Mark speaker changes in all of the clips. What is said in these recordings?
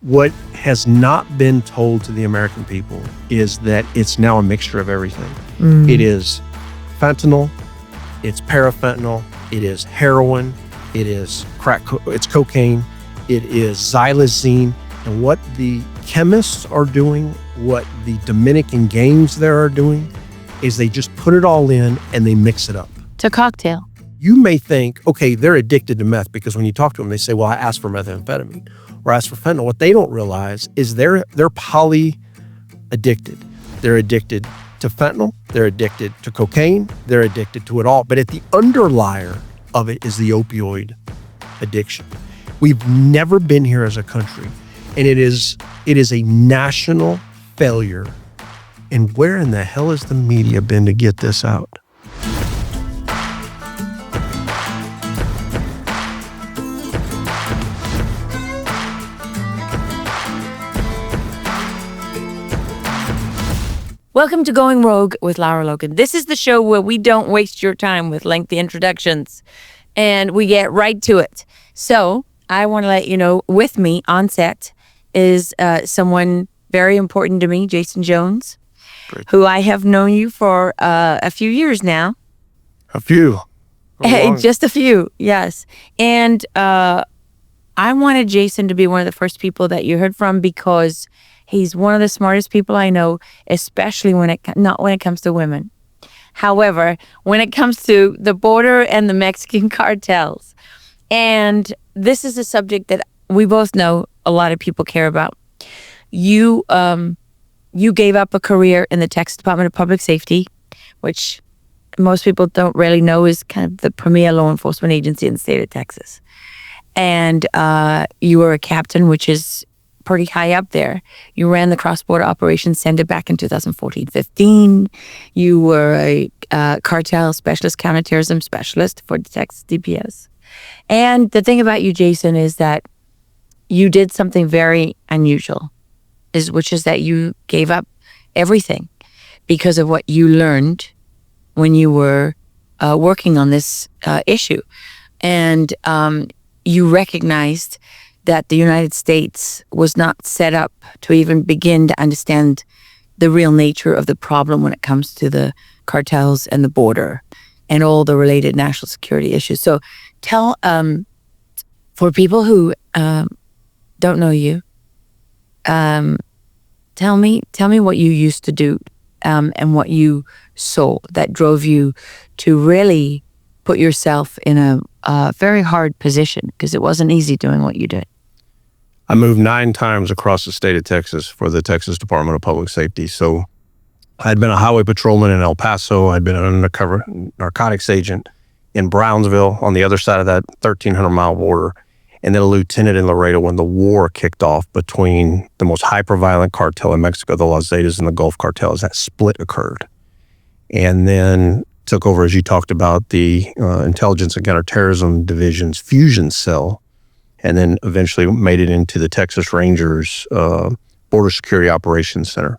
Speaker 1: What has not been told to the American people is that it's now a mixture of everything. It is fentanyl, it's parafentanyl, it is heroin, it is it's cocaine, it is xylazine. And what the chemists are doing, what the Dominican gangs there are doing, is they just put it all in and they mix it up.
Speaker 2: It's a cocktail.
Speaker 1: You may think, okay, they're addicted to meth, because when you talk to them, they say, well, I asked for methamphetamine or asked for fentanyl. What they don't realize is they're poly addicted. They're addicted to fentanyl, they're addicted to cocaine, they're addicted to it all. But at the underlier of it is the opioid addiction. We've never been here as a country, and it is a national failure. And where in the hell has the media been to get this out?
Speaker 2: Welcome to Going Rogue with Lara Logan. This is the show where we don't waste your time with lengthy introductions and we get right to it. So I want to let you know, with me on set is someone very important to me, Jaeson Jones, who I have known you for a few years now.
Speaker 1: A few.
Speaker 2: Just a few, yes. And I wanted Jaeson to be one of the first people that you heard from because he's one of the smartest people I know, especially not when it comes to women. However, when it comes to the border and the Mexican cartels. And this is a subject that we both know a lot of people care about. You gave up a career in the Texas Department of Public Safety, which most people don't really know is kind of the premier law enforcement agency in the state of Texas. And you were a captain, which is pretty high up there. You ran the Cross-Border Operations Center back in 2014-15. You were a cartel specialist, counterterrorism specialist for the Texas DPS. And the thing about you, Jaeson, is that you did something very unusual, which is that you gave up everything because of what you learned when you were working on this issue. And you recognized that the United States was not set up to even begin to understand the real nature of the problem when it comes to the cartels and the border and all the related national security issues. So tell, for people who don't know you, tell me what you used to do and what you saw that drove you to really put yourself in a very hard position, because it wasn't easy doing what you did.
Speaker 1: I moved 9 times across the state of Texas for the Texas Department of Public Safety. So I'd been a highway patrolman in El Paso. I'd been an undercover narcotics agent in Brownsville on the other side of that 1,300-mile border, and then a lieutenant in Laredo when the war kicked off between the most hyper-violent cartel in Mexico, the Los Zetas, and the Gulf Cartels. That split occurred. And then took over, as you talked about, the Intelligence and Counterterrorism Division's fusion cell, and then eventually made it into the Texas Rangers Border Security Operations Center.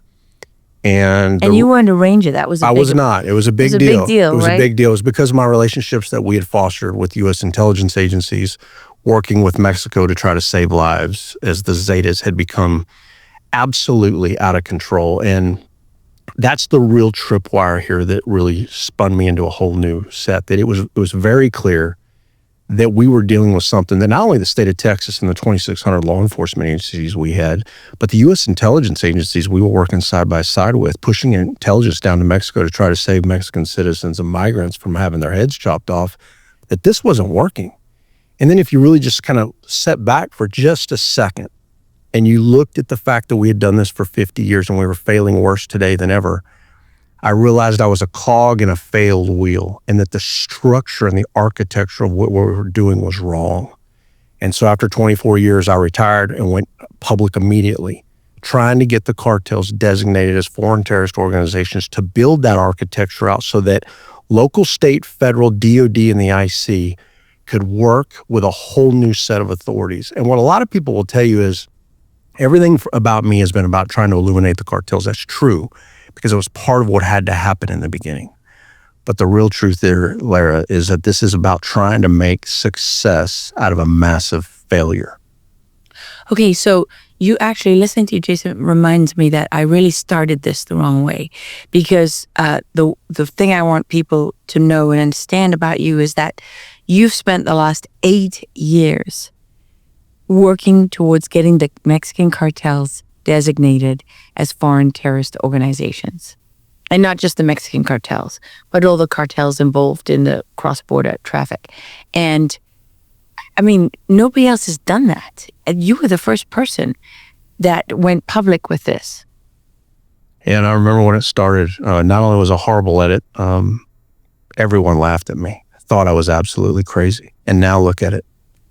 Speaker 1: And
Speaker 2: you weren't a ranger. That was
Speaker 1: I was not. It was a big deal. It was
Speaker 2: right?
Speaker 1: a big deal. It was because of my relationships that we had fostered with U.S. intelligence agencies, working with Mexico to try to save lives as the Zetas had become absolutely out of control. And that's the real tripwire here that really spun me into a whole new set, that it was very clear that we were dealing with something that not only the state of Texas and the 2,600 law enforcement agencies we had, but the U.S. intelligence agencies we were working side by side with, pushing intelligence down to Mexico to try to save Mexican citizens and migrants from having their heads chopped off, that this wasn't working. And then if you really just kind of set back for just a second and you looked at the fact that we had done this for 50 years and we were failing worse today than ever, I realized I was a cog in a failed wheel, and that the structure and the architecture of what we were doing was wrong. And so after 24 years, I retired and went public immediately, trying to get the cartels designated as foreign terrorist organizations to build that architecture out so that local, state, federal, DOD, and the IC could work with a whole new set of authorities. And what a lot of people will tell you is everything about me has been about trying to eliminate the cartels. That's true, because it was part of what had to happen in the beginning. But the real truth there, Lara, is that this is about trying to make success out of a massive failure.
Speaker 2: Okay, so You actually listening to you, Jason, reminds me that I really started this the wrong way, because the thing I want people to know and understand about you is that you've spent the last 8 years working towards getting the Mexican cartels designated as foreign terrorist organizations. And not just the Mexican cartels, but all the cartels involved in the cross-border traffic. And I mean, nobody else has done that. And you were the first person that went public with this.
Speaker 1: And I remember when it started, not only was I horrible at it, everyone laughed at me, thought I was absolutely crazy. And now look at it.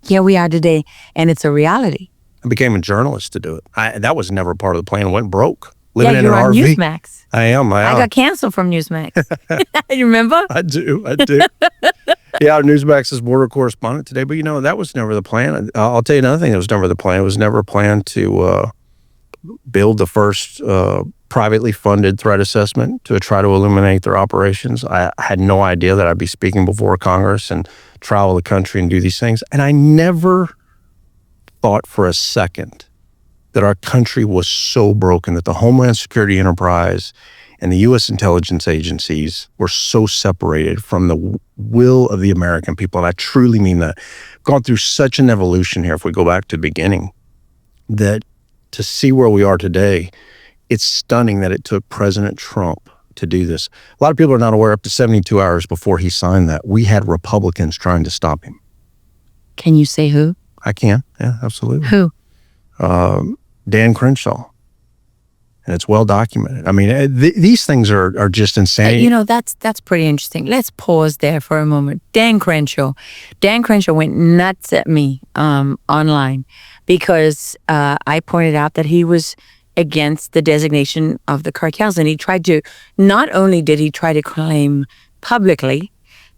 Speaker 2: Here we are today, and it's a reality.
Speaker 1: I became a journalist to do it. That was never part of the plan. It went broke. Living in
Speaker 2: you're
Speaker 1: an
Speaker 2: on
Speaker 1: RV.
Speaker 2: Newsmax.
Speaker 1: I am.
Speaker 2: I got canceled from Newsmax. You remember?
Speaker 1: I do. Yeah, Newsmax's border correspondent today. But, that was never the plan. I'll tell you another thing that was never the plan. It was never planned to build the first privately funded threat assessment to try to eliminate their operations. I had no idea that I'd be speaking before Congress and travel the country and do these things. And I never thought for a second that our country was so broken, that the Homeland Security enterprise and the U.S. intelligence agencies were so separated from the will of the American people. And I truly mean that. Gone through such an evolution here, if we go back to the beginning, that to see where we are today, it's stunning that it took President Trump to do this. A lot of people are not aware, up to 72 hours before he signed that, we had Republicans trying to stop him.
Speaker 2: Can you say who?
Speaker 1: I can. Yeah, absolutely.
Speaker 2: Who?
Speaker 1: Dan Crenshaw. And it's well documented. I mean, these things are just insane.
Speaker 2: That's pretty interesting. Let's pause there for a moment. Dan Crenshaw went nuts at me online because I pointed out that he was against the designation of the cartels. And he tried to, not only did he try to claim publicly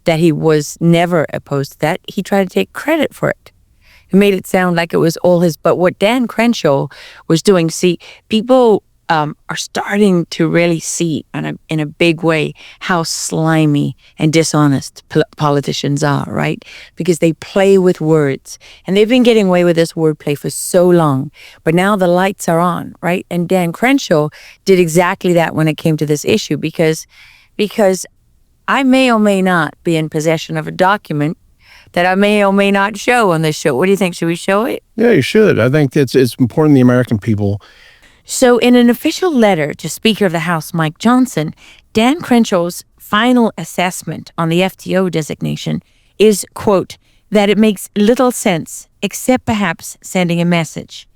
Speaker 2: that he was never opposed to that, he tried to take credit for it. He made it sound like it was all his. But what Dan Crenshaw was doing, see, people are starting to really see in a big way how slimy and dishonest politicians are, right? Because they play with words. And they've been getting away with this wordplay for so long. But now the lights are on, right? And Dan Crenshaw did exactly that when it came to this issue, because I may or may not be in possession of a document that I may or may not show on this show. What do you think? Should we show it?
Speaker 1: Yeah, you should. I think it's important the American people.
Speaker 2: So in an official letter to Speaker of the House Mike Johnson, Dan Crenshaw's final assessment on the FTO designation is, quote, that it makes little sense, except perhaps sending a message.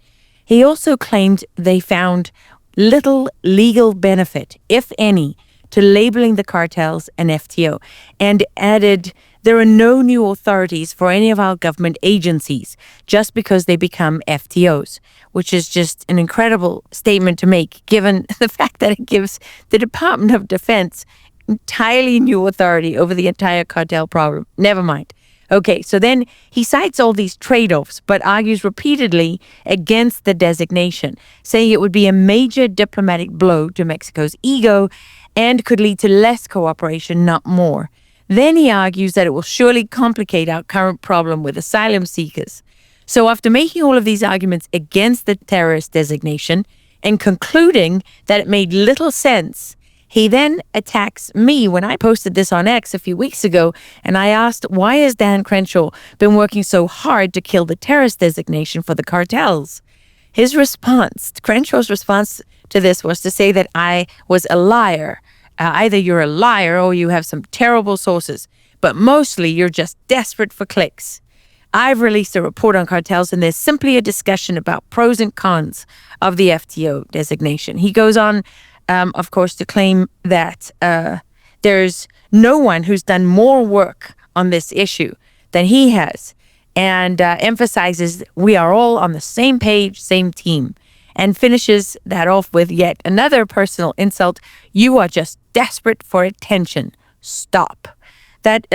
Speaker 2: He also claimed they found little legal benefit, if any, to labeling the cartels an FTO, and added, there are no new authorities for any of our government agencies just because they become FTOs, which is just an incredible statement to make, given the fact that it gives the Department of Defense entirely new authority over the entire cartel problem. Never mind. Okay, so then he cites all these trade-offs, but argues repeatedly against the designation, saying it would be a major diplomatic blow to Mexico's ego and could lead to less cooperation, not more. Then he argues that it will surely complicate our current problem with asylum seekers. So after making all of these arguments against the terrorist designation and concluding that it made little sense, he then attacks me when I posted this on X a few weeks ago, and I asked, why has Dan Crenshaw been working so hard to kill the terrorist designation for the cartels? His response, Crenshaw's response to this, was to say that I was a liar. Either you're a liar or you have some terrible sources, but mostly you're just desperate for clicks. I've released a report on cartels, and there's simply a discussion about pros and cons of the FTO designation. He goes on, of course, to claim that there's no one who's done more work on this issue than he has, and emphasizes we are all on the same page, same team, and finishes that off with yet another personal insult. You are just desperate for attention. Stop. That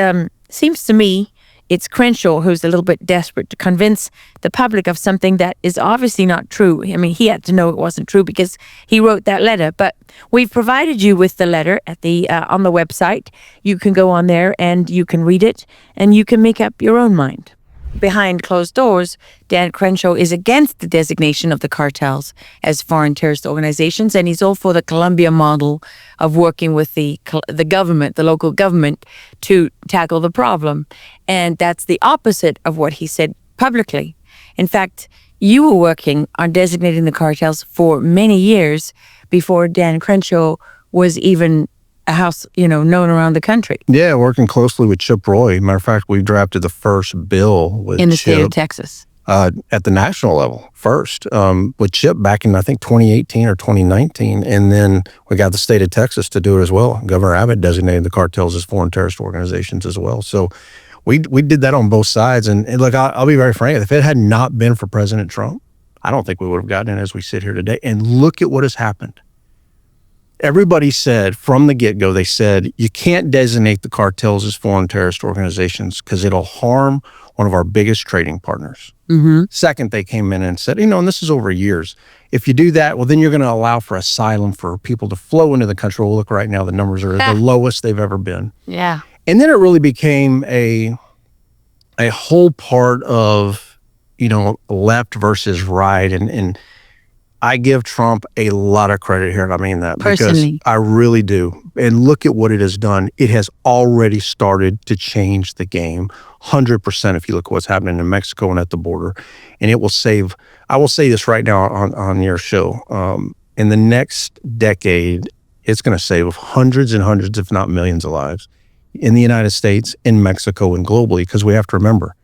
Speaker 2: seems to me it's Crenshaw who's a little bit desperate to convince the public of something that is obviously not true. I mean, he had to know it wasn't true because he wrote that letter. But we've provided you with the letter at the on the website. You can go on there and you can read it and you can make up your own mind. behind closed doors, Dan Crenshaw is against the designation of the cartels as foreign terrorist organizations, and he's all for the Colombia model of working with the government, the local government, to tackle the problem. And that's the opposite of what he said publicly. In fact, you were working on designating the cartels for many years before Dan Crenshaw was even a house, known around the country.
Speaker 1: Yeah, working closely with Chip Roy. Matter of fact, we drafted the first bill with
Speaker 2: in the
Speaker 1: Chip,
Speaker 2: state of Texas.
Speaker 1: At the national level first, with Chip back in, I think, 2018 or 2019. And then we got the state of Texas to do it as well. Governor Abbott designated the cartels as foreign terrorist organizations as well. So we did that on both sides. And look, I'll be very frank, if it had not been for President Trump, I don't think we would have gotten it as we sit here today. And look at what has happened. Everybody said from the get-go, they said, you can't designate the cartels as foreign terrorist organizations because it'll harm one of our biggest trading partners.
Speaker 2: Mm-hmm.
Speaker 1: Second, they came in and said, and this is over years, if you do that, well, then you're going to allow for asylum for people to flow into the country. Well, look, right now, the numbers are the lowest they've ever been.
Speaker 2: Yeah.
Speaker 1: And then it really became a whole part of, left versus right. And I give Trump a lot of credit here, and I mean that.
Speaker 2: Personally.
Speaker 1: Because I really do. And look at what it has done. It has already started to change the game 100% if you look at what's happening in Mexico and at the border. And it will save, I will say this right now on your show, in the next decade, it's going to save hundreds and hundreds, if not millions of lives in the United States, in Mexico, and globally, because we have to remember,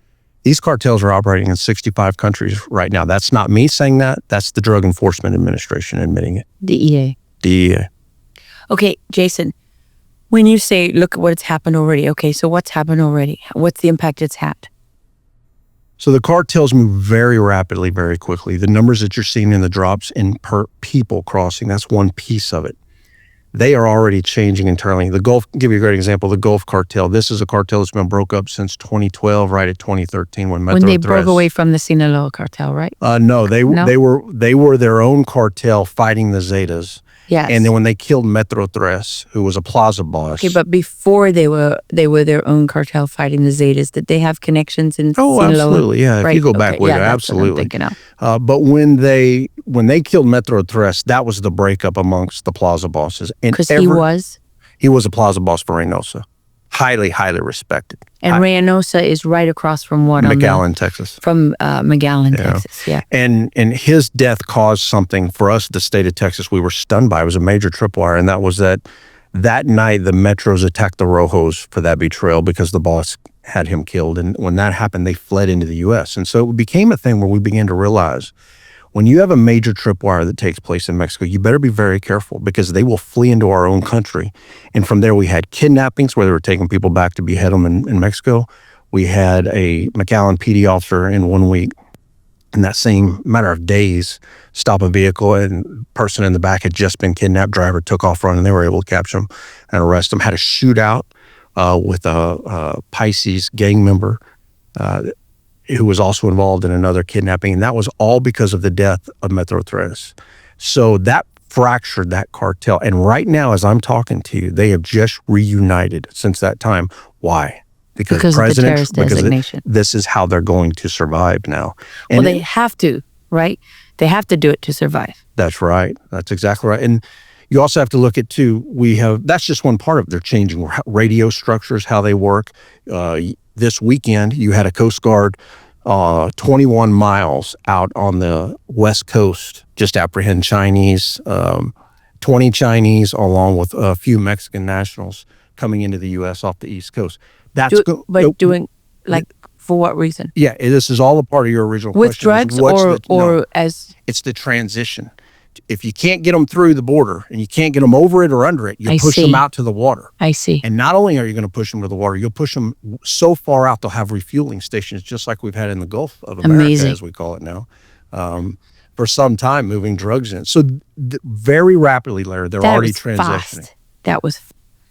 Speaker 1: these cartels are operating in 65 countries right now. That's not me saying that. That's the Drug Enforcement Administration admitting it.
Speaker 2: DEA.
Speaker 1: DEA.
Speaker 2: Okay, Jaeson, when you say, look at what's happened already, okay, so what's happened already? What's the impact it's had?
Speaker 1: So the cartels move very rapidly, very quickly. The numbers that you're seeing in the drops in per people crossing, that's one piece of it. They are already changing internally. The Gulf, I'll give you a great example, the Gulf Cartel. This is a cartel that's been broke up since 2012, right at 2013 when
Speaker 2: they broke away from the Sinaloa cartel, right?
Speaker 1: No, they were their own cartel fighting the Zetas.
Speaker 2: Yes.
Speaker 1: And then when they killed Metro Tres, who was a plaza boss.
Speaker 2: Okay, but before they were their own cartel fighting the Zetas, did they have connections in Sinaloa?
Speaker 1: Absolutely, yeah.
Speaker 2: Right.
Speaker 1: If you go back with it, absolutely.
Speaker 2: That's what I'm thinking of.
Speaker 1: But when they killed Metro Tres, that was the breakup amongst the plaza bosses.
Speaker 2: Because he
Speaker 1: was a plaza boss for Reynosa. Highly, highly respected.
Speaker 2: And Reynosa is right across from what?
Speaker 1: McAllen, Texas.
Speaker 2: From McAllen, Texas, yeah.
Speaker 1: And his death caused something for us, the state of Texas, we were stunned by. It was a major tripwire, and that was that night the Metros attacked the Rojos for that betrayal because the boss had him killed. And when that happened, they fled into the U.S. And so it became a thing where we began to realize when you have a major tripwire that takes place in Mexico, you better be very careful because they will flee into our own country. And from there, we had kidnappings where they were taking people back to behead them in Mexico. We had a McAllen PD officer in 1 week, in that same matter of days, stop a vehicle, and person in the back had just been kidnapped. Driver took off running. They were able to capture him and arrest him. Had a shootout with a Pisces gang member who was also involved in another kidnapping. And that was all because of the death of Metro Tres. So that fractured that cartel. And right now, as I'm talking to you, they have just reunited since that time. Why?
Speaker 2: Because of the terrorist designation.
Speaker 1: This is how they're going to survive now. And
Speaker 2: well, they have to, right? They have to do it to survive.
Speaker 1: That's right. That's exactly right. And you also have to look at, too, that's just one part of it. They're changing radio structures, how they work. This weekend, you had a Coast Guard 21 miles out on the West Coast, just apprehend Chinese, 20 Chinese, along with a few Mexican nationals coming into the U.S. off the East Coast.
Speaker 2: Doing for what reason?
Speaker 1: Yeah, this is all a part of your original
Speaker 2: with
Speaker 1: question.
Speaker 2: With drugs
Speaker 1: It's the transition. If you can't get them through the border and you can't get them over it or under it, you push them out to the water.
Speaker 2: I see.
Speaker 1: And not only are you going to push them to the water, you'll push them so far out they'll have refueling stations, just like we've had in the Gulf of America, as we call it now, for some time, moving drugs in. So very rapidly, Lara, they're already transitioning.
Speaker 2: Fast. That was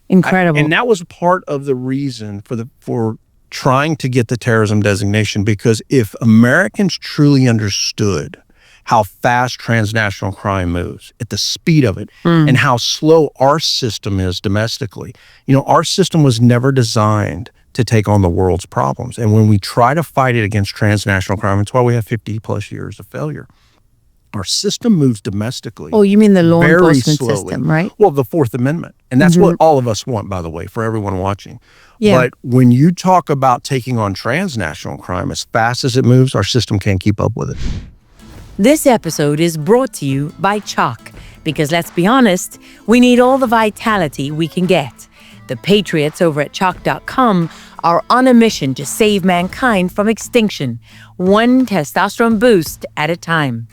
Speaker 2: incredible.
Speaker 1: And that was part of the reason for trying to get the terrorism designation, because if Americans truly understood how fast transnational crime moves, at the speed of it, and how slow our system is domestically. Our system was never designed to take on the world's problems. And when we try to fight it against transnational crime, that's why we have 50 plus years of failure. Our system moves domestically.
Speaker 2: Oh, you mean the law
Speaker 1: very
Speaker 2: enforcement
Speaker 1: slowly.
Speaker 2: system, right?
Speaker 1: Well, the Fourth Amendment. And that's what all of us want, by the way, for everyone watching.
Speaker 2: Yeah.
Speaker 1: But when you talk about taking on transnational crime, as fast as it moves, our system can't keep up with it.
Speaker 2: This episode is brought to you by Chalk, because let's be honest, we need all the vitality we can get. The patriots over at Chalk.com are on a mission to save mankind from extinction, one testosterone boost at a time.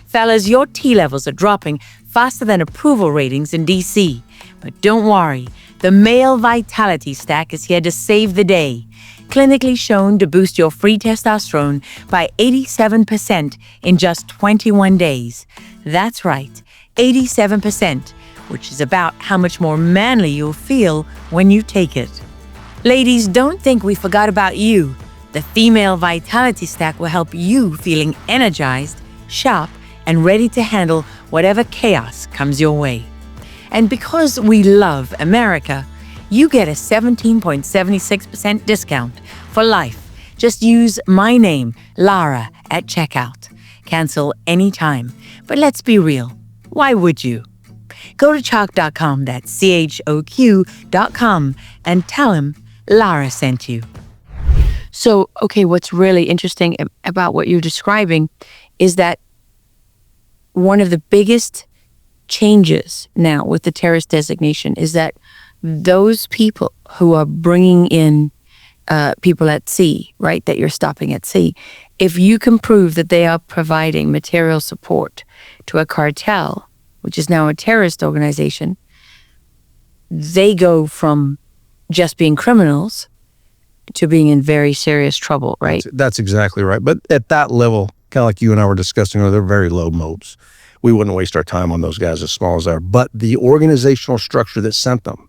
Speaker 2: Fellas, your T levels are dropping faster than approval ratings in DC. But don't worry, the male vitality stack is here to save the day. Clinically shown to boost your free testosterone by 87% in just 21 days. That's right, 87%, which is about how much more manly you'll feel when you take it. Ladies, don't think we forgot about you. The female vitality stack will help you feeling energized, sharp, and ready to handle whatever chaos comes your way. And because we love America, you get a 17.76% discount for life. Just use my name, Lara, at checkout. Cancel anytime. But let's be real. Why would you? Go to Chalk.com, that's CHOQ.com, and tell him Lara sent you. So, okay, what's really interesting about what you're describing is that one of the biggest changes now with the terrorist designation is that those people who are bringing in people at sea, right, that you're stopping at sea, if you can prove that they are providing material support to a cartel, which is now a terrorist organization, they go from just being criminals to being in very serious trouble, right?
Speaker 1: That's exactly right. But at that level, kind of like you and I were discussing, they're very low modes. We wouldn't waste our time on those guys as small as they are. But the organizational structure that sent them,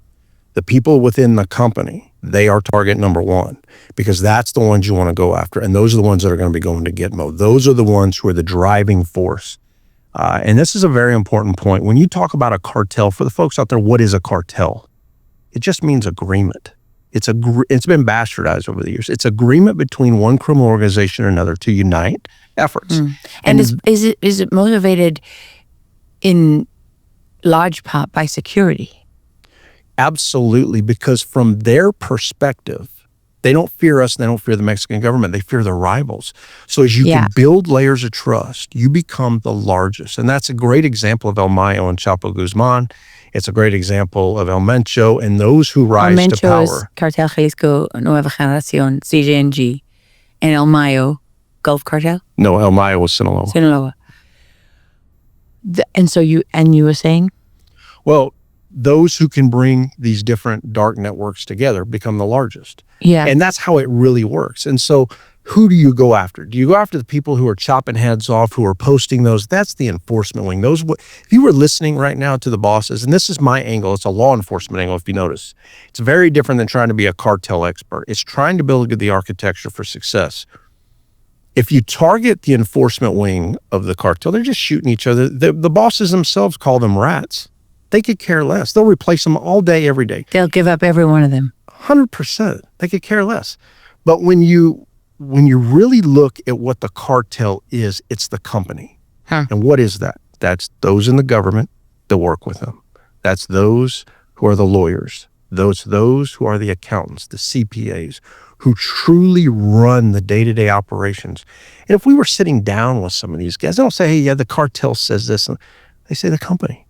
Speaker 1: the people within the company, they are target number one, because that's the ones you want to go after. And those are the ones that are going to be going to Gitmo. Those are the ones who are the driving force. And this is a very important point. When you talk about a cartel, for the folks out there, what is a cartel? It just means agreement. It's been bastardized over the years. It's agreement between one criminal organization and another to unite efforts.
Speaker 2: And is it motivated in large part by security?
Speaker 1: Absolutely, because from their perspective, they don't fear us and they don't fear the Mexican government. They fear their rivals. So as you can build layers of trust, you become the largest. And that's a great example of El Mayo and Chapo Guzman. It's a great example of El Mencho and those who rise to power.
Speaker 2: El Mencho is Cartel Jalisco Nueva Generación, CJNG, and El Mayo, Gulf Cartel?
Speaker 1: No, El Mayo was Sinaloa.
Speaker 2: Sinaloa. And so you were saying?
Speaker 1: Well, those who can bring these different dark networks together become the largest.
Speaker 2: Yeah.
Speaker 1: And that's how it really works. And so who do you go after? Do you go after the people who are chopping heads off, who are posting those? That's the enforcement wing. If you were listening right now to the bosses, and this is my angle, it's a law enforcement angle, if you notice. It's very different than trying to be a cartel expert. It's trying to build the architecture for success. If you target the enforcement wing of the cartel, they're just shooting each other. The bosses themselves call them rats. They could care less. They'll replace them all day, every day.
Speaker 2: They'll give up every one of them.
Speaker 1: 100%. They could care less. But when you really look at what the cartel is, it's the company. And what is that? That's those in the government that work with them. That's those who are the lawyers. Those who are the accountants, the CPAs, who truly run the day-to-day operations. And if we were sitting down with some of these guys, they don't say, hey, yeah, the cartel says this. They say the company.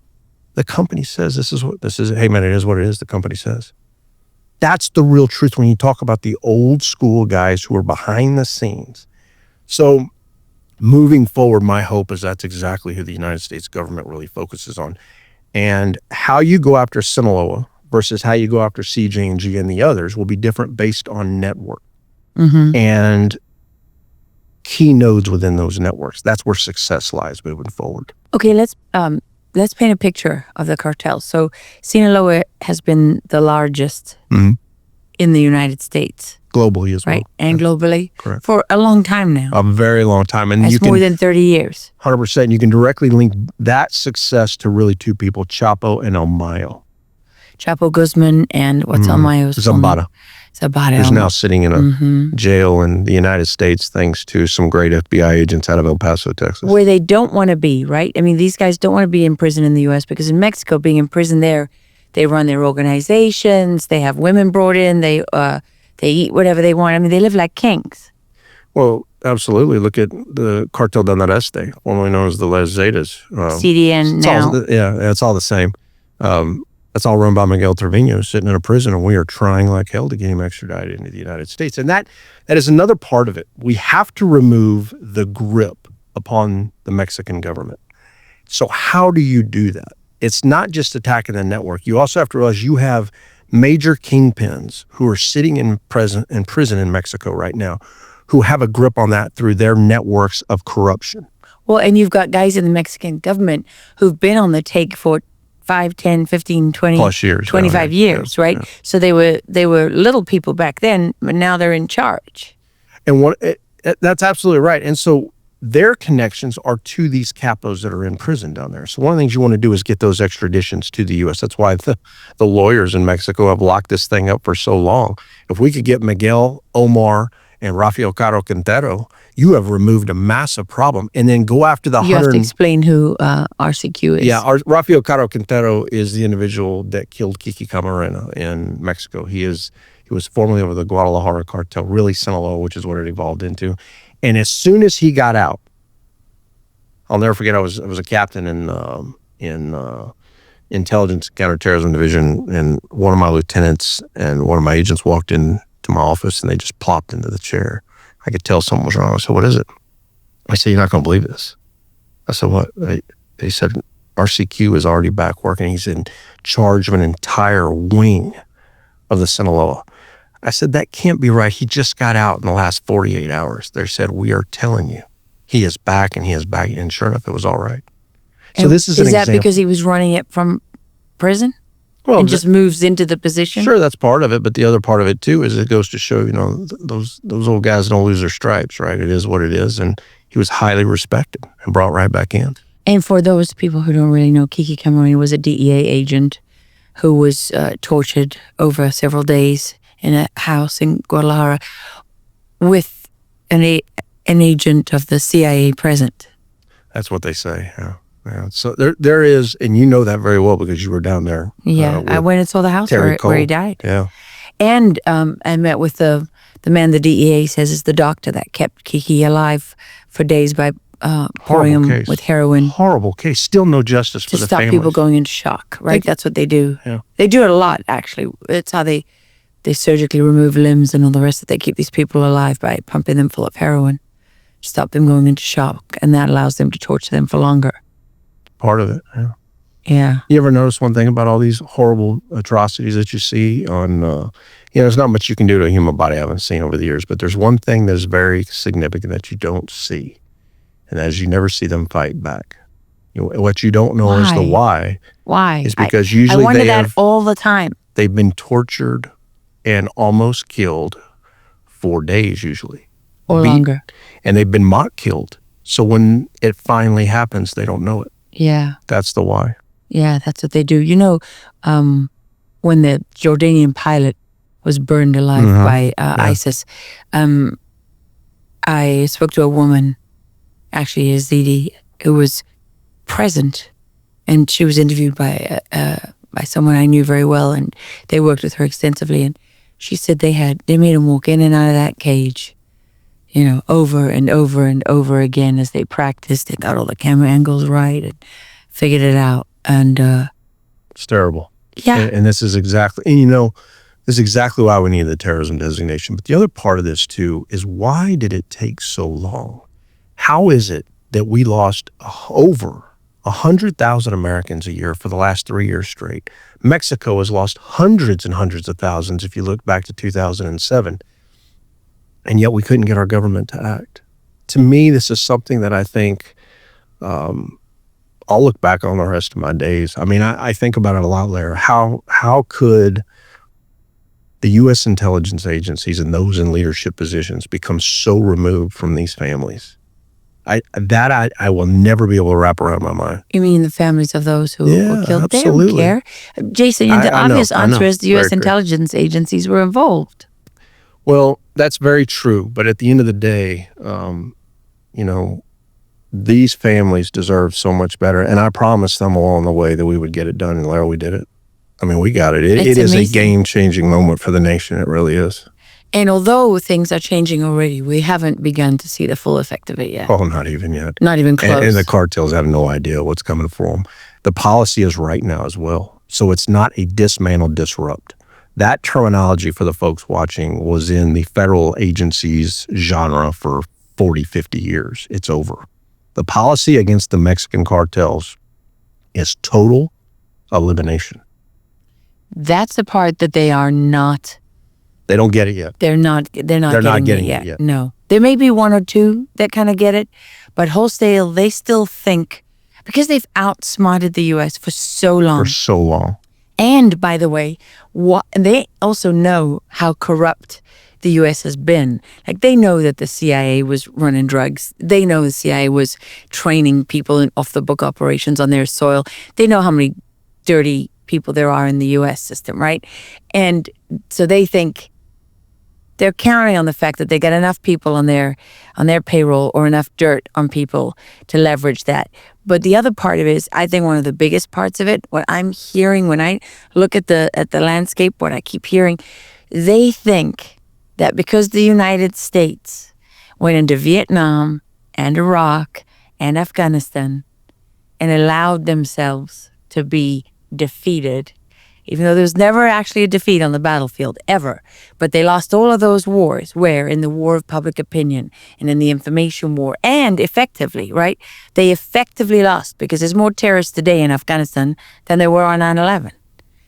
Speaker 1: The company says this is. Hey, man, it is what it is. The company says. That's the real truth when you talk about the old school guys who are behind the scenes. So moving forward, my hope is that's exactly who the United States government really focuses on. And how you go after Sinaloa versus how you go after CJ&G and the others will be different based on network and key nodes within those networks. That's where success lies moving forward.
Speaker 2: Okay, let's paint a picture of the cartel. So Sinaloa has been the largest in the United States.
Speaker 1: Globally as well.
Speaker 2: Right, and globally.
Speaker 1: Correct.
Speaker 2: For a long time now.
Speaker 1: A very long time. And
Speaker 2: That's more than 30 years.
Speaker 1: 100%. You can directly link that success to really two people, Chapo and El Mayo.
Speaker 2: Chapo Guzman and what's El Mayo's?
Speaker 1: Zambada. who's now sitting in a jail in the United States thanks to some great FBI agents out of El Paso, Texas.
Speaker 2: Where they don't want to be, right? I mean, these guys don't want to be in prison in the U.S. because in Mexico, being in prison there, they run their organizations, they have women brought in, they eat whatever they want. I mean, they live like kings.
Speaker 1: Well, absolutely. Look at the Cartel del Noreste, formerly known as the Les Zetas.
Speaker 2: CDN now.
Speaker 1: It's all the same. That's all run by Miguel Trevino, sitting in a prison, and we are trying like hell to get him extradited into the United States. And that is another part of it. We have to remove the grip upon the Mexican government. So how do you do that? It's not just attacking the network. You also have to realize you have major kingpins who are sitting in prison in Mexico right now who have a grip on that through their networks of corruption.
Speaker 2: Well, and you've got guys in the Mexican government who've been on the take for 5, 10, 15, 20,
Speaker 1: plus years,
Speaker 2: 25 years, right? Yeah. So they were little people back then, but now they're in charge.
Speaker 1: And that's absolutely right. And so their connections are to these capos that are in prison down there. So one of the things you want to do is get those extraditions to the U.S. That's why the lawyers in Mexico have locked this thing up for so long. If we could get Miguel, Omar, and Rafael Caro Quintero, you have removed a massive problem. And then go after the
Speaker 2: You have to explain who RCQ is.
Speaker 1: Yeah, Rafael Caro Quintero is the individual that killed Kiki Camarena in Mexico. He was formerly over the Guadalajara cartel, really Sinaloa, which is what it evolved into. And as soon as he got out, I'll never forget. I was a captain in intelligence counterterrorism division, and one of my lieutenants and one of my agents walked in to my office, and they just plopped into the chair. I could tell something was wrong. I said, "What is it?" I said, "You're not going to believe this." I said, "What?" They said, "RCQ is already back working. He's in charge of an entire wing of the Sinaloa." I said, "That can't be right. He just got out in the last 48 hours. They said, "We are telling you, he is back, and he is back." And sure enough, it was all right. So
Speaker 2: and
Speaker 1: this is an example.
Speaker 2: That because he was running it from prison?
Speaker 1: Well,
Speaker 2: and just moves into the position?
Speaker 1: Sure, that's part of it. But the other part of it, too, is it goes to show, those old guys don't lose their stripes, right? It is what it is. And he was highly respected and brought right back in.
Speaker 2: And for those people who don't really know, Kiki Camarena was a DEA agent who was tortured over several days in a house in Guadalajara with an agent of the CIA present.
Speaker 1: That's what they say, yeah. Yeah, so there is, and you know that very well because you were down there.
Speaker 2: Yeah, I went and saw the house where he died.
Speaker 1: Yeah,
Speaker 2: and I met with the man the DEA says is the doctor that kept Kiki alive for days by pouring him with heroin.
Speaker 1: Horrible case. Still no justice for the families.
Speaker 2: To stop people going into shock, right? That's what they do.
Speaker 1: Yeah,
Speaker 2: they do it a lot actually. It's how they surgically remove limbs and all the rest that they keep these people alive by pumping them full of heroin, stop them going into shock, and that allows them to torture them for longer.
Speaker 1: Part of it, yeah.
Speaker 2: Yeah.
Speaker 1: You ever notice one thing about all these horrible atrocities that you see on, there's not much you can do to a human body I haven't seen over the years, but there's one thing that's very significant that you don't see, and that is you never see them fight back. What you don't know is the why.
Speaker 2: Why?
Speaker 1: Is because usually
Speaker 2: I wonder that all the time.
Speaker 1: They've been tortured and almost killed for days usually.
Speaker 2: Or longer.
Speaker 1: And they've been mock killed. So when it finally happens, they don't know it.
Speaker 2: Yeah.
Speaker 1: That's the why.
Speaker 2: Yeah, that's what they do. When the Jordanian pilot was burned alive by ISIS, I spoke to a woman, actually a Yazidi, who was present, and she was interviewed by someone I knew very well, and they worked with her extensively, and she said they made him walk in and out of that cage, over and over and over again as they practiced and got all the camera angles right and figured it out. And
Speaker 1: it's terrible.
Speaker 2: Yeah.
Speaker 1: And this is exactly, this is exactly why we need the terrorism designation. But the other part of this too is, why did it take so long? How is it that we lost over 100,000 Americans a year for the last 3 years straight? Mexico has lost hundreds and hundreds of thousands if you look back to 2007. And yet we couldn't get our government to act. To me, this is something that I think I'll look back on the rest of my days. I mean, I think about it a lot, Lara. How could the U.S. intelligence agencies and those in leadership positions become so removed from these families? I will never be able to wrap around my mind.
Speaker 2: You mean the families of those who were killed?
Speaker 1: Absolutely.
Speaker 2: They don't care. Jason, the obvious answer is the U.S. intelligence agencies were involved.
Speaker 1: Well, that's very true. But at the end of the day, these families deserve so much better. And I promised them along the way that we would get it done. And Lara, we did it. I mean, we got it. It is a game-changing moment for the nation. It really is.
Speaker 2: And although things are changing already, we haven't begun to see the full effect of it yet.
Speaker 1: Oh, not even yet.
Speaker 2: Not even close.
Speaker 1: And the cartels have no idea what's coming for them. The policy is right now as well. So it's not a dismantle, disrupt. That terminology for the folks watching was in the federal agencies genre for 40, 50 years. It's over. The policy against the Mexican cartels is total elimination.
Speaker 2: That's the part that they are not.
Speaker 1: They don't get it yet.
Speaker 2: They're not getting it yet. No. There may be one or two that kind of get it, but wholesale, they still think, because they've outsmarted the U.S. for so long.
Speaker 1: For so long.
Speaker 2: And by the way, they also know how corrupt the U.S. has been. Like, they know that the CIA was running drugs. They know the CIA was training people in off-the-book operations on their soil. They know how many dirty people there are in the U.S. system, right? And so they think they're counting on the fact that they get enough people on their payroll or enough dirt on people to leverage that. But the other part of it is, I think one of the biggest parts of it, what I'm hearing when I look at the landscape, what I keep hearing, they think that because the United States went into Vietnam and Iraq and Afghanistan and allowed themselves to be defeated, even though there's never actually a defeat on the battlefield, ever. But they lost all of those wars, where in the war of public opinion and in the information war, and effectively, right? They effectively lost, because there's more terrorists today in Afghanistan than there were on 9/11.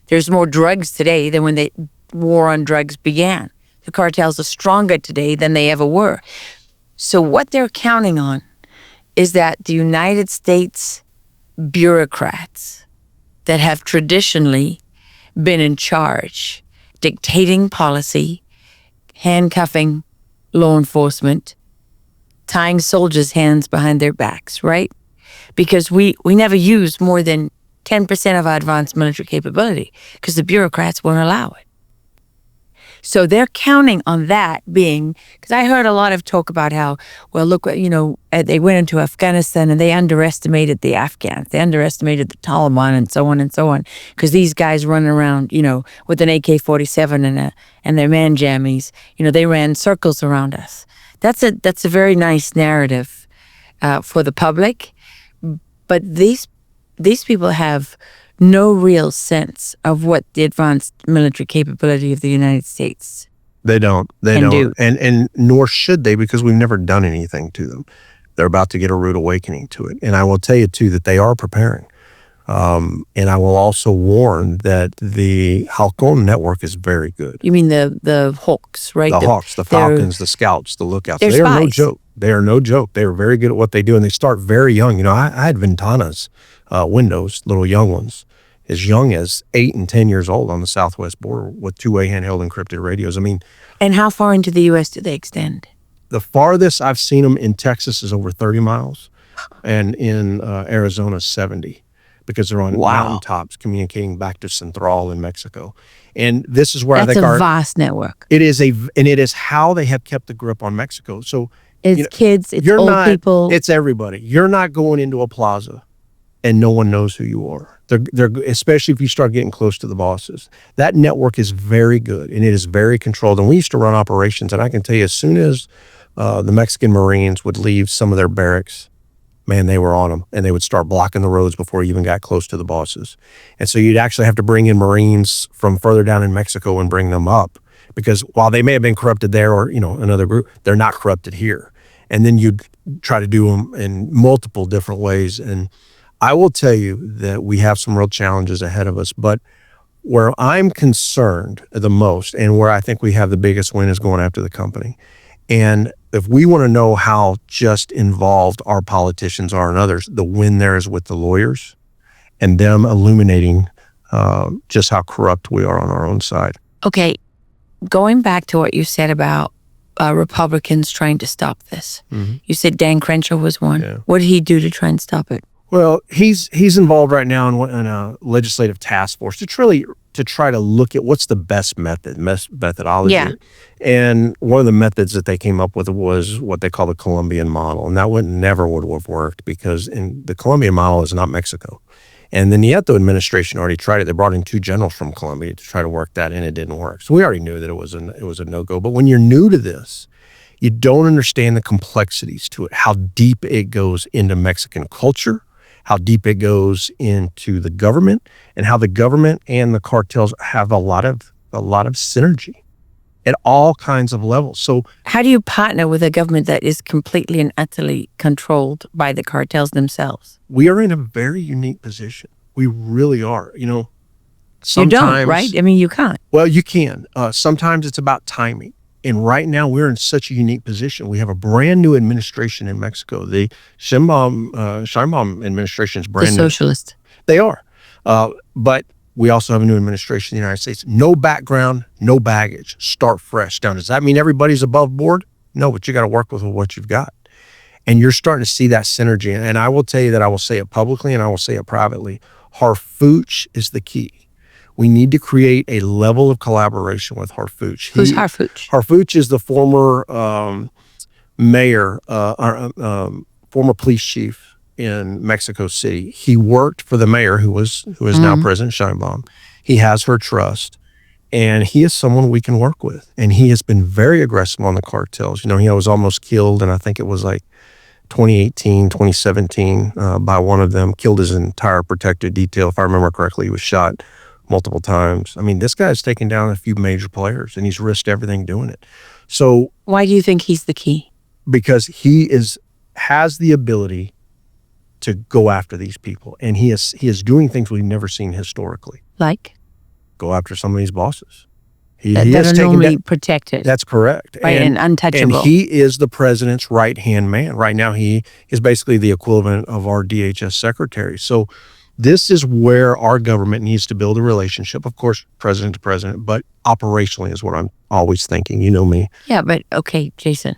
Speaker 2: There's more drugs today than when the war on drugs began. The cartels are stronger today than they ever were. So what they're counting on is that the United States bureaucrats that have traditionally been in charge, dictating policy, handcuffing law enforcement, tying soldiers' hands behind their backs, right? Because we never used more than 10% of our advanced military capability because the bureaucrats won't allow it. So they're counting on that being, because I heard a lot of talk about how, well, look, they went into Afghanistan and they underestimated the Afghans. They underestimated the Taliban and so on, because these guys running around, with an AK-47 and their man jammies, they ran circles around us. That's a very nice narrative for the public. But these people have no real sense of what the advanced military capability of the United States.
Speaker 1: They don't. And nor should they, because we've never done anything to them. They're about to get a rude awakening to it. And I will tell you, too, that they are preparing. And I will also warn that the Halcon network is very good.
Speaker 2: You mean the Hawks, right?
Speaker 1: The Hawks, the Falcons, the Scouts, the Lookouts.
Speaker 2: They
Speaker 1: are no joke. They are no joke. They are very good at what they do, and they start very young. I had Ventanas, windows, little young ones, as young as 8 and 10 years old on the southwest border with two-way handheld encrypted radios.
Speaker 2: And how far into the U.S. do they extend?
Speaker 1: The farthest I've seen them in Texas is over 30 miles, and in Arizona 70, because they're on mountaintops communicating back to Central in Mexico. And this is where
Speaker 2: that's a vast network.
Speaker 1: It is how they have kept the grip on Mexico. So
Speaker 2: it's kids, it's old people,
Speaker 1: it's everybody. You're not going into a plaza and no one knows who you are. They're especially if you start getting close to the bosses. That network is very good, and it is very controlled. And we used to run operations, and I can tell you, as soon as the Mexican Marines would leave some of their barracks, man, they were on them, and they would start blocking the roads before you even got close to the bosses. And so you'd actually have to bring in Marines from further down in Mexico and bring them up, because while they may have been corrupted there or another group, they're not corrupted here. And then you'd try to do them in multiple different ways. And I will tell you that we have some real challenges ahead of us, but where I'm concerned the most and where I think we have the biggest win is going after the company. And if we want to know how just involved our politicians are and others, the win there is with the lawyers and them illuminating just how corrupt we are on our own side.
Speaker 2: Okay, going back to what you said about Republicans trying to stop this. Mm-hmm. You said Dan Crenshaw was one. Yeah. What did he do to try and stop it?
Speaker 1: Well, he's involved right now in a legislative task force to to try to look at what's the best methodology.
Speaker 2: Yeah.
Speaker 1: And one of the methods that they came up with was what they call the Colombian model. And that never would have worked because the Colombian model is not Mexico. And the Nieto administration already tried it. They brought in 2 generals from Colombia to try to work that in. It didn't work. So we already knew that it was a no-go. But when you're new to this, you don't understand the complexities to it, how deep it goes into Mexican culture, how deep it goes into the government, and how the government and the cartels have a lot of synergy at all kinds of levels. So
Speaker 2: how do you partner with a government that is completely and utterly controlled by the cartels themselves?
Speaker 1: We are in a very unique position. We really are. Sometimes,
Speaker 2: you don't, right? I mean, you can't.
Speaker 1: Well, you can. Sometimes it's about timing. And right now we're in such a unique position. We have a brand new administration in Mexico. The Sheinbaum administration is brand new.
Speaker 2: The socialist.
Speaker 1: They are. But we also have a new administration in the United States. No background, no baggage. Start fresh. Now, does that mean everybody's above board? No, but you got to work with what you've got. And you're starting to see that synergy. And I will tell you that I will say it publicly and I will say it privately. Harfouch is the key. We need to create a level of collaboration with Harfouch.
Speaker 2: Who's Harfouch?
Speaker 1: Harfouch is the former mayor, former police chief in Mexico City. He worked for the mayor who is now President Sheinbaum. He has her trust, and he is someone we can work with. And he has been very aggressive on the cartels. He was almost killed, and I think it was like 2018, 2017 by one of them, killed his entire protective detail. If I remember correctly, he was shot multiple times. I mean, this guy's taken down a few major players and he's risked everything doing it. So
Speaker 2: why do you think he's the key?
Speaker 1: Because he has the ability to go after these people, and he is doing things we've never seen historically.
Speaker 2: Like?
Speaker 1: Go after some of these bosses.
Speaker 2: That are normally protected.
Speaker 1: That's correct.
Speaker 2: Right, and untouchable.
Speaker 1: And he is the president's right-hand man. Right now, he is basically the equivalent of our DHS secretary. So this is where our government needs to build a relationship, of course, president to president, but operationally is what I'm always thinking. You know me.
Speaker 2: Yeah, but okay, Jaeson,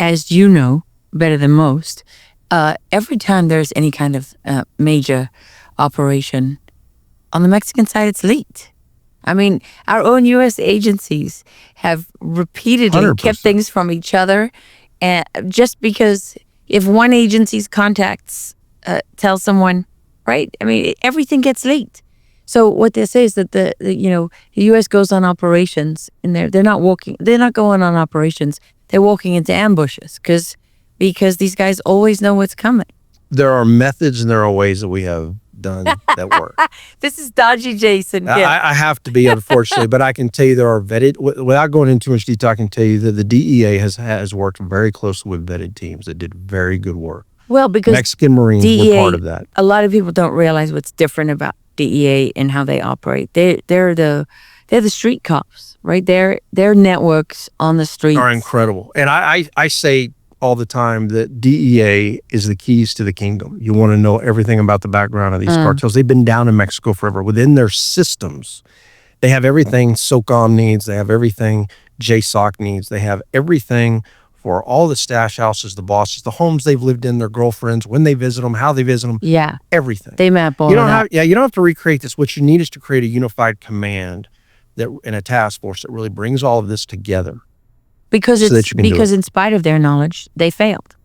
Speaker 2: as you know better than most, every time there's any kind of major operation, on the Mexican side, it's leaked. I mean, our own U.S. agencies have repeatedly
Speaker 1: 100%.
Speaker 2: kept things from each other, and just because if one agency's contacts tell someone, right? I mean, everything gets leaked. So what they say is that the U.S. goes on operations, and they're not going on operations. They're walking into ambushes because these guys always know what's coming.
Speaker 1: There are methods and there are ways that we have done that work.
Speaker 2: This is dodgy, Jaeson. Yeah.
Speaker 1: I have to be, unfortunately, but I can tell you there are vetted, without going into too much detail, I can tell you that the DEA has worked very closely with vetted teams that did very good work.
Speaker 2: Well, because
Speaker 1: Mexican Marines were part of that.
Speaker 2: A lot of people don't realize what's different about DEA and how they operate. They're the street cops, right? Their networks on the streets
Speaker 1: are incredible. And I say all the time that DEA is the keys to the kingdom. You want to know everything about the background of these cartels. They've been down in Mexico forever. Within their systems, they have everything SOCOM needs. They have everything JSOC needs. They have everything for all the stash houses, the bosses, the homes they've lived in, their girlfriends, when they visit them, how they visit them.
Speaker 2: Yeah.
Speaker 1: Everything.
Speaker 2: They map all
Speaker 1: you don't
Speaker 2: of that.
Speaker 1: You don't have to recreate this. What you need is to create a unified command and a task force that really brings all of this together.
Speaker 2: Because in spite of their knowledge, they failed.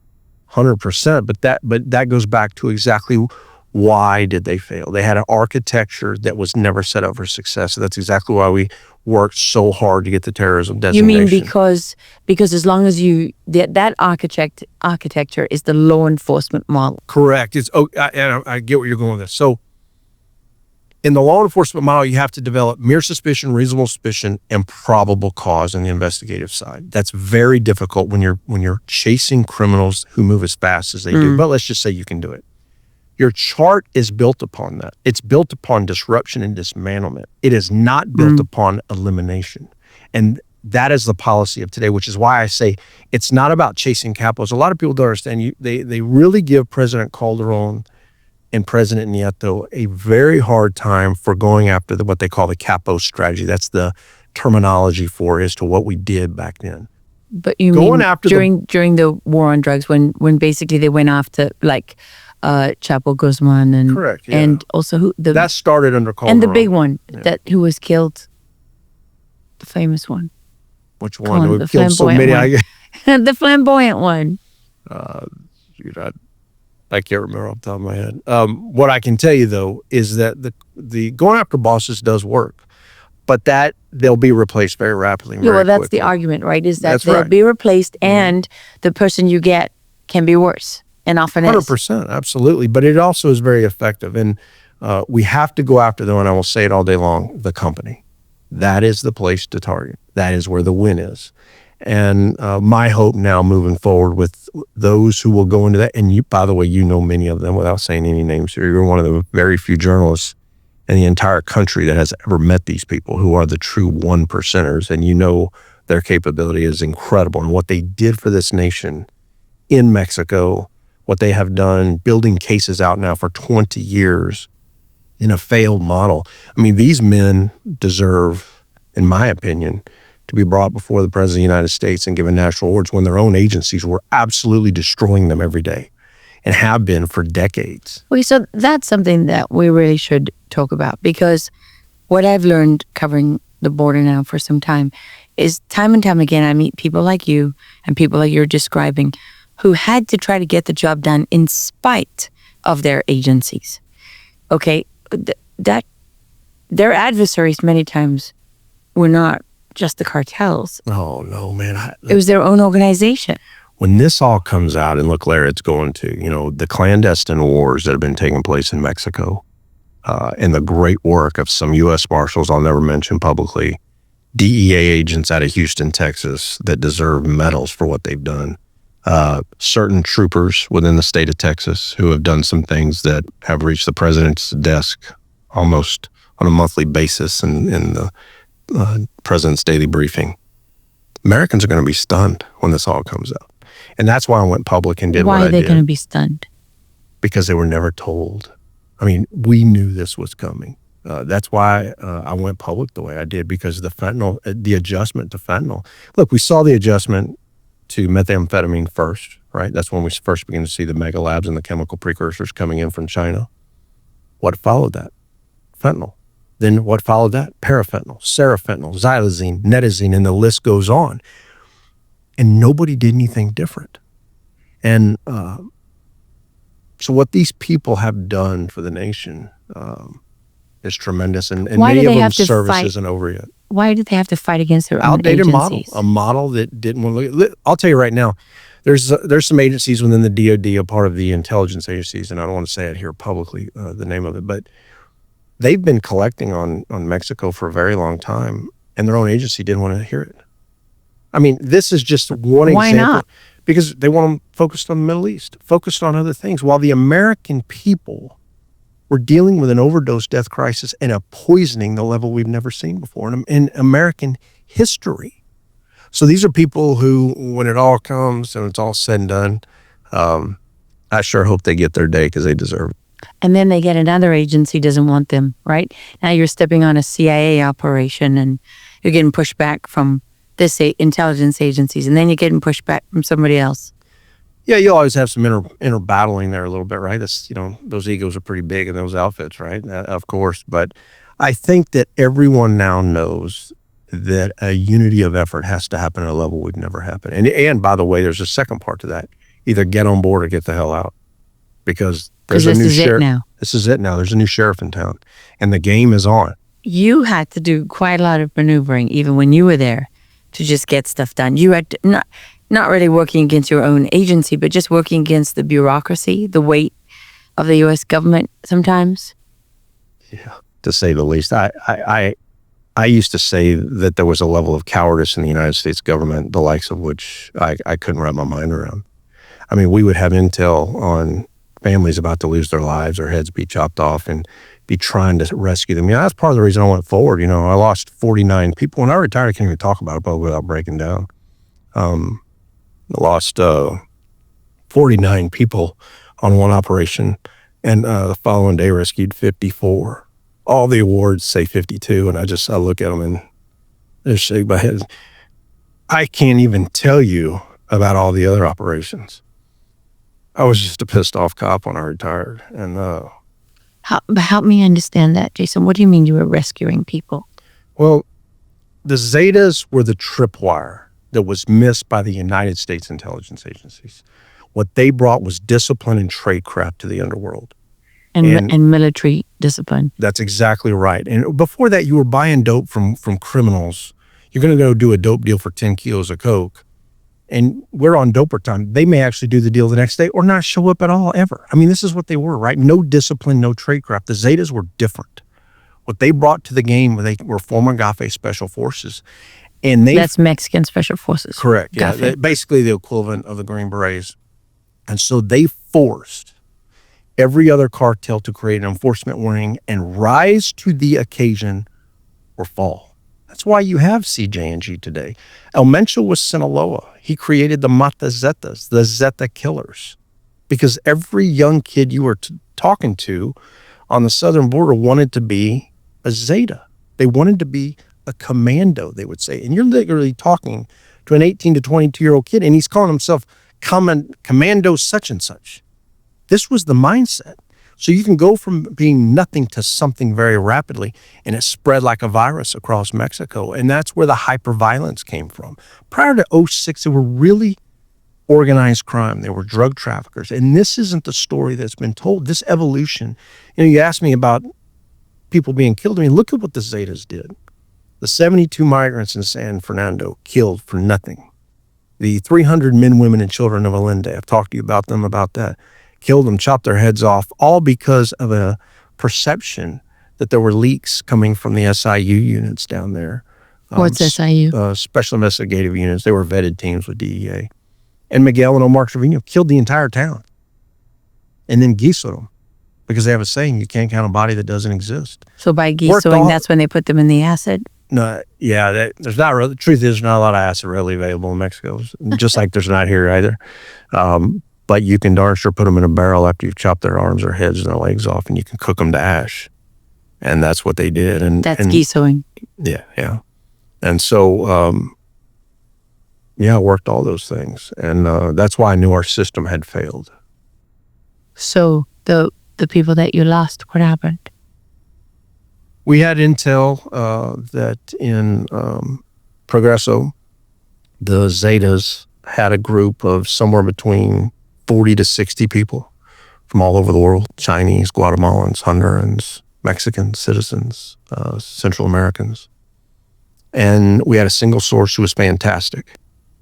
Speaker 1: 100%. But that goes back to exactly why did they fail? They had an architecture that was never set up for success. So that's exactly why we worked so hard to get the terrorism designation.
Speaker 2: You mean because as long as that architecture is the law enforcement model?
Speaker 1: Correct. I get where you're going with this. So in the law enforcement model, you have to develop mere suspicion, reasonable suspicion, and probable cause on the investigative side. That's very difficult when you're chasing criminals who move as fast as they do. But let's just say you can do it. Your chart is built upon that. It's built upon disruption and dismantlement. It is not built upon elimination. And that is the policy of today, which is why I say it's not about chasing capitals. A lot of people don't understand. They really give President Calderon and President Nieto a very hard time for going after what they call the capo strategy. That's the terminology for as to what we did back then.
Speaker 2: But you mean during the war on drugs, when basically they went after like Chapo Guzman and
Speaker 1: Correct, yeah.
Speaker 2: and also
Speaker 1: that started under Calderon.
Speaker 2: and the big one who was killed, the famous one.
Speaker 1: Which one?
Speaker 2: On,
Speaker 1: Who
Speaker 2: the
Speaker 1: killed so
Speaker 2: flamboyant
Speaker 1: many?
Speaker 2: one. The flamboyant one.
Speaker 1: I can't remember off the top of my head. What I can tell you though is that the going after bosses does work, but that they'll be replaced very rapidly.
Speaker 2: Yeah, well, that's
Speaker 1: quickly.
Speaker 2: the argument, right? Is that
Speaker 1: That's
Speaker 2: they'll
Speaker 1: right.
Speaker 2: be replaced, and the person you get can be worse, and often is.
Speaker 1: 100%, absolutely. But it also is very effective, and we have to go after them. And I will say it all day long: the company. That is the place to target. That is where the win is. And my hope now moving forward with those who will go into that, and you, by the way, you know many of them without saying any names here. You're one of the very few journalists in the entire country that has ever met these people who are the true 1%ers, and you know their capability is incredible. And what they did for this nation in Mexico, what they have done, building cases out now for 20 years in a failed model. I mean, these men deserve, in my opinion, to be brought before the President of the United States and given national awards when their own agencies were absolutely destroying them every day and have been for decades.
Speaker 2: Well, so that's something that we really should talk about, because what I've learned covering the border now for some time is time and time again, I meet people like you and people like you're describing who had to try to get the job done in spite of their agencies. Okay, that their adversaries many times were not just the cartels.
Speaker 1: Oh, no, man.
Speaker 2: It was their own organization.
Speaker 1: When this all comes out, and look, Lara, it's going to, the clandestine wars that have been taking place in Mexico, and the great work of some U.S. Marshals I'll never mention publicly, DEA agents out of Houston, Texas, that deserve medals for what they've done, certain troopers within the state of Texas who have done some things that have reached the president's desk almost on a monthly basis in the president's daily briefing. Americans are going to be stunned when this all comes out. And that's why I went public and did what I did.
Speaker 2: Why are they going to be stunned?
Speaker 1: Because they were never told. I mean, we knew this was coming. That's why I went public the way I did, because the fentanyl, the adjustment to fentanyl. Look, we saw the adjustment to methamphetamine first, right? That's when we first began to see the mega labs and the chemical precursors coming in from China. What followed that? Fentanyl. Then what followed that? Parafentanyl, serafentanyl, xylazine, netazine, and the list goes on. And nobody did anything different. And so what these people have done for the nation is tremendous. And many of them service isn't over yet.
Speaker 2: Why do they have to fight against their own
Speaker 1: outdated
Speaker 2: agencies?
Speaker 1: model, a model that didn't want to look. I'll tell you right now, there's some agencies within the DOD, a part of the intelligence agencies, and I don't want to say it here publicly, the name of it, but they've been collecting on Mexico for a very long time, and their own agency didn't want to hear it. I mean, this is just one example.
Speaker 2: Why not?
Speaker 1: Because they want them focused on the Middle East, focused on other things, while the American people were dealing with an overdose death crisis and a poisoning the level we've never seen before in American history. So these are people who, when it all comes and it's all said and done, I sure hope they get their day, because they deserve it.
Speaker 2: And then they get another agency doesn't want them, right? Now you're stepping on a CIA operation and you're getting pushed back from this intelligence agencies, and then you're getting pushed back from somebody else.
Speaker 1: Yeah, you always have some inner battling there a little bit, right? That's, those egos are pretty big in those outfits, right? Of course. But I think that everyone now knows that a unity of effort has to happen at a level we've never happened. And by the way, there's a second part to that. Either get on board or get the hell out. Because there's a new sheriff. This is it now. There's a new sheriff in town. And the game is on.
Speaker 2: You had to do quite a lot of maneuvering, even when you were there, to just get stuff done. You had to, not really working against your own agency, but just working against the bureaucracy, the weight of the U.S. government sometimes.
Speaker 1: Yeah, to say the least. I used to say that there was a level of cowardice in the United States government, the likes of which I couldn't wrap my mind around. I mean, we would have intel on families about to lose their lives, their heads be chopped off, and be trying to rescue them. That's part of the reason I went forward. I lost 49 people. When I retired, I can't even talk about it probably without breaking down. I lost 49 people on one operation, and the following day rescued 54. All the awards say 52, and I look at them and just shake my head. I can't even tell you about all the other operations. I was just a pissed off cop when I retired. And
Speaker 2: Help me understand that, Jaeson. What do you mean you were rescuing people?
Speaker 1: well, the Zetas were the tripwire that was missed by the United States intelligence agencies. What they brought was discipline and tradecraft to the underworld.
Speaker 2: And military discipline.
Speaker 1: That's exactly right. And before that, you were buying dope from criminals. You're going to go do a dope deal for 10 kilos of coke, and we're on doper time. They may actually do the deal the next day or not show up at all, ever. I mean, this is what they were, right? No discipline, no tradecraft. The Zetas were different. What they brought to the game, they were former GAFE special forces. And
Speaker 2: that's Mexican special forces.
Speaker 1: Correct. Yeah. Basically the equivalent of the Green Berets. And so they forced every other cartel to create an enforcement wing and rise to the occasion or fall. That's why you have CJ&G today. El Mencho was Sinaloa. He created the Mata Zetas, the Zeta killers, because every young kid you were talking to on the southern border wanted to be a Zeta. They wanted to be a commando, they would say. And you're literally talking to an 18 to 22-year-old kid, and he's calling himself commando such and such. This was the mindset. So you can go from being nothing to something very rapidly, and it spread like a virus across Mexico. And that's where the hyperviolence came from. Prior to 2006, they were really organized crime. They were drug traffickers. And this isn't the story that's been told. This evolution, you asked me about people being killed. I mean, look at what the Zetas did. The 72 migrants in San Fernando killed for nothing. The 300 men, women, and children of Allende, I've talked to you about them about that, killed them, chopped their heads off, all because of a perception that there were leaks coming from the SIU units down there.
Speaker 2: What's SIU?
Speaker 1: Special investigative units. They were vetted teams with DEA. And Miguel and Omar Trevino killed the entire town and then guisoed them because they have a saying, you can't count a body that doesn't exist.
Speaker 2: So by guisoing, that's when they put them in the acid?
Speaker 1: No, yeah, there's not really, the truth is there's not a lot of acid readily available in Mexico, just like there's not here either. But you can darn sure put them in a barrel after you've chopped their arms or heads and their legs off, and you can cook them to ash. And that's what they did. And
Speaker 2: that's guisoing.
Speaker 1: Yeah. And so, I worked all those things. And that's why I knew our system had failed.
Speaker 2: So the people that you lost, what happened?
Speaker 1: We had intel that in Progreso, the Zetas had a group of somewhere between 40 to 60 people from all over the world, Chinese, Guatemalans, Hondurans, Mexican citizens, Central Americans. And we had a single source who was fantastic.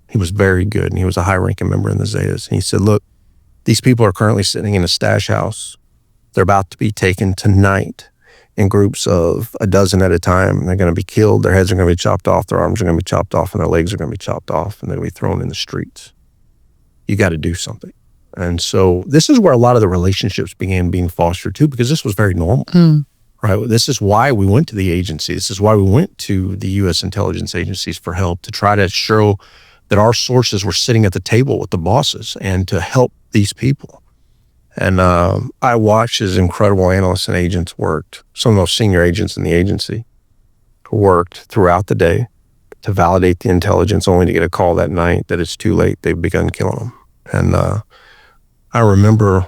Speaker 1: He was very good, and he was a high-ranking member in the Zetas. And he said, look, these people are currently sitting in a stash house. They're about to be taken tonight in groups of a dozen at a time. They're going to be killed. Their heads are going to be chopped off. Their arms are going to be chopped off, and their legs are going to be chopped off, and they're going to be thrown in the streets. You got to do something. And so this is where a lot of the relationships began being fostered too, because this was very normal, right? This is why we went to the agency. This is why we went to the U.S. intelligence agencies for help, to try to show that our sources were sitting at the table with the bosses and to help these people. And I watched as incredible analysts and agents worked, some of the most senior agents in the agency worked throughout the day to validate the intelligence, only to get a call that night that it's too late. They've begun killing them. And I remember,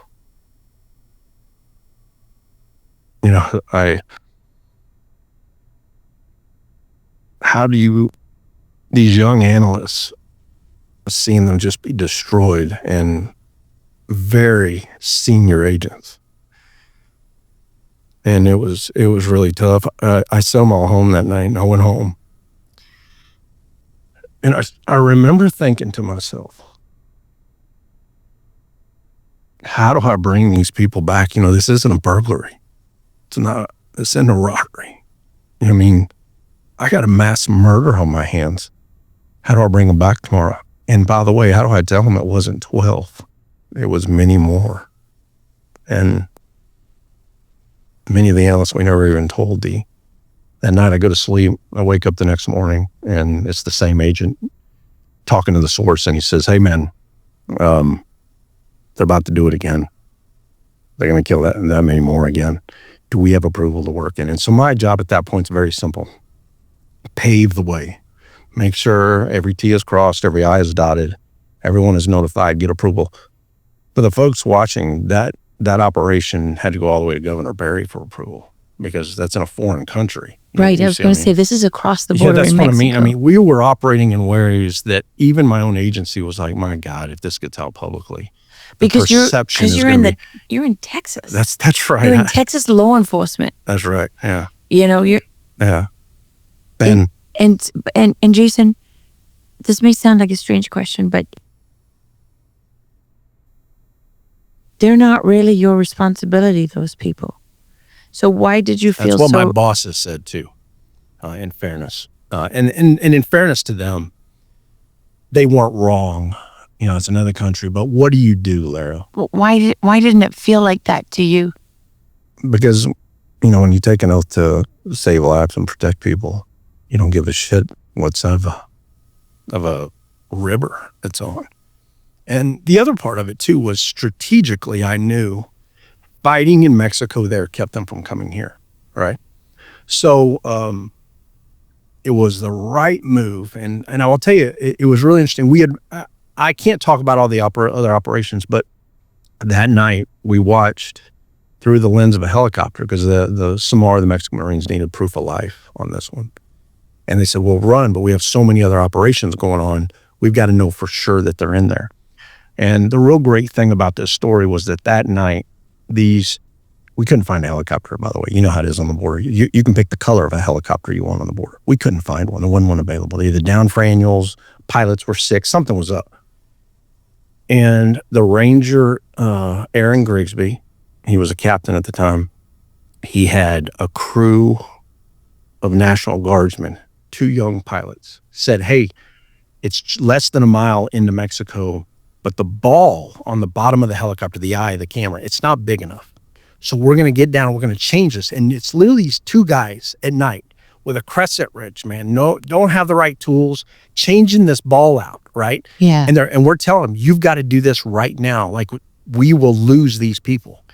Speaker 1: these young analysts, seeing them just be destroyed, and very senior agents. And it was really tough. I sent them all home that night, and I went home. And I remember thinking to myself, how do I bring these people back? This isn't a burglary. This isn't a robbery. I got a mass murder on my hands. How do I bring them back tomorrow? And by the way, how do I tell them it wasn't 12? It was many more. And many of the analysts we never even told. That night I go to sleep, I wake up the next morning, and it's the same agent talking to the source, and he says, hey man, they're about to do it again. They're going to kill that many more again. Do we have approval to work in? And so my job at that point is very simple. Pave the way. Make sure every T is crossed, every I is dotted, everyone is notified, get approval. For the folks watching, that operation had to go all the way to Governor Barry for approval because that's in a foreign country.
Speaker 2: Right. I was going to say, this is across the border
Speaker 1: that's
Speaker 2: in
Speaker 1: what
Speaker 2: Mexico.
Speaker 1: I mean. I mean, we were operating in ways that even my own agency was like, my God, if this gets out publicly,
Speaker 2: because you're in Texas.
Speaker 1: That's right.
Speaker 2: You're in Texas law enforcement.
Speaker 1: That's right. Yeah.
Speaker 2: You're
Speaker 1: yeah.
Speaker 2: And Jaeson, this may sound like a strange question, but they're not really your responsibility, those people. So why did you feel
Speaker 1: That's what my bosses said too, in fairness. And in fairness to them, they weren't wrong. It's another country, but what do you do, Lara?
Speaker 2: Well, why didn't it feel like that to you?
Speaker 1: Because, when you take an oath to save lives and protect people, you don't give a shit what's of a river it's on. And the other part of it too was strategically, I knew fighting in Mexico there kept them from coming here, right? So it was the right move. And I will tell you, it was really interesting. I can't talk about all the other operations, but that night we watched through the lens of a helicopter because the SMAR, the Mexican Marines, needed proof of life on this one. And they said, we'll run, but we have so many other operations going on. We've got to know for sure that they're in there. And the real great thing about this story was that night, we couldn't find a helicopter, by the way. You know how it is on the border. You can pick the color of a helicopter you want on the border. We couldn't find one. There wasn't one available. They either down for annuals, pilots were sick, something was up. And the Ranger, Aaron Grigsby, he was a captain at the time. He had a crew of National Guardsmen, 2 young pilots, said, hey, it's less than a mile into Mexico, but the ball on the bottom of the helicopter, the eye of the camera, it's not big enough. So we're going to get down and we're going to change this. And it's literally these 2 guys at night with a crescent wrench, man, don't have the right tools, changing this ball out, right?
Speaker 2: Yeah.
Speaker 1: And we're telling them, you've got to do this right now. Like, we will lose these people.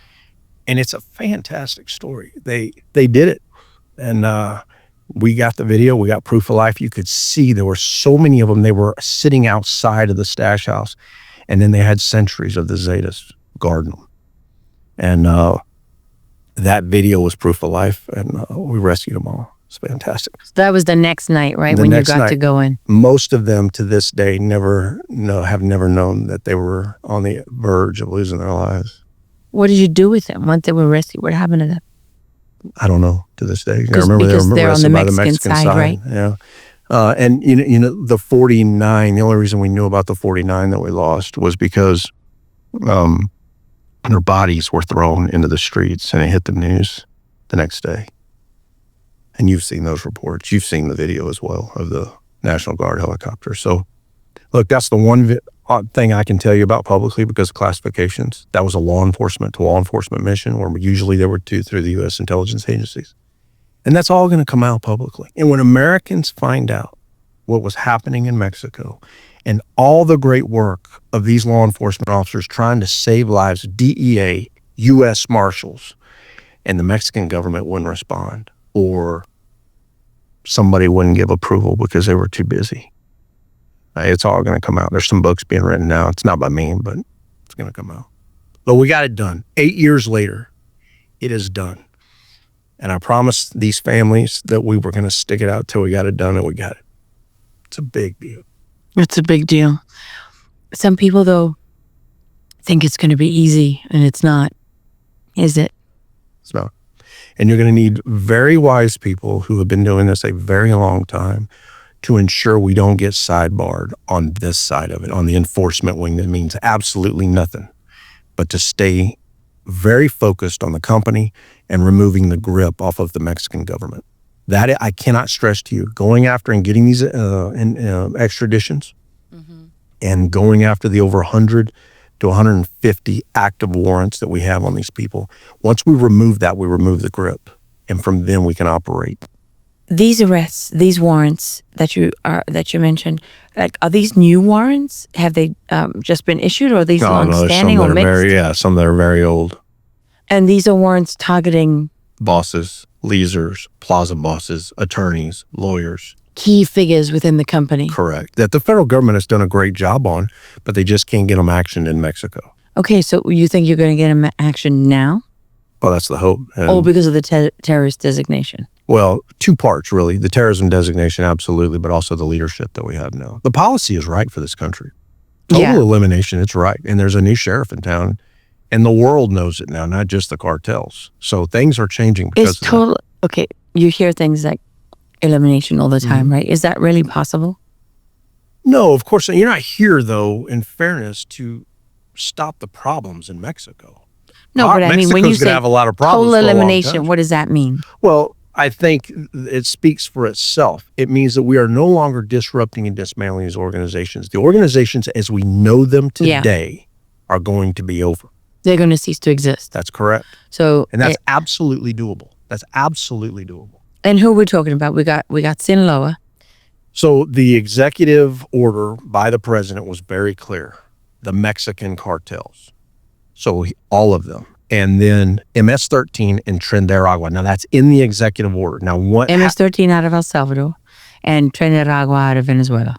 Speaker 1: And it's a fantastic story. They did it. And we got the video. We got proof of life. You could see there were so many of them. They were sitting outside of the stash house. And then they had sentries of the Zetas guarding them. And that video was proof of life. And we rescued them all. It's fantastic.
Speaker 2: That was the next night, right? When you got to go in.
Speaker 1: Most of them to this day have never known that they were on the verge of losing their lives.
Speaker 2: What did you do with them once they were rescued? What happened to them?
Speaker 1: I don't know to this day. I
Speaker 2: remember
Speaker 1: they were
Speaker 2: they're on the
Speaker 1: by the
Speaker 2: Mexican
Speaker 1: Mexican side,
Speaker 2: right?
Speaker 1: Yeah. And the 49. The only reason we knew about the 49 that we lost was because their bodies were thrown into the streets, and it hit the news the next day. And you've seen those reports. You've seen the video as well of the National Guard helicopter. So, look, that's the one thing I can tell you about publicly because of classifications. That was a law enforcement to law enforcement mission where usually there were 2 through the U.S. intelligence agencies. And that's all going to come out publicly. And when Americans find out what was happening in Mexico and all the great work of these law enforcement officers trying to save lives, DEA, U.S. Marshals, and the Mexican government wouldn't respond, or somebody wouldn't give approval because they were too busy. It's all going to come out. There's some books being written now. It's not by me, but it's going to come out. But we got it done. 8 years later, it is done. And I promised these families that we were going to stick it out till we got it done, and we got it. It's a big deal.
Speaker 2: It's a big deal. Some people, though, think it's going to be easy, and it's not. Is it?
Speaker 1: It's not. And you're going to need very wise people who have been doing this a very long time to ensure we don't get sidebarred on this side of it, on the enforcement wing that means absolutely nothing, but to stay very focused on the company and removing the grip off of the Mexican government. That I cannot stress to you, going after and getting these extraditions and going after the over 100 to 150 active warrants that we have on these people. Once we remove that, we remove the grip. And from then we can operate.
Speaker 2: These arrests, these warrants that you mentioned, like, are these new warrants? Have they just been issued, or are these long-standing or mixed?
Speaker 1: Some that are very old.
Speaker 2: And these are warrants targeting
Speaker 1: bosses, leasers, plaza bosses, attorneys, lawyers.
Speaker 2: Key figures within the company.
Speaker 1: Correct. That the federal government has done a great job on, but they just can't get them actioned in Mexico.
Speaker 2: Okay, so you think you're going to get action now?
Speaker 1: Well, that's the hope.
Speaker 2: Because of the terrorist designation?
Speaker 1: Well, two parts, really. The terrorism designation, absolutely, but also the leadership that we have now. The policy is right for this country. Total elimination, it's right. And there's a new sheriff in town, and the world knows it now, not just the cartels. So things are changing because of that.
Speaker 2: Okay, you hear things like elimination all the time, right? Is that really possible?
Speaker 1: No, of course. You're not here, though, in fairness, to stop the problems in Mexico.
Speaker 2: No, but I mean, when you say
Speaker 1: have a lot of problems
Speaker 2: total elimination, what does that mean?
Speaker 1: Well, I think it speaks for itself. It means that we are no longer disrupting and dismantling these organizations. The organizations as we know them today are going to be over.
Speaker 2: They're going to cease to exist.
Speaker 1: That's correct. And that's absolutely doable. That's absolutely doable.
Speaker 2: And who are we talking about? We got Sinaloa.
Speaker 1: So the executive order by the president was very clear. The Mexican cartels. So all of them. And then MS-13 in Trinidad. Now that's in the executive order. Now what?
Speaker 2: MS-13 out of El Salvador and Trinidad out of Venezuela.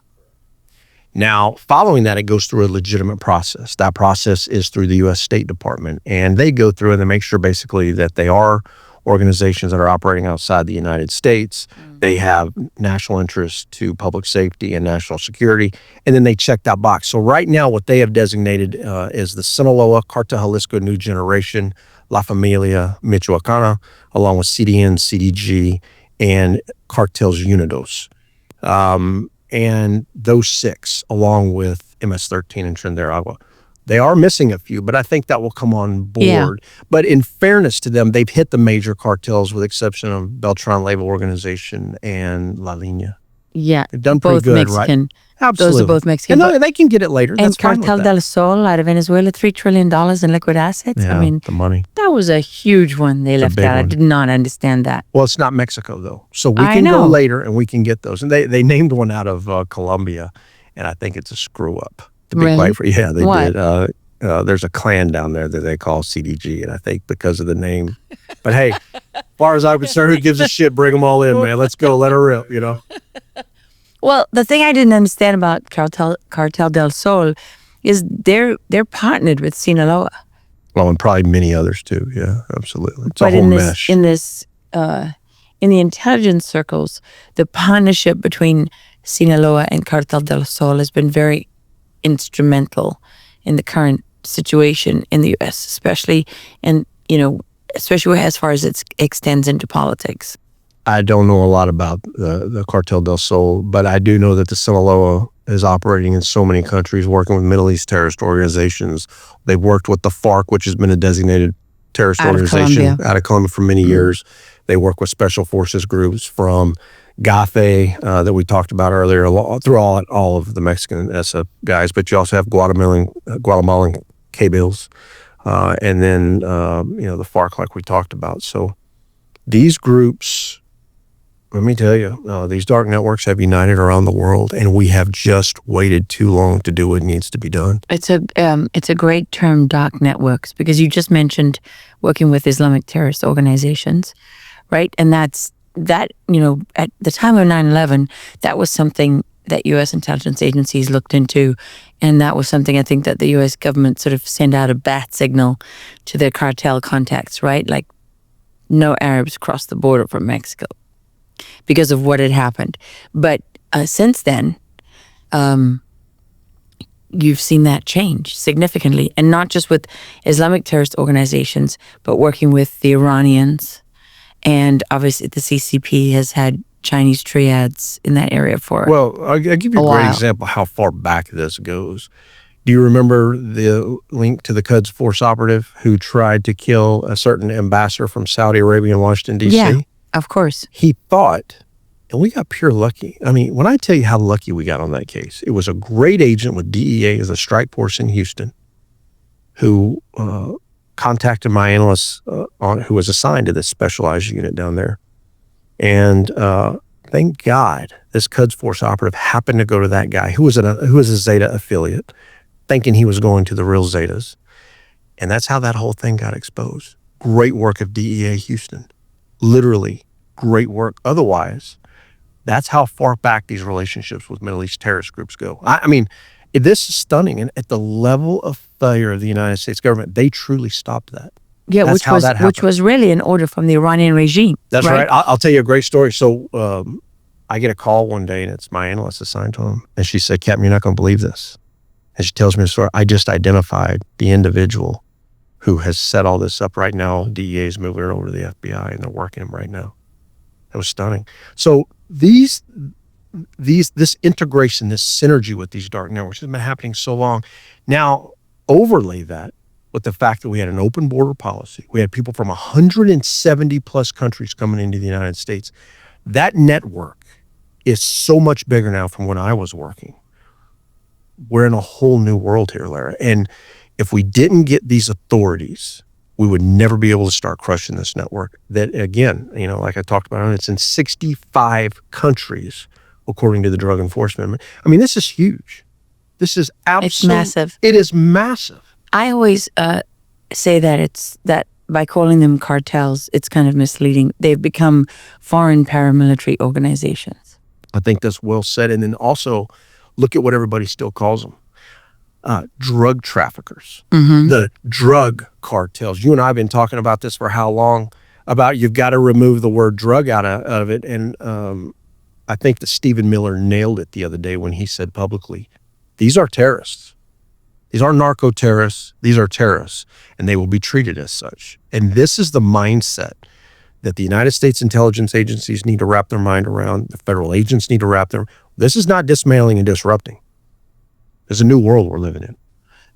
Speaker 1: Now, following that, it goes through a legitimate process. That process is through the U.S. State Department. And they go through and they make sure basically that they are organizations that are operating outside the United States. They have national interest to public safety and national security. And then they check that box. So right now, what they have designated is the Sinaloa, Cartel Jalisco New Generation, La Familia Michoacana, along with CDN, CDG, and Cartels Unidos. And those six, along with MS-13 and Trinidad. They are missing a few, but I think that will come on board.
Speaker 2: Yeah.
Speaker 1: But in fairness to them, they've hit the major cartels with the exception of Beltran Label Organization and La Línea.
Speaker 2: Yeah.
Speaker 1: They've done pretty good,
Speaker 2: Mexican.
Speaker 1: Right? Absolutely.
Speaker 2: Those are both Mexican.
Speaker 1: And they can get it later.
Speaker 2: And Cartel del Sol out of Venezuela, $3 trillion in liquid assets.
Speaker 1: Yeah,
Speaker 2: I mean,
Speaker 1: the money.
Speaker 2: That was a huge one they left out. I did not understand that.
Speaker 1: Well, it's not Mexico, though. So we can go later and we can get those. And they named one out of Colombia, and I think it's a screw up. To be quite frank. Yeah, they did. There's a clan down there that they call CDG, and I think because of the name. But hey, as far as I'm concerned, who gives a shit? Bring them all in, man. Let's go. Let her rip,
Speaker 2: Well, the thing I didn't understand about Cartel del Sol is they're partnered with Sinaloa.
Speaker 1: Well, and probably many others too. Yeah, absolutely. It's
Speaker 2: but
Speaker 1: a whole mesh.
Speaker 2: In the intelligence circles, the partnership between Sinaloa and Cartel del Sol has been very instrumental in the current situation in the U.S., especially as far as it extends into politics.
Speaker 1: I don't know a lot about the Cartel del Sol, but I do know that the Sinaloa is operating in so many countries, working with Middle East terrorist organizations. They've worked with the FARC, which has been a designated terrorist organization out of Colombia for many years. They work with special forces groups from GAFE that we talked about earlier, through all of the Mexican SF guys, but you also have Guatemalan K-Bills, and then the FARC, like we talked about. So these groups, let me tell you, these dark networks have united around the world, and we have just waited too long to do what needs to be done.
Speaker 2: It's a great term, dark networks, because you just mentioned working with Islamic terrorist organizations, right? And that at the time of 9/11, that was something that U.S. intelligence agencies looked into, and that was something I think that the U.S. government sort of sent out a bat signal to their cartel contacts, right? Like, no Arabs cross the border from Mexico because of what had happened. But since then, you've seen that change significantly, and not just with Islamic terrorist organizations, but working with the Iranians. And obviously the CCP has had Chinese triads in that area for
Speaker 1: Well, I'll give you a great example how far back this goes. Do you remember the link to the Quds Force operative who tried to kill a certain ambassador from Saudi Arabia in Washington, D.C.?
Speaker 2: Yeah, of course.
Speaker 1: He thought, and we got pure lucky. I mean, when I tell you how lucky we got on that case, it was a great agent with DEA as a strike force in Houston who contacted my analyst who was assigned to this specialized unit down there. And thank God this Quds Force operative happened to go to that guy who was a Zeta affiliate, thinking he was going to the real Zetas. And that's how that whole thing got exposed. Great work of DEA Houston. Literally great work. Otherwise, that's how far back these relationships with Middle East terrorist groups go. I mean, This is stunning. And at the level of failure of the United States government, they truly stopped that.
Speaker 2: Yeah, which was really an order from the Iranian regime.
Speaker 1: That's right. I'll tell you a great story. So I get a call one day, and it's my analyst assigned to him. And she said, Captain, you're not going to believe this. And she tells me a story. I just identified the individual who has set all this up right now. DEA is moving it over to the FBI, and they're working him right now. That was stunning. So this integration, this synergy with these dark networks has been happening so long. Now, overlay that with the fact that we had an open border policy. We had people from 170 plus countries coming into the United States. That network is so much bigger now from when I was working. We're in a whole new world here, Lara. And if we didn't get these authorities, we would never be able to start crushing this network. That, again, like I talked about, it's in 65 countries, according to the Drug Enforcement. I mean, this is huge. This is absolutely...
Speaker 2: It's massive.
Speaker 1: It is massive.
Speaker 2: I always say that by calling them cartels, it's kind of misleading. They've become foreign paramilitary organizations.
Speaker 1: I think that's well said. And then also, look at what everybody still calls them. Drug traffickers, the drug cartels. You and I have been talking about this for how long, about you've got to remove the word drug out of it. And I think that Stephen Miller nailed it the other day when he said publicly, these are terrorists. These aren't narco-terrorists. These are terrorists, and they will be treated as such. And this is the mindset that the United States intelligence agencies need to wrap their mind around. The federal agents need to wrap their... This is not dismantling and disrupting. There's a new world we're living in.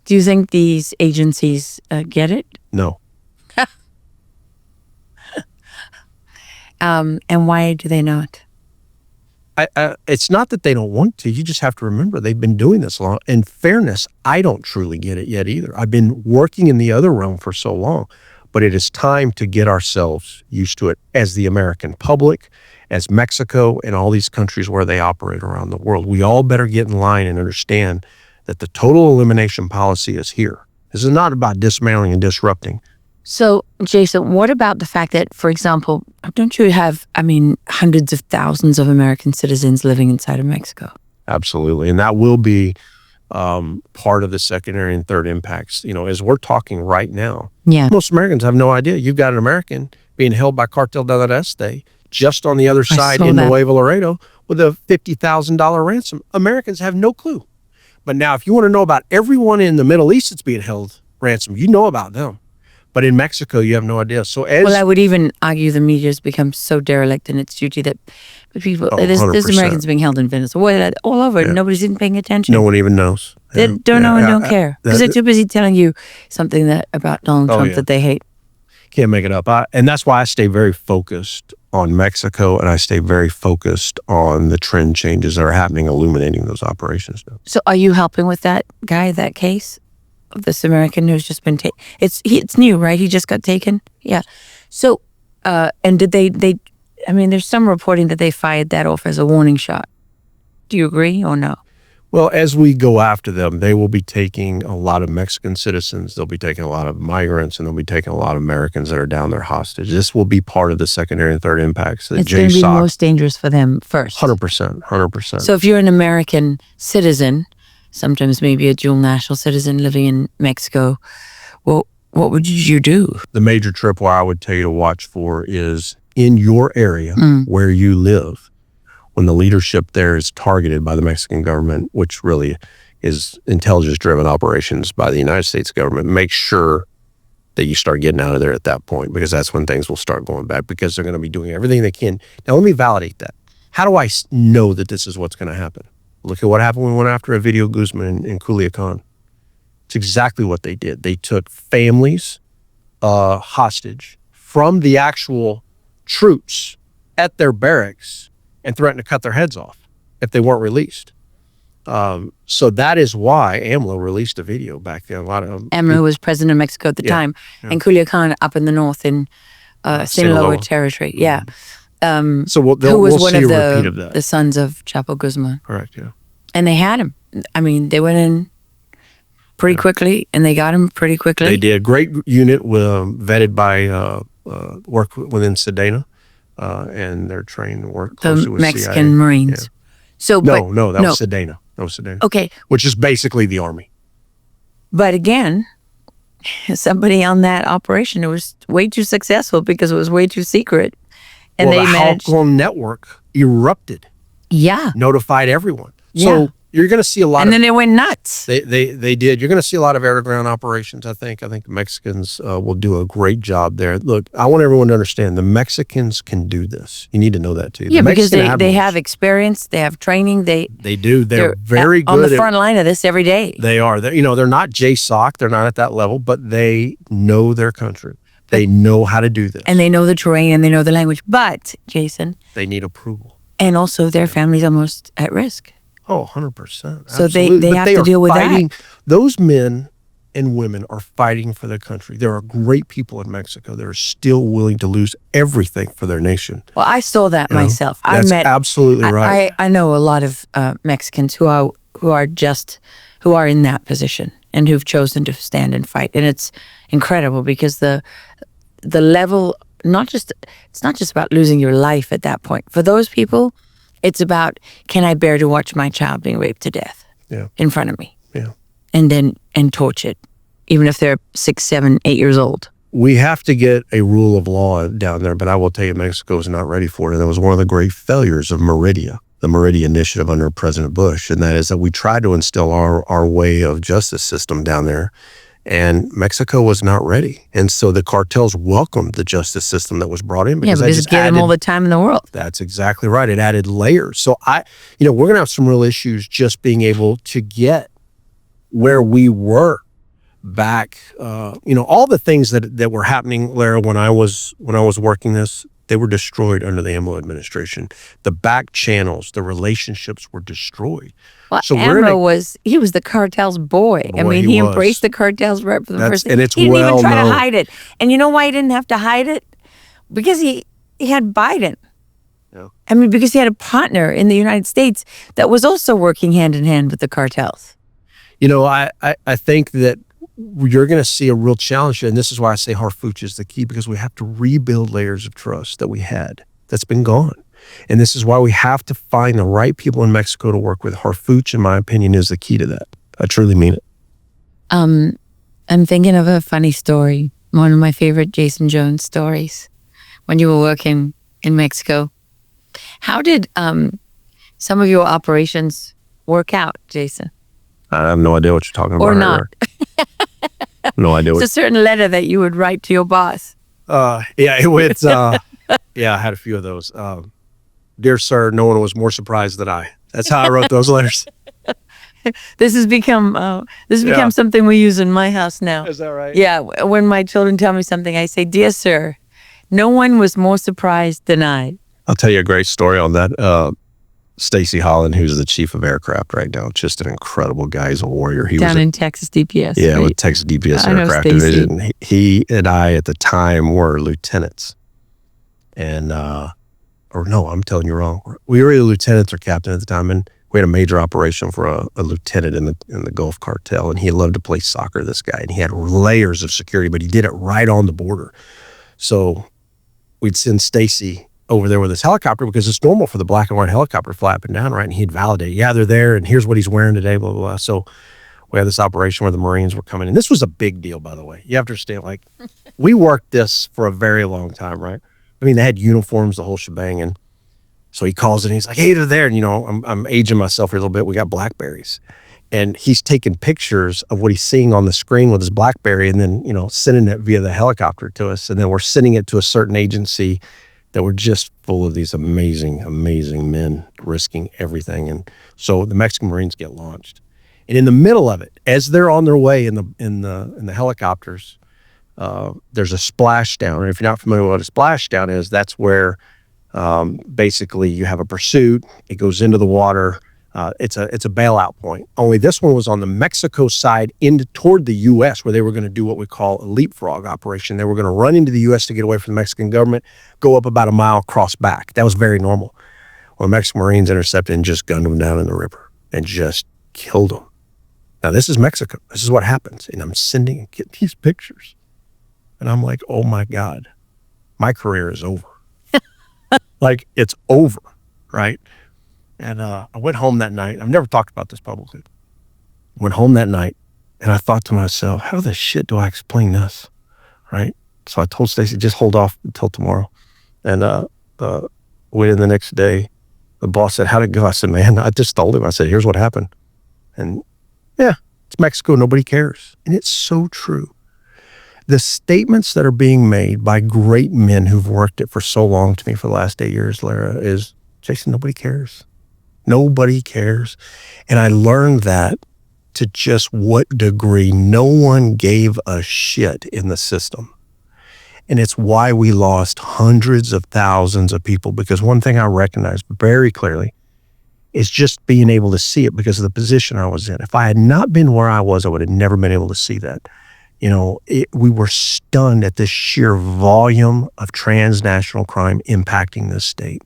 Speaker 2: Do you think these agencies get it?
Speaker 1: No.
Speaker 2: And why do they not?
Speaker 1: It's not that they don't want to. You just have to remember they've been doing this long. In fairness, I don't truly get it yet either. I've been working in the other realm for so long, but it is time to get ourselves used to it as the American public, as Mexico, and all these countries where they operate around the world. We all better get in line and understand that the total elimination policy is here. This is not about dismantling and disrupting.
Speaker 2: So, Jaeson, what about the fact that, for example, don't you have, hundreds of thousands of American citizens living inside of Mexico?
Speaker 1: Absolutely. And that will be part of the secondary and third impacts. As we're talking right now, most Americans have no idea. You've got an American being held by Cartel del Este just on the other side in Nuevo Laredo with a $50,000 ransom. Americans have no clue. But now, if you want to know about everyone in the Middle East that's being held ransom, you know about them. But in Mexico, you have no idea. So I
Speaker 2: would even argue the media has become so derelict in its duty that people, there's Americans being held in Venezuela, all over. Yeah. Nobody's even paying attention.
Speaker 1: No one even knows.
Speaker 2: They don't know and don't care. Because they're too busy telling you something about Donald Trump that they hate.
Speaker 1: Can't make it up. And that's why I stay very focused on Mexico, and I stay very focused on the trend changes that are happening, illuminating those operations.
Speaker 2: So are you helping with that case? Of this American who's just been taken. It's new, right? He just got taken? Yeah. So, and did they there's some reporting that they fired that off as a warning shot. Do you agree or no?
Speaker 1: Well, as we go after them, they will be taking a lot of Mexican citizens, they'll be taking a lot of migrants, and they'll be taking a lot of Americans that are down there hostage. This will be part of the secondary and third impacts.
Speaker 2: It's going to be most dangerous for them first.
Speaker 1: 100%.
Speaker 2: So if you're an American citizen, sometimes maybe a dual national citizen living in Mexico, well, what would you do?
Speaker 1: The major tripwire I would tell you to watch for is in your area where you live, when the leadership there is targeted by the Mexican government, which really is intelligence-driven operations by the United States government, make sure that you start getting out of there at that point, because that's when things will start going bad, because they're going to be doing everything they can. Now, let me validate that. How do I know that this is what's going to happen? Look at what happened when we went after Ovidio Guzman in Culiacan. It's exactly what they did. They took families hostage from the actual troops at their barracks and threatened to cut their heads off if they weren't released. So that is why AMLO released a video back then.
Speaker 2: AMLO was president of Mexico at the time, and Culiacan up in the north in Sinaloa territory. Yeah.
Speaker 1: So
Speaker 2: who was one of the sons of Chapo Guzman.
Speaker 1: Correct, yeah.
Speaker 2: And they had him. They went in pretty quickly, and they got him pretty quickly.
Speaker 1: They did. Great unit, vetted by, work within Sedena, and they're trained to work closely with
Speaker 2: Mexican
Speaker 1: CIA.
Speaker 2: Marines.
Speaker 1: Yeah. That was Sedena. No sedan.
Speaker 2: Okay.
Speaker 1: Which is basically the Army.
Speaker 2: But again, somebody on that operation, it was way too successful because it was way too secret. And
Speaker 1: well,
Speaker 2: they
Speaker 1: the
Speaker 2: managed.
Speaker 1: Halcon network erupted.
Speaker 2: Yeah.
Speaker 1: Notified everyone.
Speaker 2: Yeah.
Speaker 1: So you're going to see a lot
Speaker 2: and then they went nuts.
Speaker 1: They did. You're going to see a lot of air-to-ground operations, I think. I think the Mexicans will do a great job there. Look, I want everyone to understand the Mexicans can do this. You need to know that too.
Speaker 2: Yeah, because they have experience, they have training. They
Speaker 1: do. They're very good
Speaker 2: on the front line of this every day.
Speaker 1: They are. They're not JSOC. They're not at that level, but they know their country. They know how to do this.
Speaker 2: And they know the terrain and they know the language. But, Jaeson.
Speaker 1: They need approval.
Speaker 2: And also their family's almost at risk.
Speaker 1: Oh, 100%.
Speaker 2: So they have to deal with that.
Speaker 1: Those men and women are fighting for their country. There are great people in Mexico that are still willing to lose everything for their nation.
Speaker 2: Well, I saw that myself.
Speaker 1: That's absolutely right.
Speaker 2: I know a lot of Mexicans who are in that position and who've chosen to stand and fight. And it's incredible because the level, it's not just about losing your life at that point. For those people, it's about, can I bear to watch my child being raped to death in front of me?
Speaker 1: Yeah.
Speaker 2: And tortured, even if they're 6, 7, 8 years old.
Speaker 1: We have to get a rule of law down there, but I will tell you, Mexico is not ready for it. And that was one of the great failures of Meridia, the Meridia initiative under President Bush. And that is that we tried to instill our way of justice system down there. And Mexico was not ready. And so the cartels welcomed the justice system that was brought in.
Speaker 2: Because it gave them all the time in the world.
Speaker 1: That's exactly right. It added layers. So we're going to have some real issues just being able to get where we were back. All the things that were happening, Lara, when I was working this, they were destroyed under the AMLO administration. The back channels, the relationships were destroyed.
Speaker 2: Well, so he was the cartel's boy. I mean, he embraced the cartel's right from the first.
Speaker 1: And it's
Speaker 2: he didn't even try to hide it. And you know why he didn't have to hide it? Because he had Biden.
Speaker 1: Yeah.
Speaker 2: I mean, because he had a partner in the United States that was also working hand in hand with the cartels.
Speaker 1: I think that you're going to see a real challenge, and this is why I say Harfuch is the key, because we have to rebuild layers of trust that we had that's been gone. And this is why we have to find the right people in Mexico to work with. Harfuch, in my opinion, is the key to that. I truly mean it.
Speaker 2: I'm thinking of a funny story, one of my favorite Jaeson Jones stories, when you were working in Mexico. How did some of your operations work out, Jaeson?
Speaker 1: I have no idea what you're talking about.
Speaker 2: Or not.
Speaker 1: No idea.
Speaker 2: It's a certain letter that you would write to your boss.
Speaker 1: I had a few of those. Dear sir, no one was more surprised than I. That's how I wrote those letters.
Speaker 2: This has become something we use in my house now.
Speaker 1: Is that right?
Speaker 2: Yeah. When my children tell me something, I say, "Dear sir, no one was more surprised than I."
Speaker 1: I'll tell you a great story on that. Stacy Holland, who's the chief of aircraft right now, just an incredible guy. He's a warrior. He
Speaker 2: down
Speaker 1: was
Speaker 2: in Texas DPS.
Speaker 1: Yeah,
Speaker 2: right?
Speaker 1: with Texas DPS Aircraft Division. He and I at the time were lieutenants. And, or no, I'm telling you wrong. We were either lieutenants or captain at the time, and we had a major operation for a lieutenant in the Gulf Cartel, and he loved to play soccer, this guy, and he had layers of security, but he did it right on the border. So we'd send Stacy over there with his helicopter, because it's normal for the black and white helicopter to fly up and down, right? And he'd validate, yeah, they're there, and here's what he's wearing today, blah, blah, blah. So we had this operation where the Marines were coming in. This was a big deal, by the way. You have to understand, like, we worked this for a very long time, right? I mean, they had uniforms, the whole shebang. And so he calls in, he's like, hey, they're there. And, I'm aging myself here a little bit. We got Blackberries. And he's taking pictures of what he's seeing on the screen with his Blackberry, and then, sending it via the helicopter to us. And then we're sending it to a certain agency that were just full of these amazing, amazing men risking everything. And so the Mexican Marines get launched. And in the middle of it, as they're on their way in the helicopters, there's a splashdown. And if you're not familiar with what a splashdown is, that's where basically you have a pursuit. It goes into the water. It's a bailout point. Only this one was on the Mexico side toward the U.S., where they were going to do what we call a leapfrog operation. They were going to run into the U.S. to get away from the Mexican government, go up about a mile, cross back. That was very normal. Well, Mexican Marines intercepted and just gunned them down in the river and just killed them. Now, this is Mexico. This is what happens. And I'm getting these pictures. And I'm like, oh my God, my career is over. Like, it's over, right? And I went home that night. I've never talked about this publicly. Went home that night, and I thought to myself, how the shit do I explain this, right? So I told Stacy, just hold off until tomorrow. And went in the next day. The boss said, how'd it go? I said, man, I just told him. I said, here's what happened. And yeah, it's Mexico. Nobody cares. And it's so true. The statements that are being made by great men who've worked it for so long to me for the last 8 years, Lara, is, Jaeson, nobody cares. Nobody cares. And I learned that to just what degree no one gave a shit in the system. And it's why we lost hundreds of thousands of people, because one thing I recognize very clearly is just being able to see it because of the position I was in. If I had not been where I was, I would have never been able to see that. You know, we were stunned at this sheer volume of transnational crime impacting this state.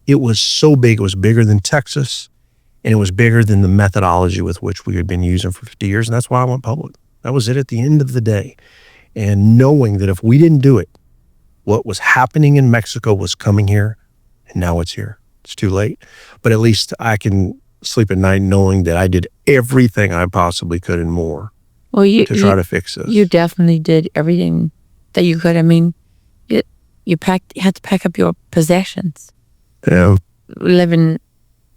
Speaker 1: It was so big. It was bigger than Texas, and it was bigger than the methodology with which we had been using for 50 years. And that's why I went public. That was it at the end of the day. And knowing that if we didn't do it, what was happening in Mexico was coming here, and now it's here. It's too late. But at least I can sleep at night knowing that I did everything I possibly could and more to try to fix this.
Speaker 2: You definitely did everything that you could. I mean, you had to pack up your possessions.
Speaker 1: Yeah.
Speaker 2: Living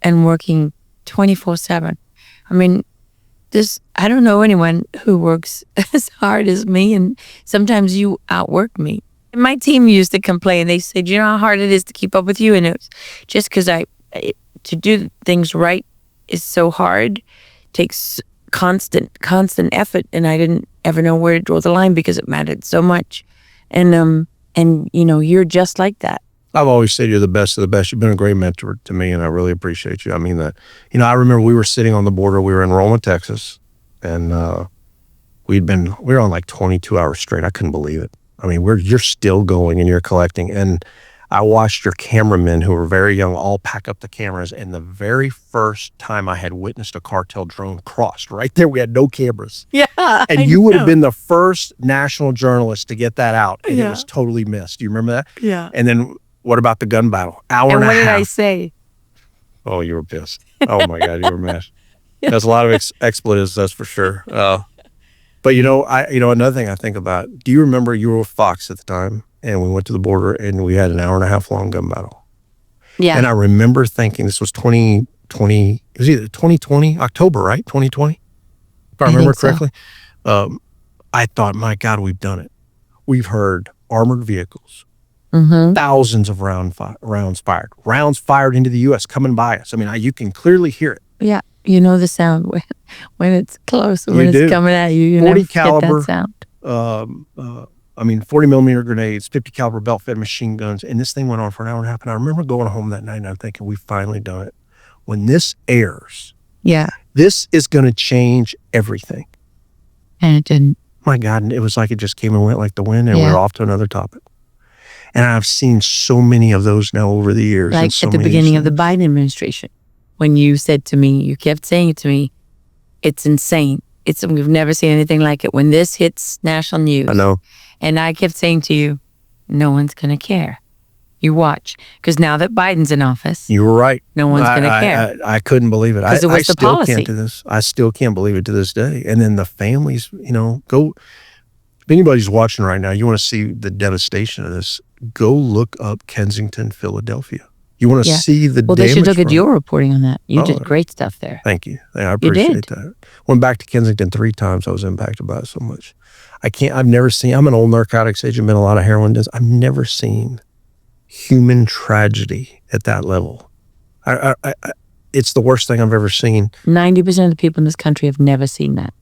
Speaker 2: and working 24/7. I mean, I don't know anyone who works as hard as me, and sometimes you outwork me. And my team used to complain. They said, you know how hard it is to keep up with you? And it was just because to do things right is so hard, takes constant effort, and I didn't ever know where to draw the line because it mattered so much. And you know, you're just like that.
Speaker 1: I've always said you're the best of the best. You've been a great mentor to me, and I really appreciate you. I mean that. You know, I remember we were sitting on the border. We were in Roma, Texas, and we were on like 22 hours straight. I couldn't believe it. I mean, you're still going and you're collecting. And I watched your cameramen, who were very young, all pack up the cameras. And the very first time I had witnessed a cartel drone crossed right there, we had no cameras.
Speaker 2: Yeah.
Speaker 1: And you would have been the first national journalist to get that out. And it was totally missed. Do you remember that?
Speaker 2: Yeah.
Speaker 1: And then what about the gun battle? Hour and a half.
Speaker 2: And what did I say?
Speaker 1: Oh, you were pissed. Oh my God, you were mad. There's a lot of expletives, that's for sure. But you know, another thing I think about, do you remember you were with Fox at the time, and we went to the border and we had an hour and a half long gun battle?
Speaker 2: Yeah.
Speaker 1: And I remember thinking, this was 2020, it was either 2020, October, right? 2020, if I remember correctly. So. I thought, my God, we've done it. We've heard armored vehicles, thousands of rounds fired into the U.S. coming by us. I mean, you can clearly hear it.
Speaker 2: Yeah. You know the sound when it's close, when it's coming at you. You
Speaker 1: 40 caliber
Speaker 2: get that sound.
Speaker 1: 40 millimeter grenades, 50 caliber belt-fed machine guns, and this thing went on for an hour and a half. And I remember going home that night and I'm thinking, we've finally done it. When this airs, this is going to change everything.
Speaker 2: And it didn't.
Speaker 1: My God, it was like it just came and went like the wind, and we're off to another topic. And I've seen so many of those now over the years.
Speaker 2: Like at the beginning of the Biden administration. When you said to me, you kept saying it to me, it's insane. We've never seen anything like it. When this hits national news.
Speaker 1: I know.
Speaker 2: And I kept saying to you, no one's going to care. You watch. Because now that Biden's in office.
Speaker 1: You were right.
Speaker 2: No one's going to care.
Speaker 1: I couldn't believe it.
Speaker 2: Because it was the policy.
Speaker 1: I still can't believe it to this day. And then the families, if anybody's watching right now, you want to see the devastation of this, go look up Kensington, Philadelphia. You want to see the damage.
Speaker 2: Well, they should look at your reporting on that. You did great stuff there.
Speaker 1: Thank you. I appreciate that. Went back to Kensington 3 times. I was impacted by it so much. I'm an old narcotics agent, been a lot of heroin deaths. I've never seen human tragedy at that level. It's the worst thing I've ever seen.
Speaker 2: 90% of the people in this country have never seen that.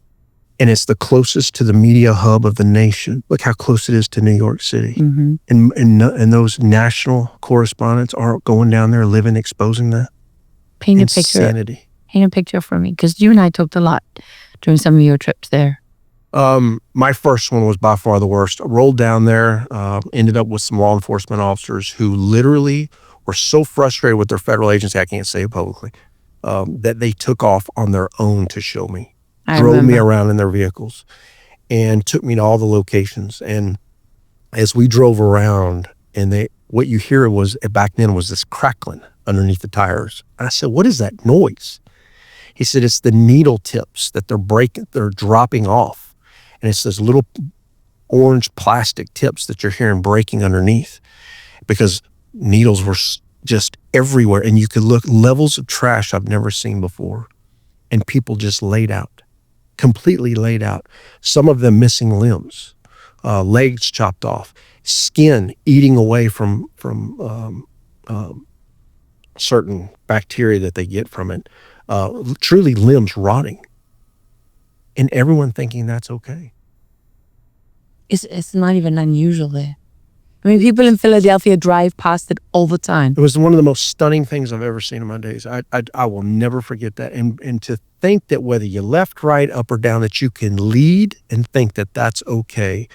Speaker 1: And it's the closest to the media hub of the nation. Look how close it is to New York City. Mm-hmm. And those national correspondents aren't going down there living, exposing that.
Speaker 2: Paint
Speaker 1: insanity.
Speaker 2: Paint a picture for me, because you and I talked a lot during some of your trips there.
Speaker 1: My first one was by far the worst. I rolled down there, ended up with some law enforcement officers who literally were so frustrated with their federal agency, I can't say it publicly, that they took off on their own to show me. Drove me around in their vehicles and took me to all the locations. And as we drove around, and what you hear back then was this crackling. underneath the tires. And I said, what is that noise? He said, it's the needle tips that they're dropping off. And it's those little orange plastic tips that you're hearing breaking underneath, because needles were just everywhere. And you could look levels of trash I've never seen before. And people just laid out, completely laid out. Some of them missing limbs, legs chopped off, skin eating away from certain bacteria that they get from it, truly limbs rotting. And everyone thinking that's okay.
Speaker 2: It's not even unusual there. I mean, people in Philadelphia drive past it all the time.
Speaker 1: It was one of the most stunning things I've ever seen in my days. I will never forget that. And to think that whether you left, right, up, or down, that you can lead and think that that's okay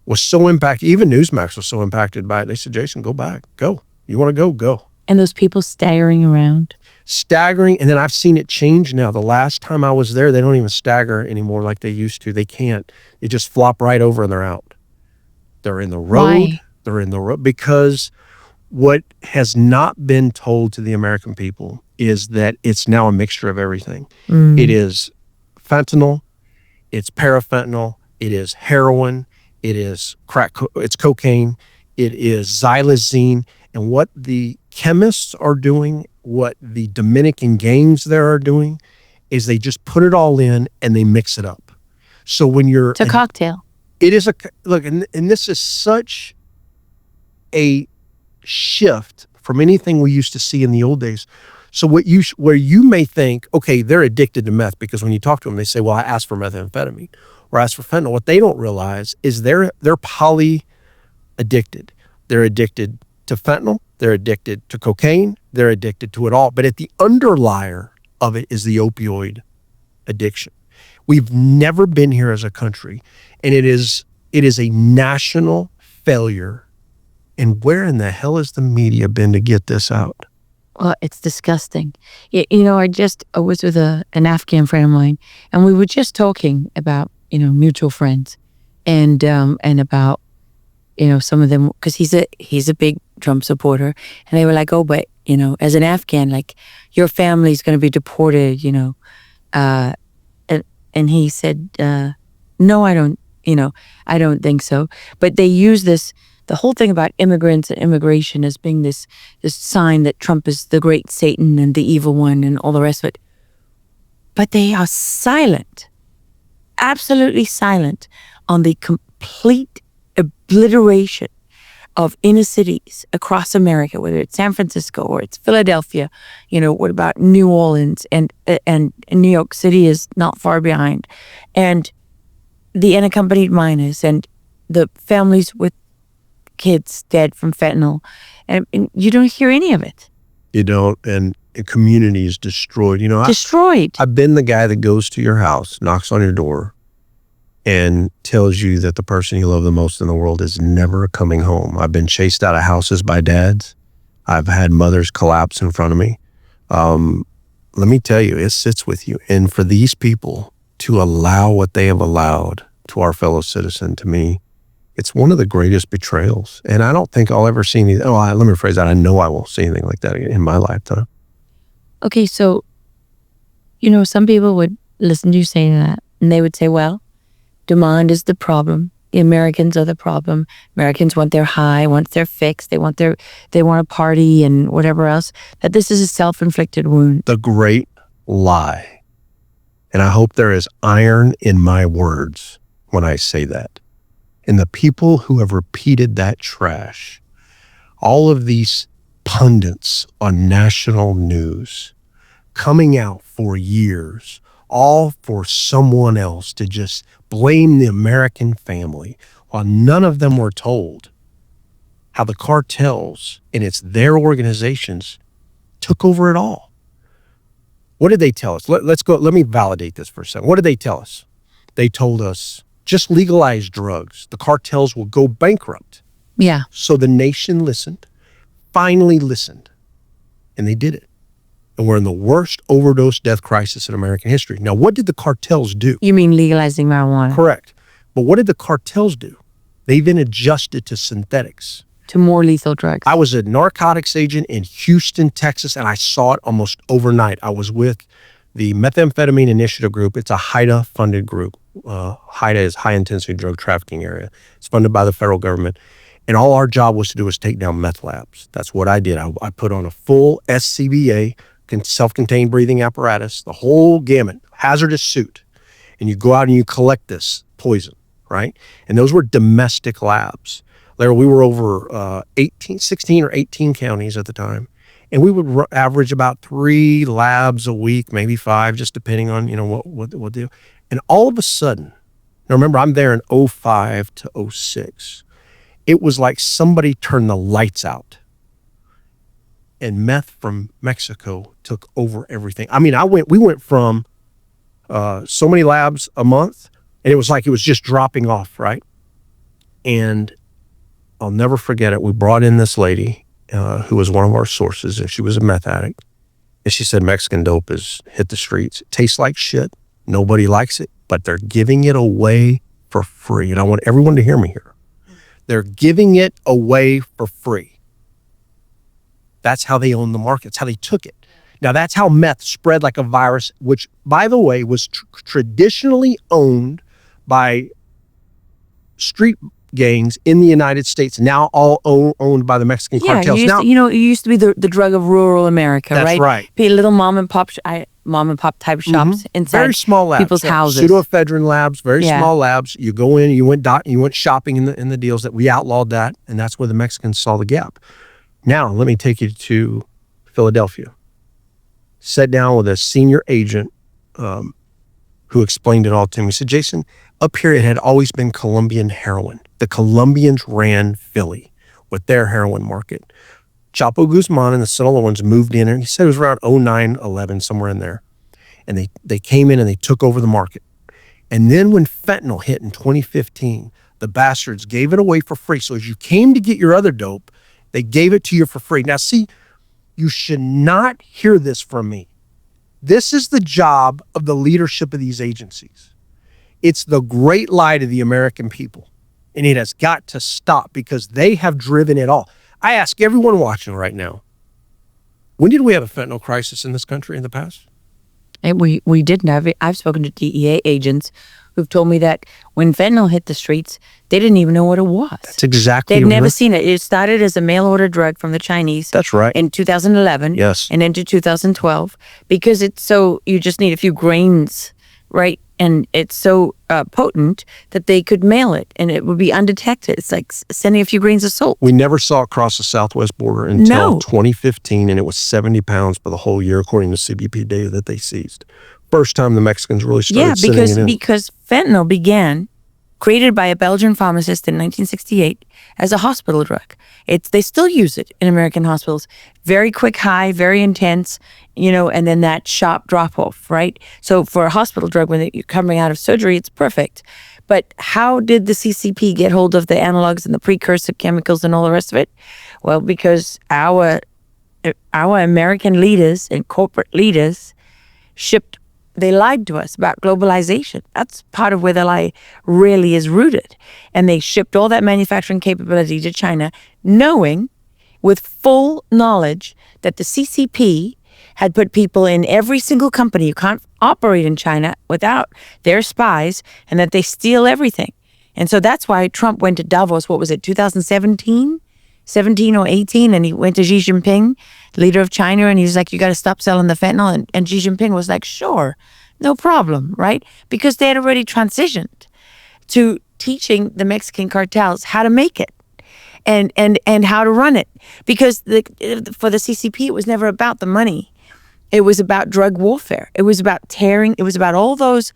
Speaker 1: was so impacted. Even Newsmax was so impacted by it. They said, Jaeson, go back. Go. You want to go? Go.
Speaker 2: And those people staggering around.
Speaker 1: Staggering. And then I've seen it change now. The last time I was there, they don't even stagger anymore like they used to. They can't. They just flop right over and they're out. They're in the road.
Speaker 2: Why?
Speaker 1: They're in the road because what has not been told to the American people is that it's now a mixture of everything. It is fentanyl, it's parafentanyl, it is heroin, it is it's cocaine, it is xylazine. And what the chemists are doing, what the Dominican gangs there are doing, is they just put it all in and they mix it up. So when you're...
Speaker 2: It's a cocktail.
Speaker 1: It is look, and this is such a shift from anything we used to see in the old days. So where you may think, okay, they're addicted to meth, because when you talk to them, they say, well, I asked for methamphetamine or asked for fentanyl. What they don't realize is they're poly addicted. They're addicted to fentanyl. They're addicted to cocaine. They're addicted to it all. But at the underlier of it is the opioid addiction. We've never been here as a country, and it is a national failure. And where in the hell has the media been to get this out?
Speaker 2: Well, it's disgusting. You know, I was with an Afghan friend of mine, and we were just talking about, mutual friends, and about, some of them, because he's a big Trump supporter, and they were like, oh, but as an Afghan, like, your family's going to be deported, and he said, no, I don't think so. But they use the whole thing about immigrants and immigration as being this sign that Trump is the great Satan and the evil one and all the rest of it. But they are silent, absolutely silent, on the complete obliteration of inner cities across America, whether it's San Francisco or it's Philadelphia. What about New Orleans, and New York City is not far behind, and the unaccompanied minors and the families with kids dead from fentanyl, and you don't hear any of it.
Speaker 1: You don't, and a community is destroyed.
Speaker 2: Destroyed.
Speaker 1: I've been the guy that goes to your house, knocks on your door, and tells you that the person you love the most in the world is never coming home. I've been chased out of houses by dads. I've had mothers collapse in front of me. Let me tell you, it sits with you. And for these people to allow what they have allowed to our fellow citizen, to me, it's one of the greatest betrayals. And I don't think I'll ever see anything. Let me rephrase that. I know I won't see anything like that in my lifetime.
Speaker 2: Okay, so, some people would listen to you saying that, and they would say, well, demand is the problem. The Americans are the problem. Americans want their high, want their fix. They want a party and whatever else. That this is a self-inflicted wound.
Speaker 1: The great lie. And I hope there is iron in my words when I say that. And the people who have repeated that trash, all of these pundits on national news coming out for years, all for someone else to just blame the American family, while none of them were told how the cartels, and it's their organizations, took over it all. What did they tell us? Let's go. Let me validate this for a second. What did they tell us? They told us, just legalize drugs. The cartels will go bankrupt.
Speaker 2: Yeah.
Speaker 1: So the nation listened, finally listened, and they did it. And we're in the worst overdose death crisis in American history. Now, what did the cartels do?
Speaker 2: You mean legalizing marijuana?
Speaker 1: Correct. But what did the cartels do? They then adjusted to synthetics.
Speaker 2: to more lethal drugs.
Speaker 1: I was a narcotics agent in Houston, Texas, and I saw it almost overnight. I was with the Methamphetamine Initiative Group. It's a HIDTA-funded group. HIDTA is High Intensity Drug Trafficking Area. It's funded by the federal government. And all our job was to do was take down meth labs. That's what I did. I put on a full SCBA, self-contained breathing apparatus, the whole gamut, hazardous suit. And you go out and you collect this poison, right? And those were domestic labs. Lara, we were over 16 or 18 counties at the time. And we would average about 3 labs a week, maybe 5, just depending on, what we'll do. And all of a sudden, now remember, I'm there in 05 to 06. It was like somebody turned the lights out. And meth from Mexico took over everything. I mean, we went from so many labs a month, and it was like it was just dropping off, right? And I'll never forget it. We brought in this lady who was one of our sources, and she was a meth addict. And she said, Mexican dope has hit the streets. It tastes like shit. Nobody likes it, but they're giving it away for free. And I want everyone to hear me here. They're giving it away for free. That's how they own the market. That's how they took it. Now, that's how meth spread like a virus, which, by the way, was traditionally owned by street gangs in the United States, now all owned by the Mexican cartels.
Speaker 2: It used to be the drug of rural America, right?
Speaker 1: That's right.
Speaker 2: Little mom and pop type shops inside
Speaker 1: very small labs,
Speaker 2: people's houses.
Speaker 1: Pseudoephedrine labs, very small labs. You go in, you went shopping in the deals that we outlawed that, and that's where the Mexicans saw the gap. Now, let me take you to Philadelphia. Sat down with a senior agent who explained it all to me. He said, Jaeson, up here it had always been Colombian heroin. The Colombians ran Philly with their heroin market. Chapo Guzman and the Sinaloa ones moved in, and he said it was around 09, 11, somewhere in there. And they came in and they took over the market. And then when fentanyl hit in 2015, the bastards gave it away for free. So as you came to get your other dope, they gave it to you for free. Now, see, you should not hear this from me. This is the job of the leadership of these agencies. It's the great lie to the American people. And it has got to stop because they have driven it all. I ask everyone watching right now, when did we have a fentanyl crisis in this country in the past?
Speaker 2: And we didn't have it. I've spoken to DEA agents who've told me that when fentanyl hit the streets, they didn't even know what it was.
Speaker 1: That's exactly
Speaker 2: They'd never seen it. It started as a mail-order drug from the Chinese.
Speaker 1: That's right.
Speaker 2: In 2011.
Speaker 1: Yes.
Speaker 2: And into 2012. Because you just need a few grains, right? And it's so potent that they could mail it and it would be undetected. It's like sending a few grains of salt.
Speaker 1: We never saw it cross the southwest border until 2015, and it was 70 pounds for the whole year, according to CBP data that they seized. First time the Mexicans really started sending it in.
Speaker 2: Because fentanyl began, created by a Belgian pharmacist in 1968 as a hospital drug. They still use it in American hospitals. Very quick high, very intense, and then that sharp drop off, right? So for a hospital drug, when you're coming out of surgery, it's perfect. But how did the CCP get hold of the analogs and the precursor chemicals and all the rest of it? Well, because our American leaders and corporate leaders they lied to us about globalization. That's part of where the lie really is rooted. And they shipped all that manufacturing capability to China, knowing with full knowledge that the CCP had put people in every single company. You can't operate in China without their spies, and that they steal everything. And so that's why Trump went to Davos, 2017? 17 or 18, and he went to Xi Jinping, leader of China, and he was like, you got to stop selling the fentanyl. And Xi Jinping was like, sure, no problem, right? Because they had already transitioned to teaching the Mexican cartels how to make it and how to run it. Because for the CCP, it was never about the money. It was about drug warfare. It was about it was about all those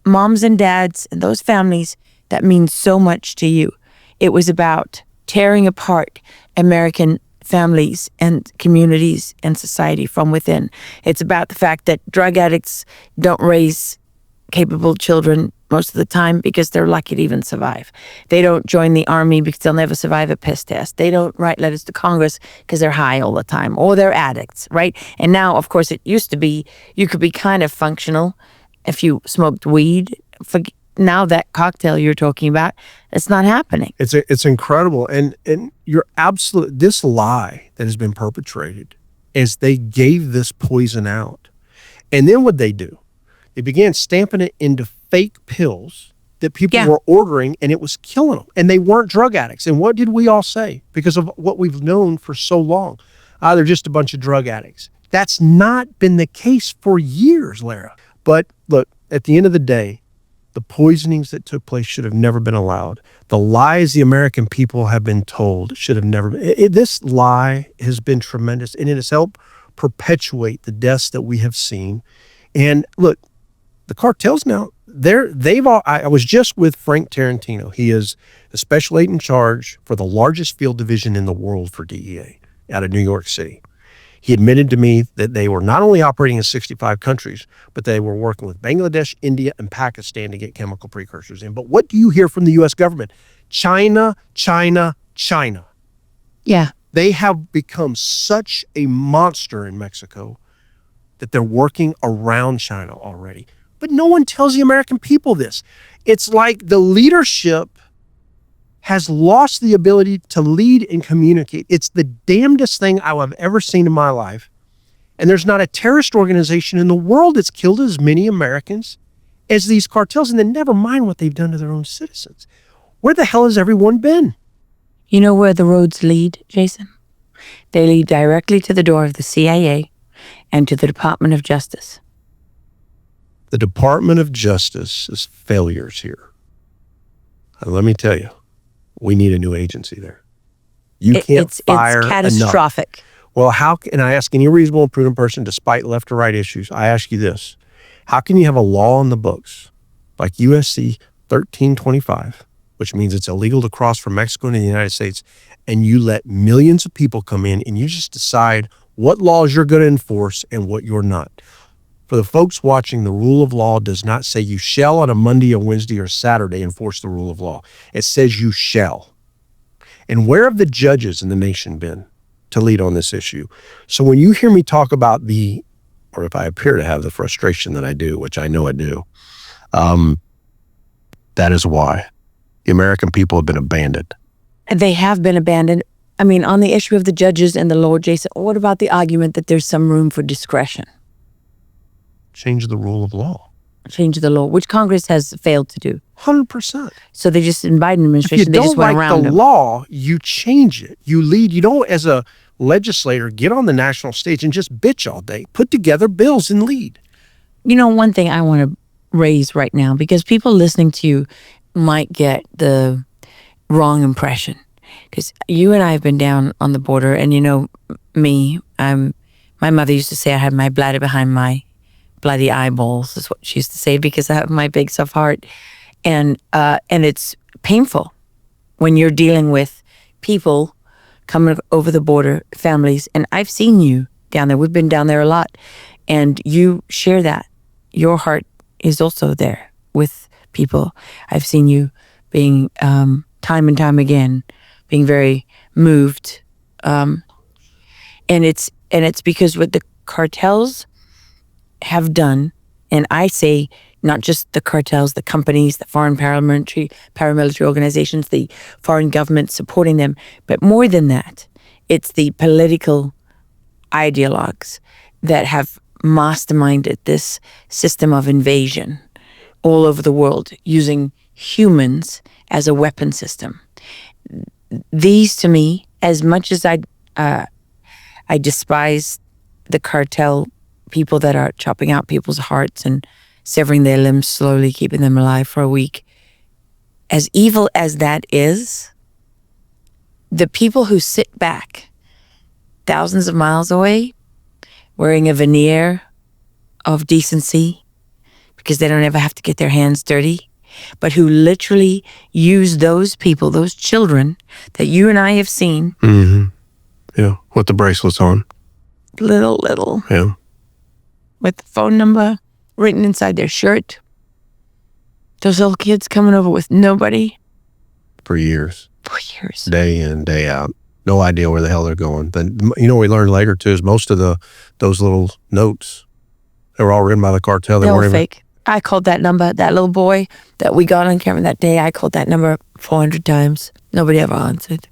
Speaker 2: moms and dads and those families that mean so much to you. It was about tearing apart American families and communities and society from within. It's about the fact that drug addicts don't raise capable children most of the time because they're lucky to even survive. They don't join the army because they'll never survive a piss test. They don't write letters to Congress because they're high all the time, or they're addicts, right? And now, of course, it used to be you could be kind of functional if you smoked weed. now that cocktail you're talking about, it's not happening.
Speaker 1: It's incredible. And you're absolute. This lie that has been perpetrated is they gave this poison out. And then what they do, they began stamping it into fake pills that people were ordering, and it was killing them. And they weren't drug addicts. And what did we all say? Because of what we've known for so long. They're just a bunch of drug addicts. That's not been the case for years, Lara. But look, at the end of the day, the poisonings that took place should have never been allowed. The lies the American people have been told should have never been. This lie has been tremendous, and it has helped perpetuate the deaths that we have seen. And look, the cartels now, I was just with Frank Tarantino. He is the special agent in charge for the largest field division in the world for DEA out of New York City. He admitted to me that they were not only operating in 65 countries, but they were working with Bangladesh, India, and Pakistan to get chemical precursors in. But what do you hear from the U.S. government? China, China, China.
Speaker 2: Yeah.
Speaker 1: They have become such a monster in Mexico that they're working around China already. But no one tells the American people this. It's like the leadership has lost the ability to lead and communicate. It's the damnedest thing I have ever seen in my life. And there's not a terrorist organization in the world that's killed as many Americans as these cartels, and then never mind what they've done to their own citizens. Where the hell has everyone been?
Speaker 2: You know where the roads lead, Jaeson? They lead directly to the door of the CIA and to the Department of Justice.
Speaker 1: The Department of Justice's failures here. And let me tell you, we need a new agency there. You can't fire
Speaker 2: It's catastrophic.
Speaker 1: Enough. Well, how can I ask any reasonable and prudent person, despite left or right issues, I ask you this. How can you have a law in the books like USC 1325, which means it's illegal to cross from Mexico into the United States, and you let millions of people come in and you just decide what laws you're going to enforce and what you're not? For the folks watching, the rule of law does not say you shall on a Monday, a Wednesday, or Saturday enforce the rule of law. It says you shall. And where have the judges in the nation been to lead on this issue? So when you hear me talk about or if I appear to have the frustration that I do, which I know I do, that is why the American people have been abandoned.
Speaker 2: They have been abandoned. I mean, on the issue of the judges and the law, Jaeson, what about the argument that there's some room for discretion?
Speaker 1: Change the rule of law.
Speaker 2: Change the law, which Congress has failed to do.
Speaker 1: 100%.
Speaker 2: So they just, in Biden administration, they just went around
Speaker 1: the law, you change it. You lead. You don't, as a legislator, get on the national stage and just bitch all day. Put together bills and lead.
Speaker 2: You know, one thing I want to raise right now, because people listening to you might get the wrong impression. Because you and I have been down on the border, and you know me, my mother used to say I had my bladder behind my bloody eyeballs, is what she used to say, because I have my big soft heart. And it's painful when you're dealing with people coming over the border, families. And I've seen you down there. We've been down there a lot. And you share that. Your heart is also there with people. I've seen you being, time and time again, being very moved. And it's because what the cartels have done, and I say not just the cartels, the companies, the foreign paramilitary organizations, the foreign governments supporting them, but more than that, it's the political ideologues that have masterminded this system of invasion all over the world, using humans as a weapon system. These, to me, as much as I despise the cartel people that are chopping out people's hearts and severing their limbs slowly, keeping them alive for a week, as evil as that is, the people who sit back thousands of miles away, wearing a veneer of decency because they don't ever have to get their hands dirty, but who literally use those people, those children that you and I have seen.
Speaker 1: Mm-hmm. Yeah, with the bracelets on.
Speaker 2: Little.
Speaker 1: Yeah.
Speaker 2: With the phone number written inside their shirt. Those little kids coming over with nobody.
Speaker 1: For years. Day in, day out. No idea where the hell they're going. Then, you know, what we learned later too is most of those little notes, they were all written by the cartel.
Speaker 2: They were fake. I called that number, that little boy that we got on camera that day, I called that number 400 times. Nobody ever answered.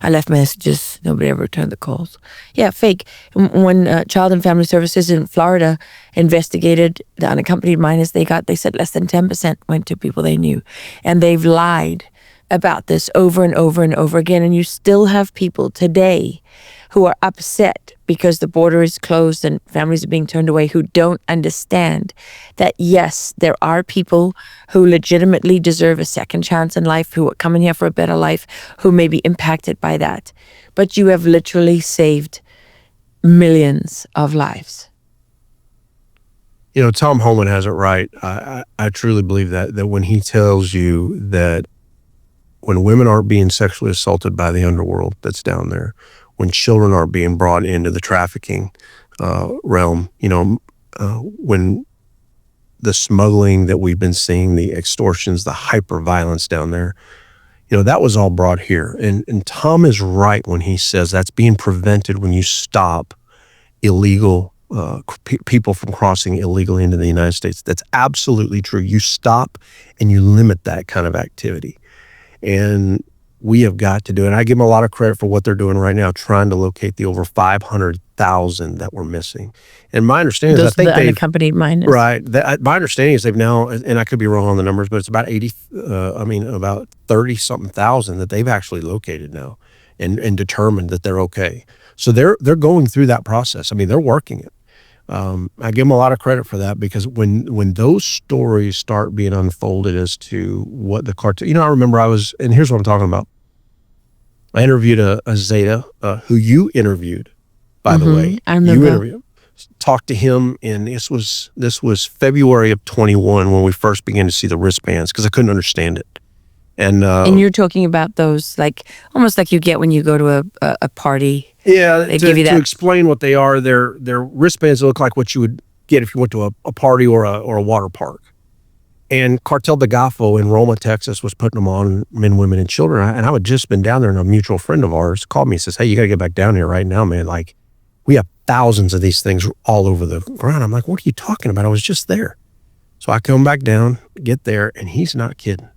Speaker 2: I left messages. Nobody ever returned the calls. Yeah, fake. When Child and Family Services in Florida investigated the unaccompanied minors they said less than 10% went to people they knew. And they've lied about this over and over and over again. And you still have people today who are upset because the border is closed and families are being turned away, who don't understand that, yes, there are people who legitimately deserve a second chance in life, who are coming here for a better life, who may be impacted by that. But you have literally saved millions of lives.
Speaker 1: You know, Tom Homan has it right. I truly believe that when he tells you that when women aren't being sexually assaulted by the underworld that's down there, when children are being brought into the trafficking realm, you know, when the smuggling that we've been seeing, the extortions, the hyper-violence down there, you know, that was all brought here. And Tom is right when he says that's being prevented when you stop illegal people from crossing illegally into the United States. That's absolutely true. You stop and you limit that kind of activity. And we have got to do it. And I give them a lot of credit for what they're doing right now, trying to locate the over 500,000 that were missing. And my understanding is I think they've
Speaker 2: unaccompanied minors.
Speaker 1: Right. My understanding is they've now, and I could be wrong on the numbers, but it's about about 30-something thousand that they've actually located now and determined that they're okay. So they're going through that process. I mean, they're working it. I give them a lot of credit for that, because when those stories start being unfolded as to what the cartel, you know, I remember and here's what I'm talking about. I interviewed a Zeta who you interviewed, by the way.
Speaker 2: I remember.
Speaker 1: You interviewed him. Talked to him, and this was February of 21 when we first began to see the wristbands, because I couldn't understand it. And
Speaker 2: you're talking about those, like almost like you get when you go to a party.
Speaker 1: Yeah,
Speaker 2: they give you that.
Speaker 1: To explain what they are, they're wristbands that look like what you would get if you went to a party or a water park. And Cartel de Golfo in Roma, Texas, was putting them on men, women, and children. And I had just been down there, and a mutual friend of ours called me and says, "Hey, you got to get back down here right now, man. Like, we have thousands of these things all over the ground." I'm like, "What are you talking about? I was just there." So I come back down, get there, and he's not kidding.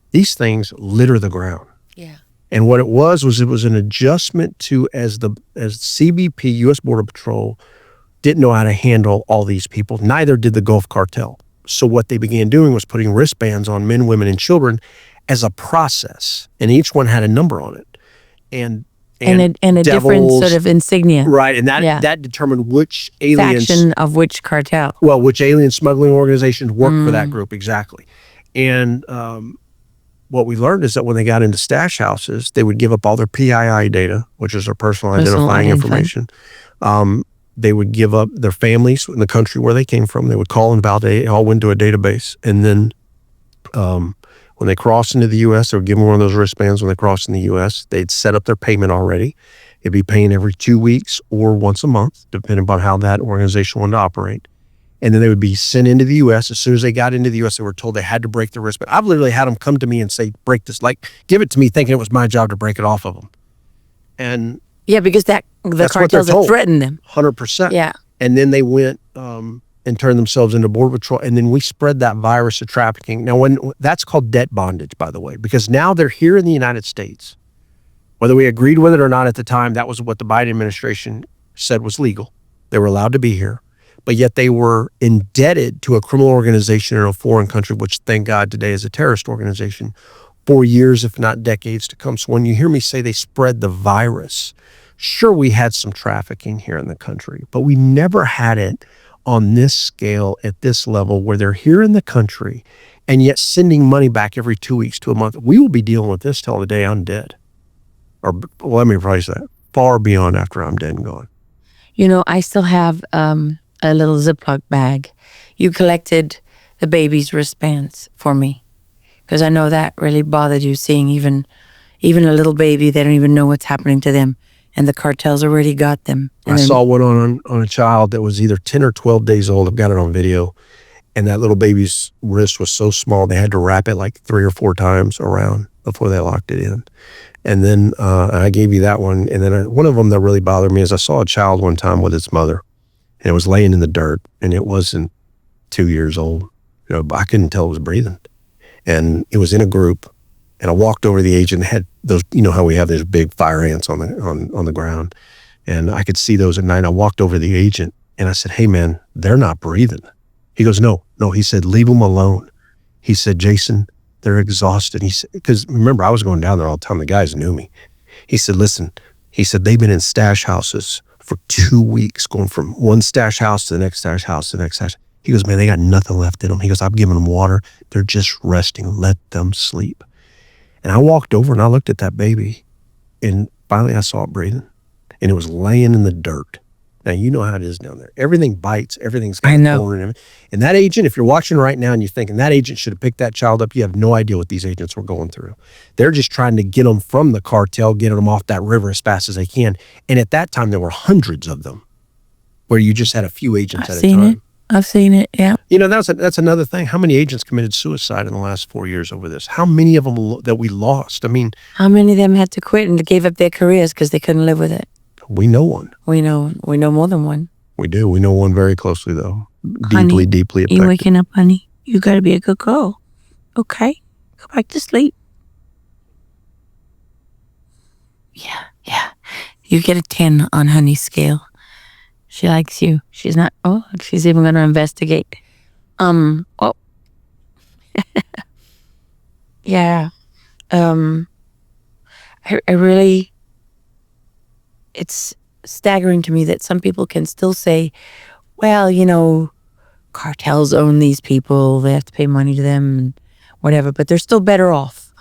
Speaker 1: These things litter the ground.
Speaker 2: Yeah.
Speaker 1: And what it was an adjustment to as CBP, U.S. Border Patrol, didn't know how to handle all these people. Neither did the Gulf Cartel. So what they began doing was putting wristbands on men, women, and children as a process, and each one had a number on it, and
Speaker 2: a
Speaker 1: devils,
Speaker 2: different sort of insignia,
Speaker 1: right? And that determined which aliens,
Speaker 2: faction of which cartel.
Speaker 1: Well, which alien smuggling organizations worked for that group exactly. And what we learned is that when they got into stash houses, they would give up all their PII data, which is their personal identifying information. They would give up their families in the country where they came from. They would call and validate. It all went to a database. And then when they crossed into the U.S., they would give them one of those wristbands when they crossed in the U.S. They'd set up their payment already. It'd be paying every 2 weeks or once a month, depending upon how that organization wanted to operate. And then they would be sent into the U.S. As soon as they got into the U.S., they were told they had to break the wristband. I've literally had them come to me and say, "Break this," like give it to me, thinking it was my job to break it off of them. And
Speaker 2: yeah, because the cartels have threatened them.
Speaker 1: 100%.
Speaker 2: Yeah.
Speaker 1: And then they went and turned themselves into Border Patrol, and then we spread that virus of trafficking. Now, that's called debt bondage, by the way, because now they're here in the United States. Whether we agreed with it or not at the time, that was what the Biden administration said was legal. They were allowed to be here. But yet they were indebted to a criminal organization in a foreign country, which, thank God, today is a terrorist organization, for years, if not decades to come. So when you hear me say they spread the virus, sure, we had some trafficking here in the country, but we never had it on this scale at this level where they're here in the country and yet sending money back every 2 weeks to a month. We will be dealing with this till the day I'm dead. Or well, let me rephrase that, far beyond after I'm dead and gone.
Speaker 2: You know, I still have a little Ziploc bag. You collected the baby's wristbands for me, because I know that really bothered you, seeing even a little baby, they don't even know what's happening to them, and the cartels already got them.
Speaker 1: I saw one on a child that was either 10 or 12 days old. I've got it on video, and that little baby's wrist was so small they had to wrap it like 3 or 4 times around before they locked it in. And then I gave you that one, and then one of them that really bothered me is I saw a child one time with its mother, and it was laying in the dirt, and it wasn't 2 years old. I couldn't tell it was breathing. And it was in a group. And I walked over to the agent, had those, how we have those big fire ants on the ground. And I could see those at night. I walked over to the agent and I said, hey man, they're not breathing. He goes, no. He said, leave them alone. He said, Jaeson, they're exhausted. He said, because remember, I was going down there all the time. The guys knew me. He said, listen, he said, they've been in stash houses for 2 weeks, going from one stash house to the next stash house to the next stash. He goes, man, they got nothing left in them. He goes, I'm giving them water. They're just resting. Let them sleep. And I walked over and I looked at that baby, and finally I saw it breathing, and it was laying in the dirt. Now, you know how it is down there. Everything bites. Everything's got bone in it. And that agent, if you're watching right now and you're thinking that agent should have picked that child up, you have no idea what these agents were going through. They're just trying to get them from the cartel, get them off that river as fast as they can. And at that time, there were hundreds of them, where you just had a few agents at a time.
Speaker 2: I've seen it, yeah.
Speaker 1: That's another thing. How many agents committed suicide in the last 4 years over this? How many of them that we lost? I mean,
Speaker 2: how many of them had to quit and gave up their careers because they couldn't live with it?
Speaker 1: We know one.
Speaker 2: We know more than one.
Speaker 1: We do. We know one very closely, though. Deeply, deeply affected.
Speaker 2: You waking up, honey? You got to be a good girl. Okay, go back to sleep. Yeah. You get a 10 on Honey's scale. She likes you. She's not. Oh, she's even going to investigate. Yeah. I really. It's staggering to me that some people can still say, well, cartels own these people. They have to pay money to them and whatever, but they're still better off.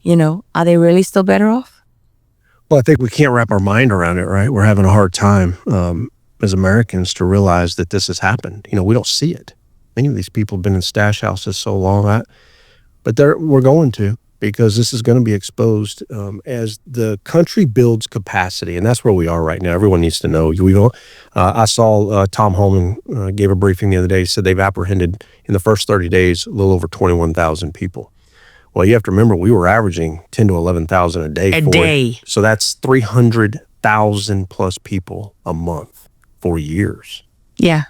Speaker 2: Are they really still better off?
Speaker 1: Well, I think we can't wrap our mind around it, right? We're having a hard time as Americans to realize that this has happened. We don't see it. Many of these people have been in stash houses so long, but we're going to, because this is going to be exposed as the country builds capacity. And that's where we are right now. Everyone needs to know. I saw Tom Holman gave a briefing the other day. He said they've apprehended in the first 30 days a little over 21,000 people. Well, you have to remember, we were averaging 10 to 11,000 a day.
Speaker 2: A day.
Speaker 1: So that's 300,000 plus people a month for years.
Speaker 2: Yeah.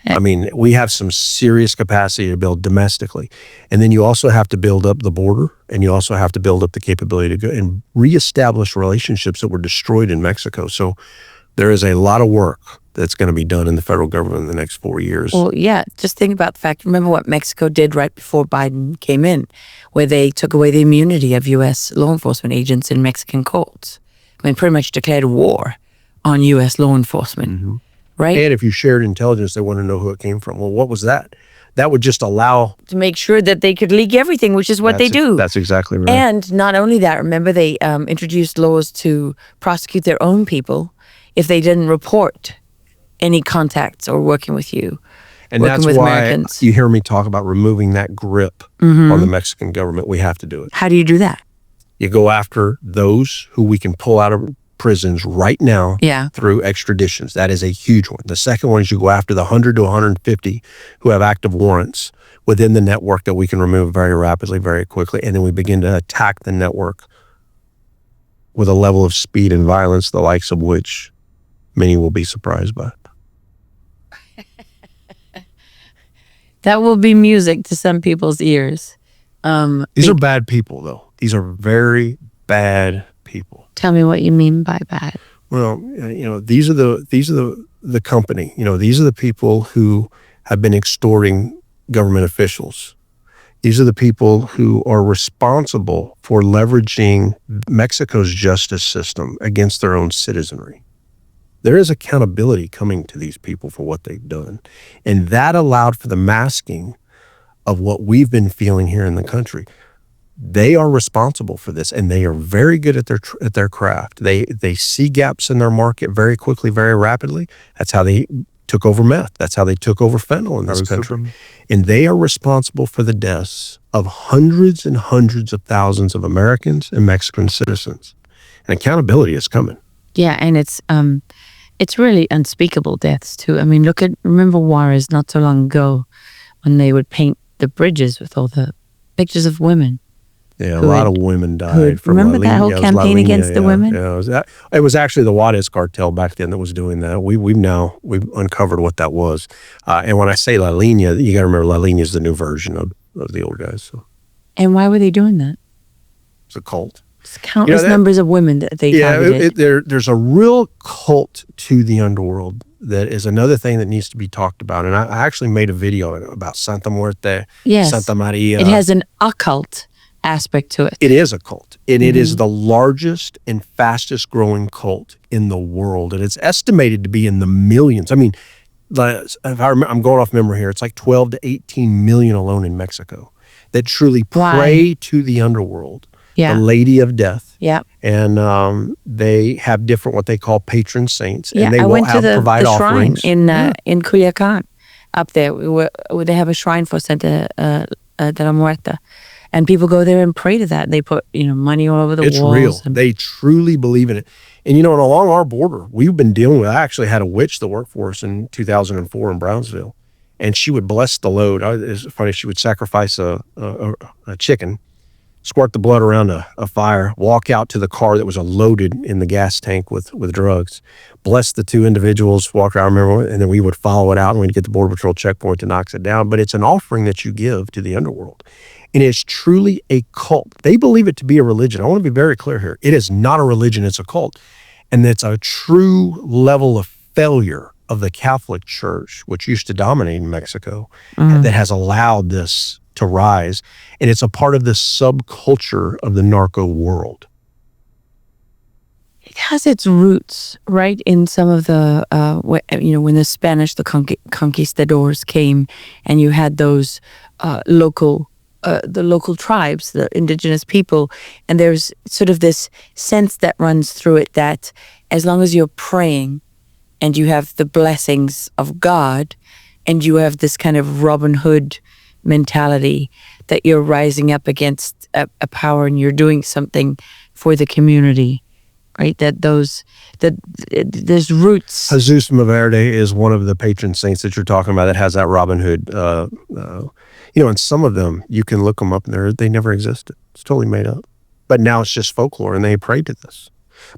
Speaker 1: I mean, we have some serious capacity to build domestically. And then you also have to build up the border, and you also have to build up the capability to go and reestablish relationships that were destroyed in Mexico. So there is a lot of work that's going to be done in the federal government in the next 4 years.
Speaker 2: Well, yeah, just think about the fact, remember what Mexico did right before Biden came in, where they took away the immunity of U.S. law enforcement agents in Mexican courts. I mean, pretty much declared war on U.S. law enforcement. Mm-hmm. Right?
Speaker 1: And if you shared intelligence, they want to know who it came from. Well, what was that? That would just allow...
Speaker 2: to make sure that they could leak everything, which is what they do.
Speaker 1: That's exactly right.
Speaker 2: And not only that, remember they introduced laws to prosecute their own people if they didn't report any contacts or working with you.
Speaker 1: And that's why Americans. You hear me talk about removing that grip on the Mexican government. We have to do it.
Speaker 2: How do you do that?
Speaker 1: You go after those who we can pull out of prisons right now through extraditions. That is a huge one. The second one is you go after the 100 to 150 who have active warrants within the network that we can remove very rapidly, very quickly. And then we begin to attack the network with a level of speed and violence, the likes of which many will be surprised by.
Speaker 2: That will be music to some people's ears.
Speaker 1: These are bad people, though. These are very bad people.
Speaker 2: Tell me what you mean by bad.
Speaker 1: Well, these are the company. These are the people who have been extorting government officials. These are the people who are responsible for leveraging Mexico's justice system against their own citizenry. There is accountability coming to these people for what they've done. And that allowed for the masking of what we've been feeling here in the country. They are responsible for this, and they are very good at their craft. They see gaps in their market very quickly, very rapidly. That's how they took over meth. That's how they took over fentanyl in this country. And they are responsible for the deaths of hundreds and hundreds of thousands of Americans and Mexican citizens. And accountability is coming.
Speaker 2: Yeah, and it's really unspeakable deaths too. I mean, remember Juarez not so long ago when they would paint the bridges with all the pictures of women.
Speaker 1: Yeah, a
Speaker 2: who
Speaker 1: lot
Speaker 2: had,
Speaker 1: of women
Speaker 2: who
Speaker 1: died from La
Speaker 2: remember that
Speaker 1: Lina.
Speaker 2: whole
Speaker 1: Yeah, it was La
Speaker 2: campaign
Speaker 1: Lina,
Speaker 2: against the
Speaker 1: yeah.
Speaker 2: women?
Speaker 1: Yeah, it was actually the Juarez cartel back then that was doing that. We've uncovered what that was. And when I say La Lina, you got to remember La Lina is the new version of the old guys. So
Speaker 2: And why were they doing that?
Speaker 1: it's a cult.
Speaker 2: It's countless numbers of women that they targeted.
Speaker 1: There's a real cult to the underworld that is another thing that needs to be talked about. And I actually made a video about Santa Muerte,
Speaker 2: Yes.
Speaker 1: Santa Maria.
Speaker 2: It has an occult aspect to it.
Speaker 1: It is a cult, and it is the largest and fastest growing cult in the world, and it's estimated to be in the millions. I mean, if I remember, I'm going off memory here. It's like 12 to 18 million alone in Mexico that truly pray to the underworld, the Lady of Death.
Speaker 2: Yeah,
Speaker 1: and they have different what they call patron saints, and they
Speaker 2: I
Speaker 1: will
Speaker 2: went to
Speaker 1: provide
Speaker 2: the shrine
Speaker 1: offerings
Speaker 2: in Culiacan, up there. Where they have a shrine for Santa de la Muerta. And people go there and pray to that. They put, money all over the walls.
Speaker 1: It's real. They truly believe in it. And, and along our border, we've been dealing with, I actually had a witch that worked for us in 2004 in Brownsville. And she would bless the load. It's funny, she would sacrifice a chicken, squirt the blood around a fire, walk out to the car that was loaded in the gas tank with drugs, bless the two individuals, walk around, remember, and then we would follow it out and we'd get the Border Patrol checkpoint to knock it down. But it's an offering that you give to the underworld. And it's truly a cult. They believe it to be a religion. I want to be very clear here. It is not a religion, it's a cult. And it's a true level of failure of the Catholic Church, which used to dominate in Mexico, that has allowed this to rise. And it's a part of the subculture of the narco world.
Speaker 2: It has its roots, right, in some of the, when the Spanish, the conquistadors came, and you had those local tribes, the indigenous people, and there's sort of this sense that runs through it that as long as you're praying and you have the blessings of God and you have this kind of Robin Hood mentality that you're rising up against a power and you're doing something for the community, right? There's roots.
Speaker 1: Jesus Moverde is one of the patron saints that you're talking about that has that Robin Hood. And some of them, you can look them up and they never existed. It's totally made up. But now it's just folklore and they pray to this.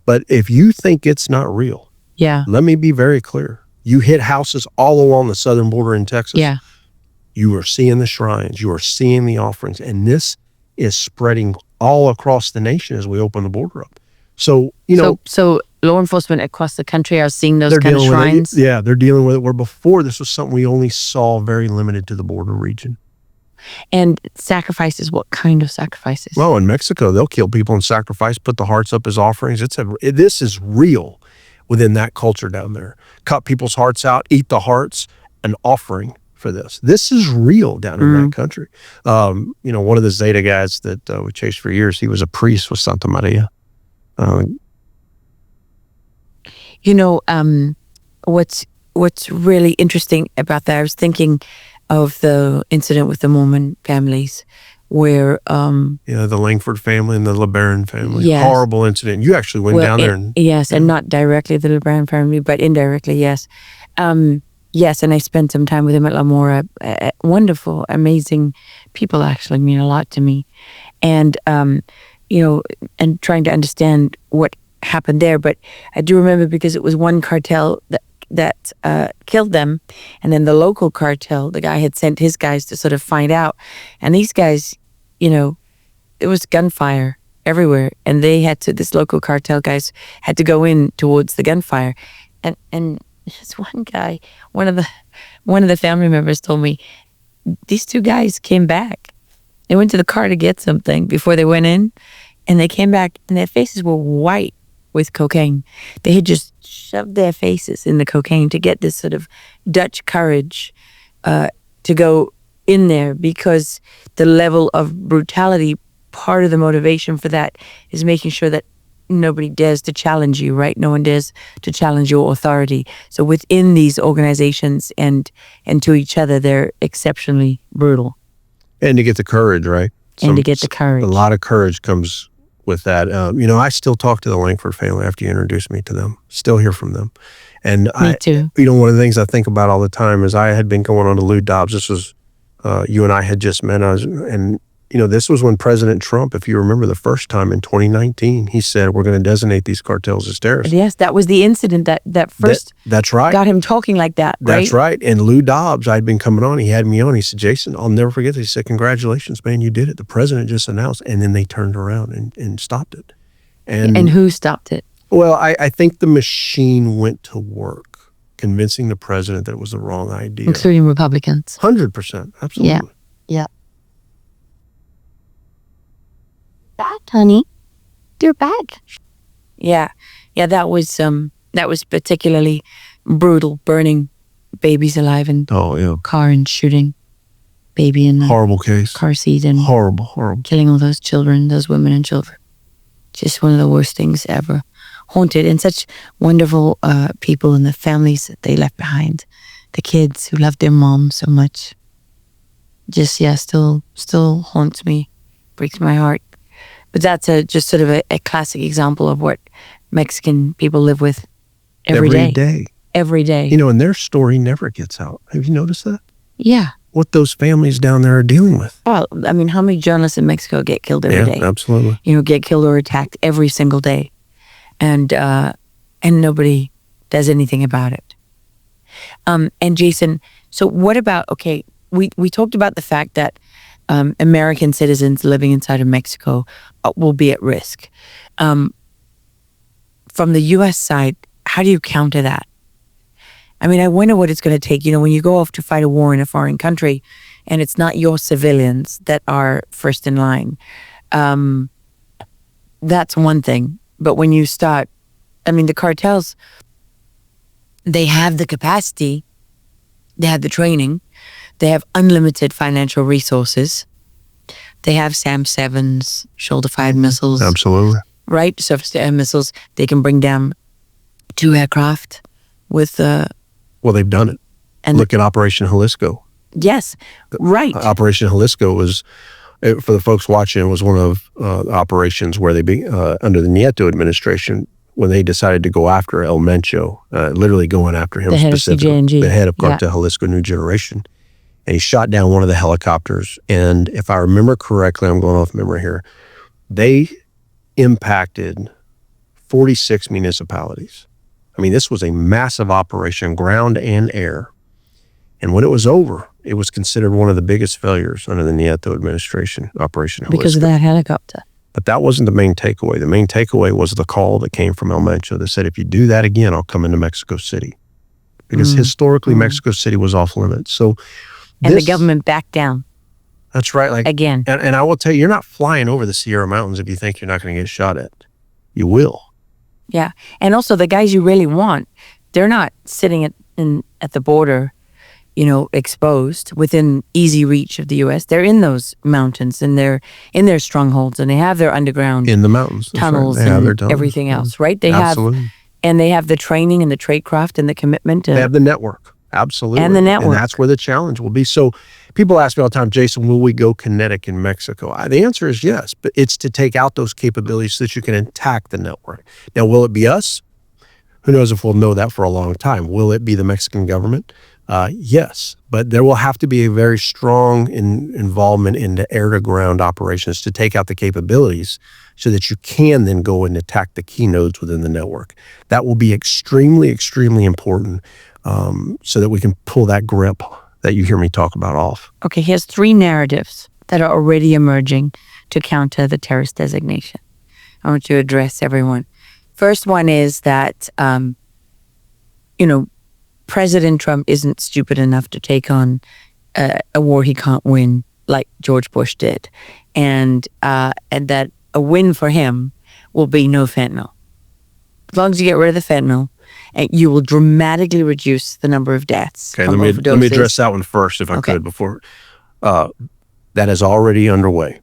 Speaker 1: But if you think it's not real, let me be very clear. You hit houses all along the southern border in Texas.
Speaker 2: Yeah.
Speaker 1: You are seeing the shrines. You are seeing the offerings. And this is spreading all across the nation as we open the border up. So,
Speaker 2: So law enforcement across the country are seeing those kind of shrines?
Speaker 1: They're dealing with it, where before this was something we only saw very limited to the border region.
Speaker 2: And sacrifices, what kind of sacrifices?
Speaker 1: Well, in Mexico, they'll kill people and sacrifice, put the hearts up as offerings. This is real within that culture down there. Cut people's hearts out, eat the hearts, an offering for this. This is real down in that country. One of the Zeta guys that we chased for years, he was a priest with Santa Maria.
Speaker 2: What's really interesting about that, I was thinking of the incident with the Mormon families where
Speaker 1: the Langford family and the LeBaron family.
Speaker 2: Yes.
Speaker 1: Horrible incident. You actually went down there and
Speaker 2: and not directly the LeBaron family, but indirectly, yes. Yes, and I spent some time with him at La Mora. Wonderful, amazing people, actually mean a lot to me. And and trying to understand what happened there. But I do remember, because it was one cartel that killed them, and then the local cartel, the guy had sent his guys to sort of find out. And these guys, it was gunfire everywhere, and this local cartel guys had to go in towards the gunfire. And this one guy, one of the family members told me, these two guys came back. They went to the car to get something before they went in, and they came back and their faces were white with cocaine. They had just shoved their faces in the cocaine to get this sort of Dutch courage to go in there, because the level of brutality, part of the motivation for that is making sure that nobody dares to challenge you, right? No one dares to challenge your authority. So within these organizations and to each other, they're exceptionally brutal.
Speaker 1: And to get the courage, right?
Speaker 2: And to get the courage.
Speaker 1: A lot of courage comes with that. I still talk to the Langford family after you introduced me to them. Still hear from them. And
Speaker 2: me too.
Speaker 1: One of the things I think about all the time is I had been going on to Lou Dobbs. This was, you and I had just met, and this was when President Trump, if you remember the first time in 2019, he said, we're going to designate these cartels as terrorists.
Speaker 2: Yes, that was the incident that first
Speaker 1: that's right.
Speaker 2: got him talking like that, right?
Speaker 1: That's right. And Lou Dobbs, I'd been coming on, he had me on. He said, Jaeson, I'll never forget this. He said, congratulations, man, you did it. The president just announced. And then they turned around and stopped it.
Speaker 2: And who stopped it?
Speaker 1: Well, I think the machine went to work, convincing the president that it was the wrong idea.
Speaker 2: Including Republicans.
Speaker 1: 100%. Absolutely.
Speaker 3: Yeah. Back, honey. You're back.
Speaker 2: Yeah. That was particularly brutal, burning babies alive in car and shooting baby in the
Speaker 1: horrible case.
Speaker 2: Car seat and
Speaker 1: horrible.
Speaker 2: Killing all those children, those women and children. Just one of the worst things ever. Haunted, and such wonderful people and the families that they left behind. The kids who loved their mom so much. Just, still haunts me, breaks my heart. But that's just sort of a classic example of what Mexican people live with every day. Every day.
Speaker 1: And their story never gets out. Have you noticed that?
Speaker 2: Yeah.
Speaker 1: What those families down there are dealing with.
Speaker 2: Well, I mean, how many journalists in Mexico get killed every day?
Speaker 1: Yeah, absolutely.
Speaker 2: Get killed or attacked every single day. And nobody does anything about it. And Jaeson, so what about, we talked about the fact that American citizens living inside of Mexico will be at risk. From the U.S. side, how do you counter that? I mean, I wonder what it's going to take. When you go off to fight a war in a foreign country and it's not your civilians that are first in line, that's one thing. But when you start, the cartels, they have the capacity, they have the training, they have unlimited financial resources. They have SAM-7s, shoulder-fired missiles.
Speaker 1: Absolutely.
Speaker 2: Right? Surface to air missiles. They can bring down 2 aircraft with...
Speaker 1: well, they've done it. And look at Operation Jalisco.
Speaker 2: Yes, right.
Speaker 1: Operation Jalisco was, for the folks watching, was one of operations where they, under the Nieto administration, when they decided to go after El Mencho, literally going after him specifically, the head of Cartel Jalisco New Generation. And he shot down one of the helicopters. And if I remember correctly, I'm going off memory here, they impacted 46 municipalities. This was a massive operation, ground and air. And when it was over, it was considered one of the biggest failures under the Nieto administration, Operation Jalisco.
Speaker 2: Because of that helicopter.
Speaker 1: But that wasn't the main takeaway. The main takeaway was the call that came from El Mencho that said, if you do that again, I'll come into Mexico City. Because historically, Mexico City was off limits. So,
Speaker 2: and the government backed down.
Speaker 1: That's right.
Speaker 2: Again.
Speaker 1: And I will tell you, you're not flying over the Sierra Mountains if you think you're not going to get shot at. You will.
Speaker 2: Yeah. And also the guys you really want, they're not sitting at the border, exposed within easy reach of the U.S. They're in those mountains and they're in their strongholds and they have their underground
Speaker 1: in the mountains
Speaker 2: tunnels and everything else, right? They
Speaker 1: Absolutely.
Speaker 2: They have the training and the tradecraft and the commitment.
Speaker 1: They have the network. Absolutely.
Speaker 2: And the network.
Speaker 1: And that's where the challenge will be. So people ask me all the time, Jaeson, will we go kinetic in Mexico? The answer is yes, but it's to take out those capabilities so that you can attack the network. Now, will it be us? Who knows if we'll know that for a long time. Will it be the Mexican government? Yes, but there will have to be a very strong involvement in the air-to-ground operations to take out the capabilities so that you can then go and attack the key nodes within the network. That will be extremely, extremely important so that we can pull that grip that you hear me talk about off.
Speaker 2: Okay, here's 3 narratives that are already emerging to counter the terrorist designation. I want to address everyone. First one is that, President Trump isn't stupid enough to take on a war he can't win like George Bush did. And that a win for him will be no fentanyl. As long as you get rid of the fentanyl, you will dramatically reduce the number of deaths.
Speaker 1: Okay, let me address that one first, if I could, before. That is already underway.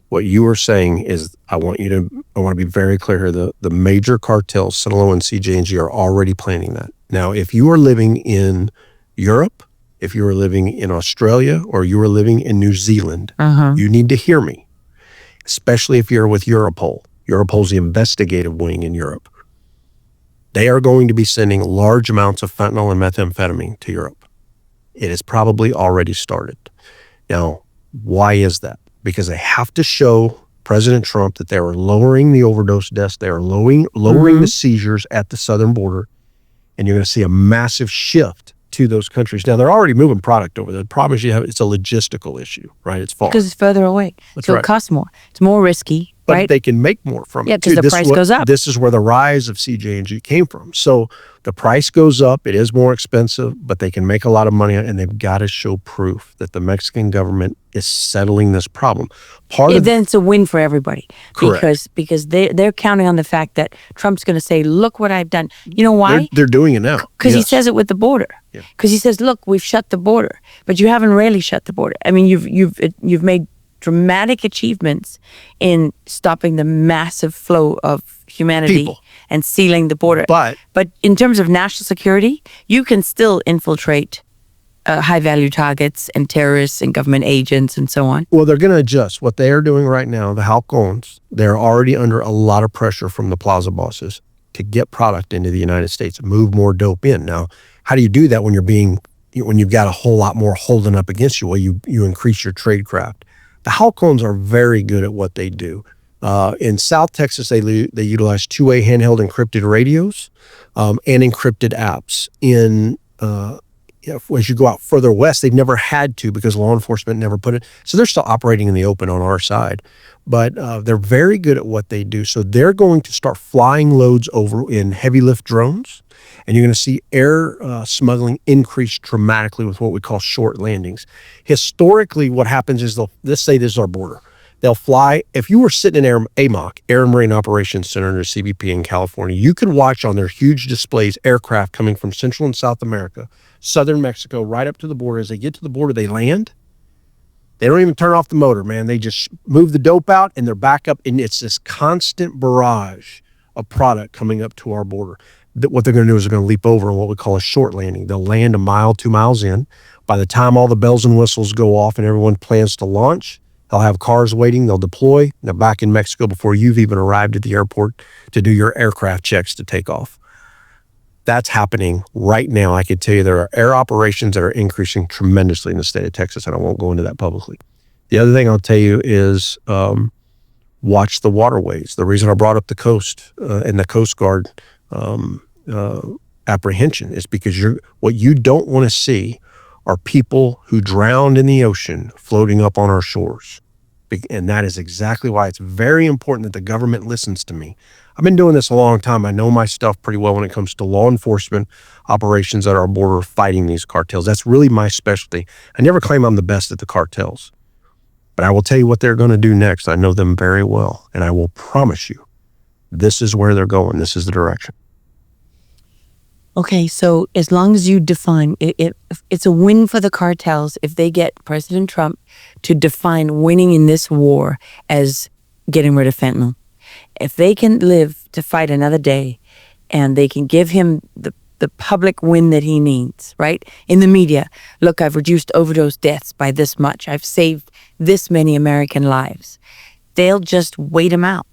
Speaker 1: What you are saying is, I want to be very clear here. The major cartels, Sinaloa and CJ&G, are already planning that. Now, if you are living in Europe, if you are living in Australia, or you are living in New Zealand, you need to hear me, especially if you're with Europol. Europol's the investigative wing in Europe. They are going to be sending large amounts of fentanyl and methamphetamine to Europe. It has probably already started. Now, why is that? because they have to show President Trump that they are lowering the overdose deaths. They are lowering the seizures at the southern border. And you're going to see a massive shift to those countries. Now, they're already moving product over there. The problem is it's a logistical issue, right? It's far.
Speaker 2: Because it's further away.
Speaker 1: That's
Speaker 2: so
Speaker 1: right.
Speaker 2: It costs more. It's more risky,
Speaker 1: but
Speaker 2: right?
Speaker 1: they can make more from it.
Speaker 2: Yeah, because the price goes up.
Speaker 1: This is where the rise of CJ&G came from. So the price goes up. It is more expensive, but they can make a lot of money, and they've got to show proof that the Mexican government is settling this problem.
Speaker 2: Then it's a win for everybody.
Speaker 1: Correct.
Speaker 2: Because they're counting on the fact that Trump's going to say, look what I've done. You know why?
Speaker 1: They're doing it now.
Speaker 2: Because he says it with the border. Because he says, look, we've shut the border. But you haven't really shut the border. I mean, you've made dramatic achievements in stopping the massive flow of humanity and sealing the border. But in terms of national security, you can still infiltrate high-value targets and terrorists and government agents and so on.
Speaker 1: Well, they're going to adjust. What they are doing right now, the Halcones, they're already under a lot of pressure from the plaza bosses to get product into the United States, move more dope in. Now, how do you do that when you've got a whole lot more holding up against you? Well, you increase your trade craft. The Halcones are very good at what they do. In South Texas, they utilize two-way handheld encrypted radios and encrypted apps. As you go out further west, they've never had to because law enforcement never put it. So they're still operating in the open on our side. But they're very good at what they do. So they're going to start flying loads over in heavy lift drones. And you're going to see air smuggling increase dramatically with what we call short landings. Historically, what happens is let's say this is our border. They'll fly. If you were sitting in AMOC, Air and Marine Operations Center under CBP in California, you could watch on their huge displays aircraft coming from Central and South America, southern Mexico, right up to the border. As they get to the border, they land. They don't even turn off the motor, man. They just move the dope out and they're back up. And it's this constant barrage of product coming up to our border. What they're going to do is they're going to leap over on what we call a short landing. They'll land a mile, 2 miles in. By the time all the bells and whistles go off and everyone plans to launch, they'll have cars waiting. They'll deploy. They're back in Mexico before you've even arrived at the airport to do your aircraft checks to take off. That's happening right now. I could tell you there are air operations that are increasing tremendously in the state of Texas, and I won't go into that publicly. The other thing I'll tell you is watch the waterways. The reason I brought up the coast and the Coast Guard apprehension is because what you don't want to see are people who drowned in the ocean floating up on our shores. And that is exactly why it's very important that the government listens to me. I've been doing this a long time. I know my stuff pretty well when it comes to law enforcement operations at our border fighting these cartels. That's really my specialty. I never claim I'm the best at the cartels, but I will tell you what they're going to do next. I know them very well, and I will promise you this is where they're going. This is the direction.
Speaker 2: Okay, so as long as you define it, it's a win for the cartels if they get President Trump to define winning in this war as getting rid of fentanyl. If they can live to fight another day and they can give him the public win that he needs, right? In the media, look, I've reduced overdose deaths by this much. I've saved this many American lives. They'll just wait him out.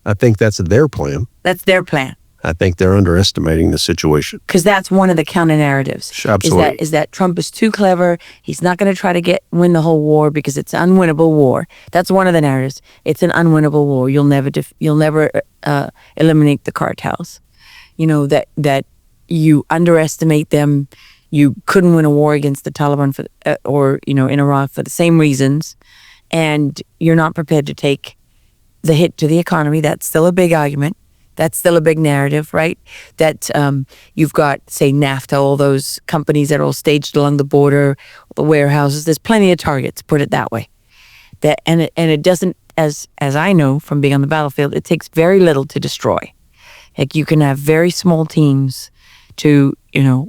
Speaker 1: I think that's their plan.
Speaker 2: That's their plan.
Speaker 1: I think they're underestimating the situation.
Speaker 2: Because that's one of the counter narratives.
Speaker 1: Absolutely.
Speaker 2: Is that Trump is too clever. He's not going to try to win the whole war because it's an unwinnable war. That's one of the narratives. It's an unwinnable war. You'll never eliminate the cartels. You know, that you underestimate them. You couldn't win a war against the Taliban in Iraq for the same reasons. And you're not prepared to take the hit to the economy. That's still a big argument. That's still a big narrative, right? That you've got, say, NAFTA, all those companies that are all staged along the border, the warehouses. There's plenty of targets, put it that way. And it doesn't, as I know from being on the battlefield, it takes very little to destroy. Like you can have very small teams to,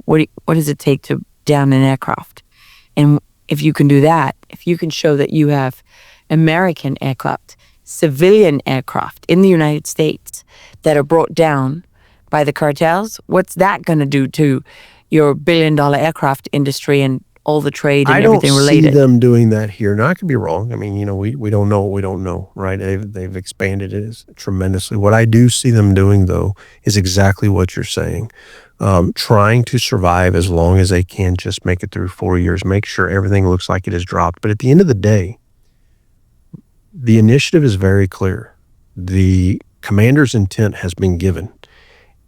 Speaker 2: what does it take to down an aircraft? And if you can do that, if you can show that you have American aircraft, civilian aircraft in the United States that are brought down by the cartels, what's that going to do to your billion-dollar aircraft industry and all the trade and everything related?
Speaker 1: I don't see them doing that here. Now, I could be wrong. I mean, we don't know what we don't know, right? They've expanded it tremendously. What I do see them doing, though, is exactly what you're saying. Trying to survive as long as they can, just make it through 4 years, make sure everything looks like it is dropped. But at the end of the day, the initiative is very clear. The commander's intent has been given,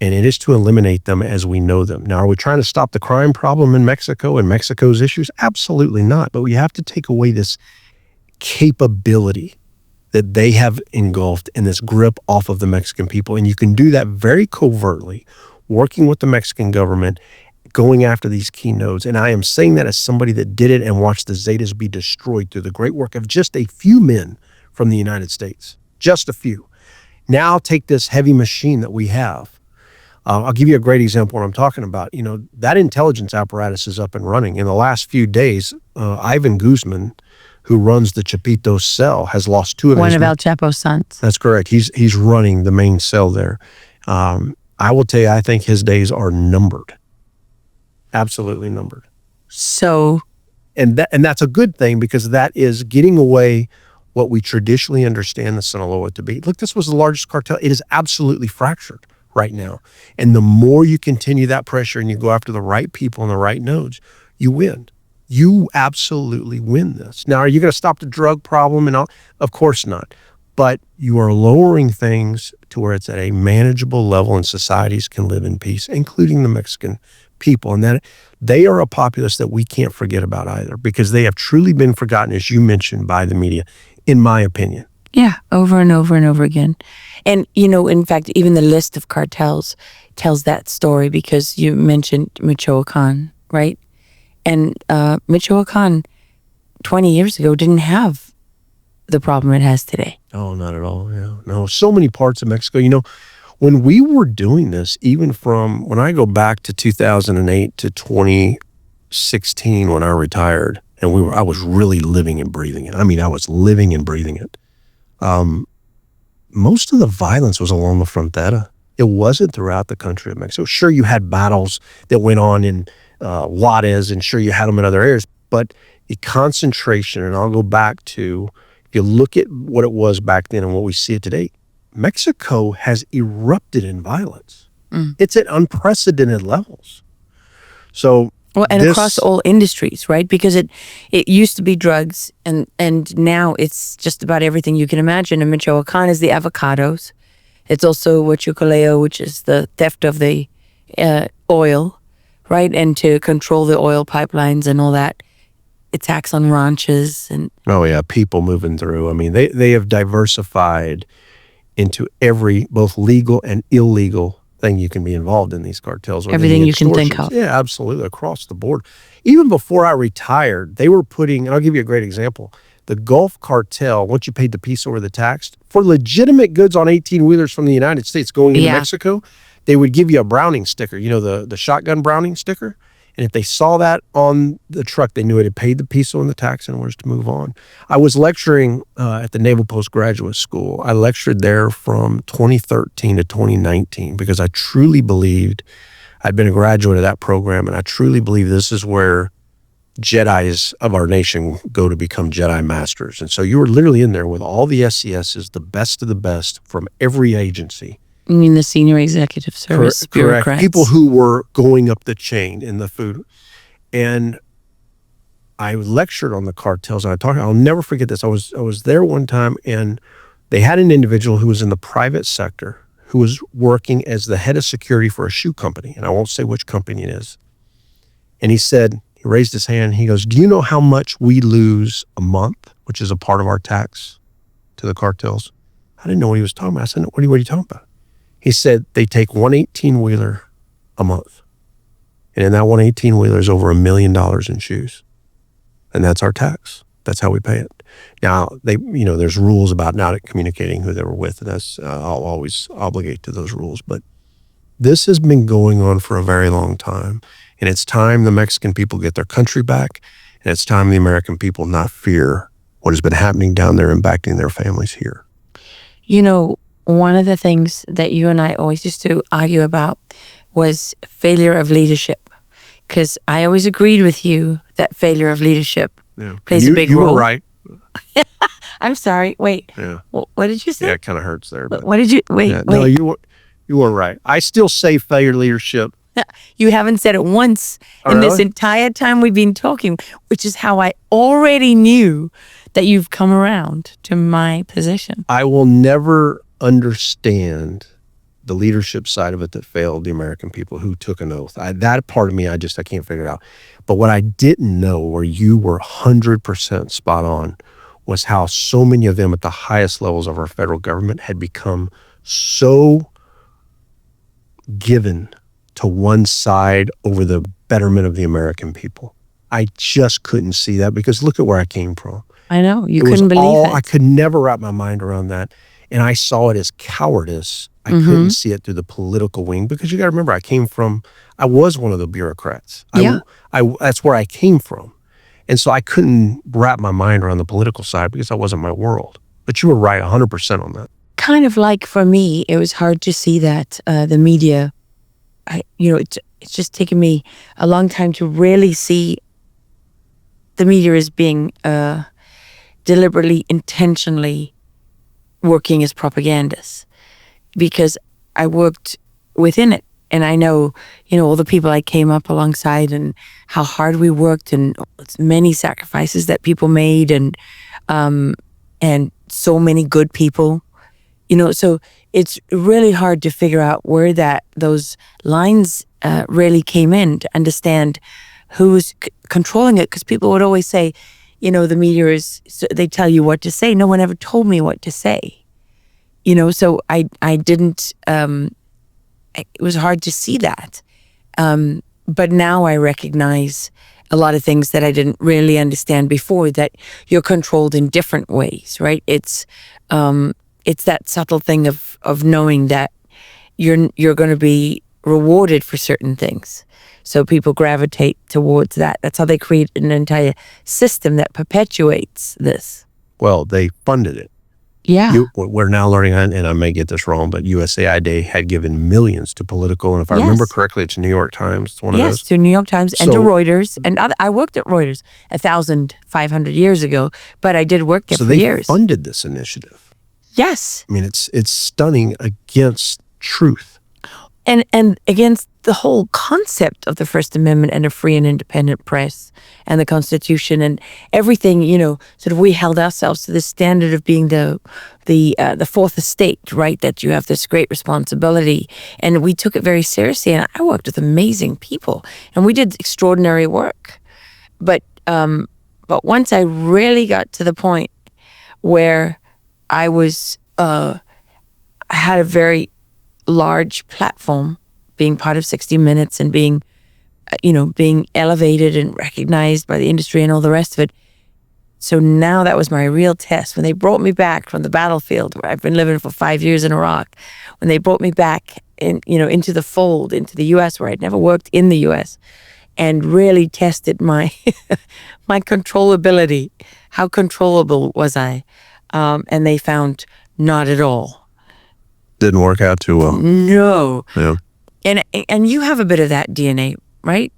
Speaker 1: and it is to eliminate them as we know them. Now, are we trying to stop the crime problem in Mexico and Mexico's issues? Absolutely not. But we have to take away this capability that they have engulfed and this grip off of the Mexican people. And you can do that very covertly, working with the Mexican government, going after these key nodes. And I am saying that as somebody that did it and watched the Zetas be destroyed through the great work of just a few men from the United States. Just a few. Now take this heavy machine that we have. I'll give you a great example of what I'm talking about. That intelligence apparatus is up and running. In the last few days, Ivan Guzman, who runs the Chapito cell, has lost two of his...
Speaker 2: One of El Chapo's sons.
Speaker 1: That's correct. He's running the main cell there. I will tell you, I think his days are numbered. Absolutely numbered.
Speaker 2: So...
Speaker 1: And that's a good thing, because that is getting away what we traditionally understand the Sinaloa to be. Look, this was the largest cartel. It is absolutely fractured right now. And the more you continue that pressure and you go after the right people and the right nodes, you win. You absolutely win this. Now, are you going to stop the drug problem and all? Of course not. But you are lowering things to where it's at a manageable level and societies can live in peace, including the Mexican people. And that they are a populace that we can't forget about either, because they have truly been forgotten, as you mentioned, by the media, in my opinion.
Speaker 2: Yeah, over and over and over again. And, in fact, even the list of cartels tells that story, because you mentioned Michoacan, right? And Michoacan 20 years ago didn't have the problem it has today.
Speaker 1: Oh, not at all. Yeah. No, so many parts of Mexico. When we were doing this, even from when I go back to 2008 to 2016 when I retired, and I was really living and breathing it. I mean, I was living and breathing it. Most of the violence was along the frontera. It wasn't throughout the country of Mexico. Sure, you had battles that went on in Juarez, and sure, you had them in other areas, but the concentration, and I'll go back to, if you look at what it was back then and what we see it today, Mexico has erupted in violence. It's at unprecedented levels. So,
Speaker 2: across all industries, right? Because it used to be drugs, and now it's just about everything you can imagine. And Michoacan is the avocados. It's also huachicoleo, which is the theft of the oil, right? And to control the oil pipelines and all that, attacks on ranches and...
Speaker 1: Oh yeah, people moving through. I mean, they have diversified into every, both legal and illegal thing you can be involved in these cartels.
Speaker 2: Everything you can think of.
Speaker 1: Yeah, absolutely, across the board. Even before I retired, they were putting, and I'll give you a great example, the Gulf Cartel, once you paid the piece over the tax, for legitimate goods on 18-wheelers from the United States going into Mexico, they would give you a Browning sticker, the shotgun Browning sticker. And if they saw that on the truck, they knew it had paid the piso and the tax and was to move on. I was lecturing at the Naval Postgraduate School. I lectured there from 2013 to 2019 because I truly believed, I'd been a graduate of that program, and I truly believe this is where Jedis of our nation go to become Jedi Masters. And so you were literally in there with all the SCSs, the best of the best from every agency.
Speaker 2: You mean the senior executive service bureaucrats?
Speaker 1: Correct. People who were going up the chain in the food. And I lectured on the cartels. And I'll never forget this. I was there one time, and they had an individual who was in the private sector who was working as the head of security for a shoe company. And I won't say which company it is. And he raised his hand. He goes, "Do you know how much we lose a month, which is a part of our tax, to the cartels?" I didn't know what he was talking about. I said, what are you talking about? He said they take one 18-wheeler a month. And in that one 18-wheeler is over $1 million in shoes. And that's our tax. That's how we pay it. Now, there's rules about not communicating who they were with. And that's, I'll always obligate to those rules. But this has been going on for a very long time. And it's time the Mexican people get their country back. And it's time the American people not fear what has been happening down there impacting their families here.
Speaker 2: One of the things that you and I always used to argue about was failure of leadership. Because I always agreed with you that failure of leadership plays a big role.
Speaker 1: You were right.
Speaker 2: I'm sorry. Wait.
Speaker 1: Yeah.
Speaker 2: What did you say?
Speaker 1: Yeah, it kind of hurts there. But
Speaker 2: what did you... Wait.
Speaker 1: No, you were right. I still say failure of leadership.
Speaker 2: You haven't said it once in this entire time we've been talking, which is how I already knew that you've come around to my position.
Speaker 1: I will never understand the leadership side of it that failed the American people who took an oath. That part of me, I can't figure it out. But what I didn't know, where you were 100% spot on, was how so many of them at the highest levels of our federal government had become so given to one side over the betterment of the American people. I just couldn't see that, because look at where I came from.
Speaker 2: I know. You couldn't believe it.
Speaker 1: I could never wrap my mind around that. And I saw it as cowardice. I couldn't see it through the political wing, because you got to remember, I was one of the bureaucrats.
Speaker 2: Yeah.
Speaker 1: That's where I came from. And so I couldn't wrap my mind around the political side, because that wasn't my world. But you were right 100% on that.
Speaker 2: Kind of like for me, it was hard to see that the media, it's just taken me a long time to really see the media as being deliberately, intentionally working as propagandists, because I worked within it. And I know, all the people I came up alongside and how hard we worked, and many sacrifices that people made, and so many good people, so it's really hard to figure out where those lines really came in, to understand who's controlling it. Because people would always say, the media they tell you what to say. No one ever told me what to say, so I didn't, it was hard to see that. But now I recognize a lot of things that I didn't really understand before, that you're controlled in different ways, right? It's that subtle thing of knowing that you're going to be rewarded for certain things. So people gravitate towards that. That's how they create an entire system that perpetuates this.
Speaker 1: Well, they funded it.
Speaker 2: Yeah.
Speaker 1: We're now learning, and I may get this wrong, but USAID had given millions to political, and if I remember correctly, it's New York Times. It's one of those.
Speaker 2: Yes, to New York Times and to Reuters. And I worked at Reuters 1,500 years ago, but I did work there for years.
Speaker 1: So they funded this initiative.
Speaker 2: Yes.
Speaker 1: I mean, it's stunning against truth.
Speaker 2: And against the whole concept of the First Amendment and a free and independent press and the Constitution and everything, sort of we held ourselves to the standard of being the fourth estate, right? That you have this great responsibility. And we took it very seriously. And I worked with amazing people and we did extraordinary work. But once I really got to the point where I had a very large platform, being part of 60 Minutes and being elevated and recognized by the industry and all the rest of it. So now that was my real test. When they brought me back from the battlefield, where I've been living for 5 years in Iraq, when they brought me back into the fold, into the U.S., where I'd never worked in the U.S., and really tested my my controllability. How controllable was I? And they found not at all.
Speaker 1: Didn't work out too well.
Speaker 2: No.
Speaker 1: Yeah.
Speaker 2: And you have a bit of that DNA, right?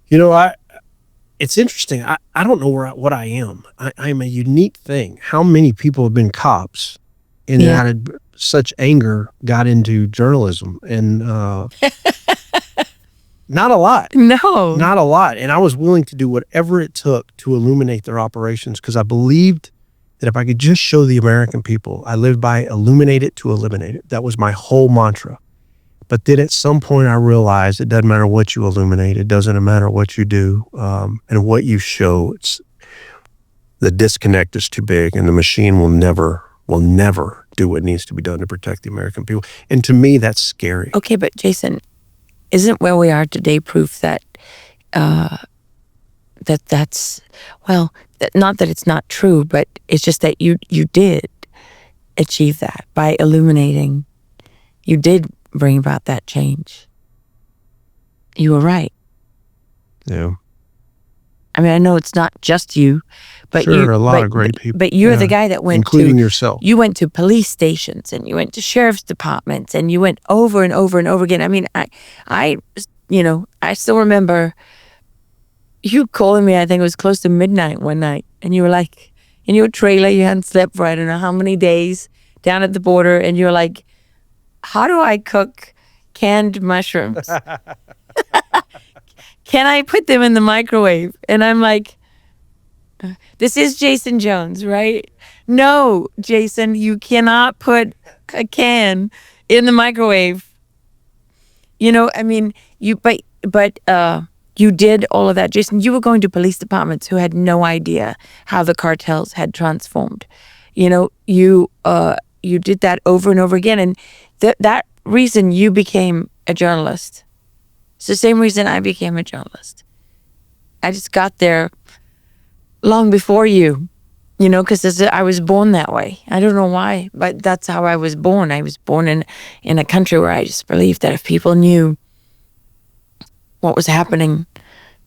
Speaker 1: It's interesting. I don't know what I am. I'm a unique thing. How many people have been cops and out of such anger got into journalism? And not a lot.
Speaker 2: No.
Speaker 1: Not a lot. And I was willing to do whatever it took to illuminate their operations, because I believed that if I could just show the American people, I lived by illuminate it to eliminate it. That was my whole mantra. But then at some point I realized it doesn't matter what you illuminate. It doesn't matter what you do and what you show. The disconnect is too big, and the machine will never do what needs to be done to protect the American people. And to me, that's scary.
Speaker 2: Okay, but Jaeson, isn't where we are today proof that that's not that it's not true, but it's just that you did achieve that by illuminating. You did bring about that change. You were right.
Speaker 1: Yeah.
Speaker 2: I mean, I know it's not just you, but
Speaker 1: a lot of great people.
Speaker 2: But you're the guy that went
Speaker 1: including yourself.
Speaker 2: You went to police stations and you went to sheriff's departments and you went over and over and over again. I mean, I still remember you calling me. I think it was close to midnight one night, and you were like, in your trailer, you hadn't slept for I don't know how many days down at the border, and you were like, how do I cook canned mushrooms? Can I put them in the microwave? And I'm like, This is Jaeson Jones, right? No, Jaeson, you cannot put a can in the microwave. You know, I mean, you did all of that. Jaeson, you were going to police departments who had no idea how the cartels had transformed. You know, you did that over and over again. And that reason you became a journalist. It's the same reason I became a journalist. I just got there long before you, you know, because I was born that way. I don't know why, but that's how I was born. I was born in a country where I just believed that if people knew what was happening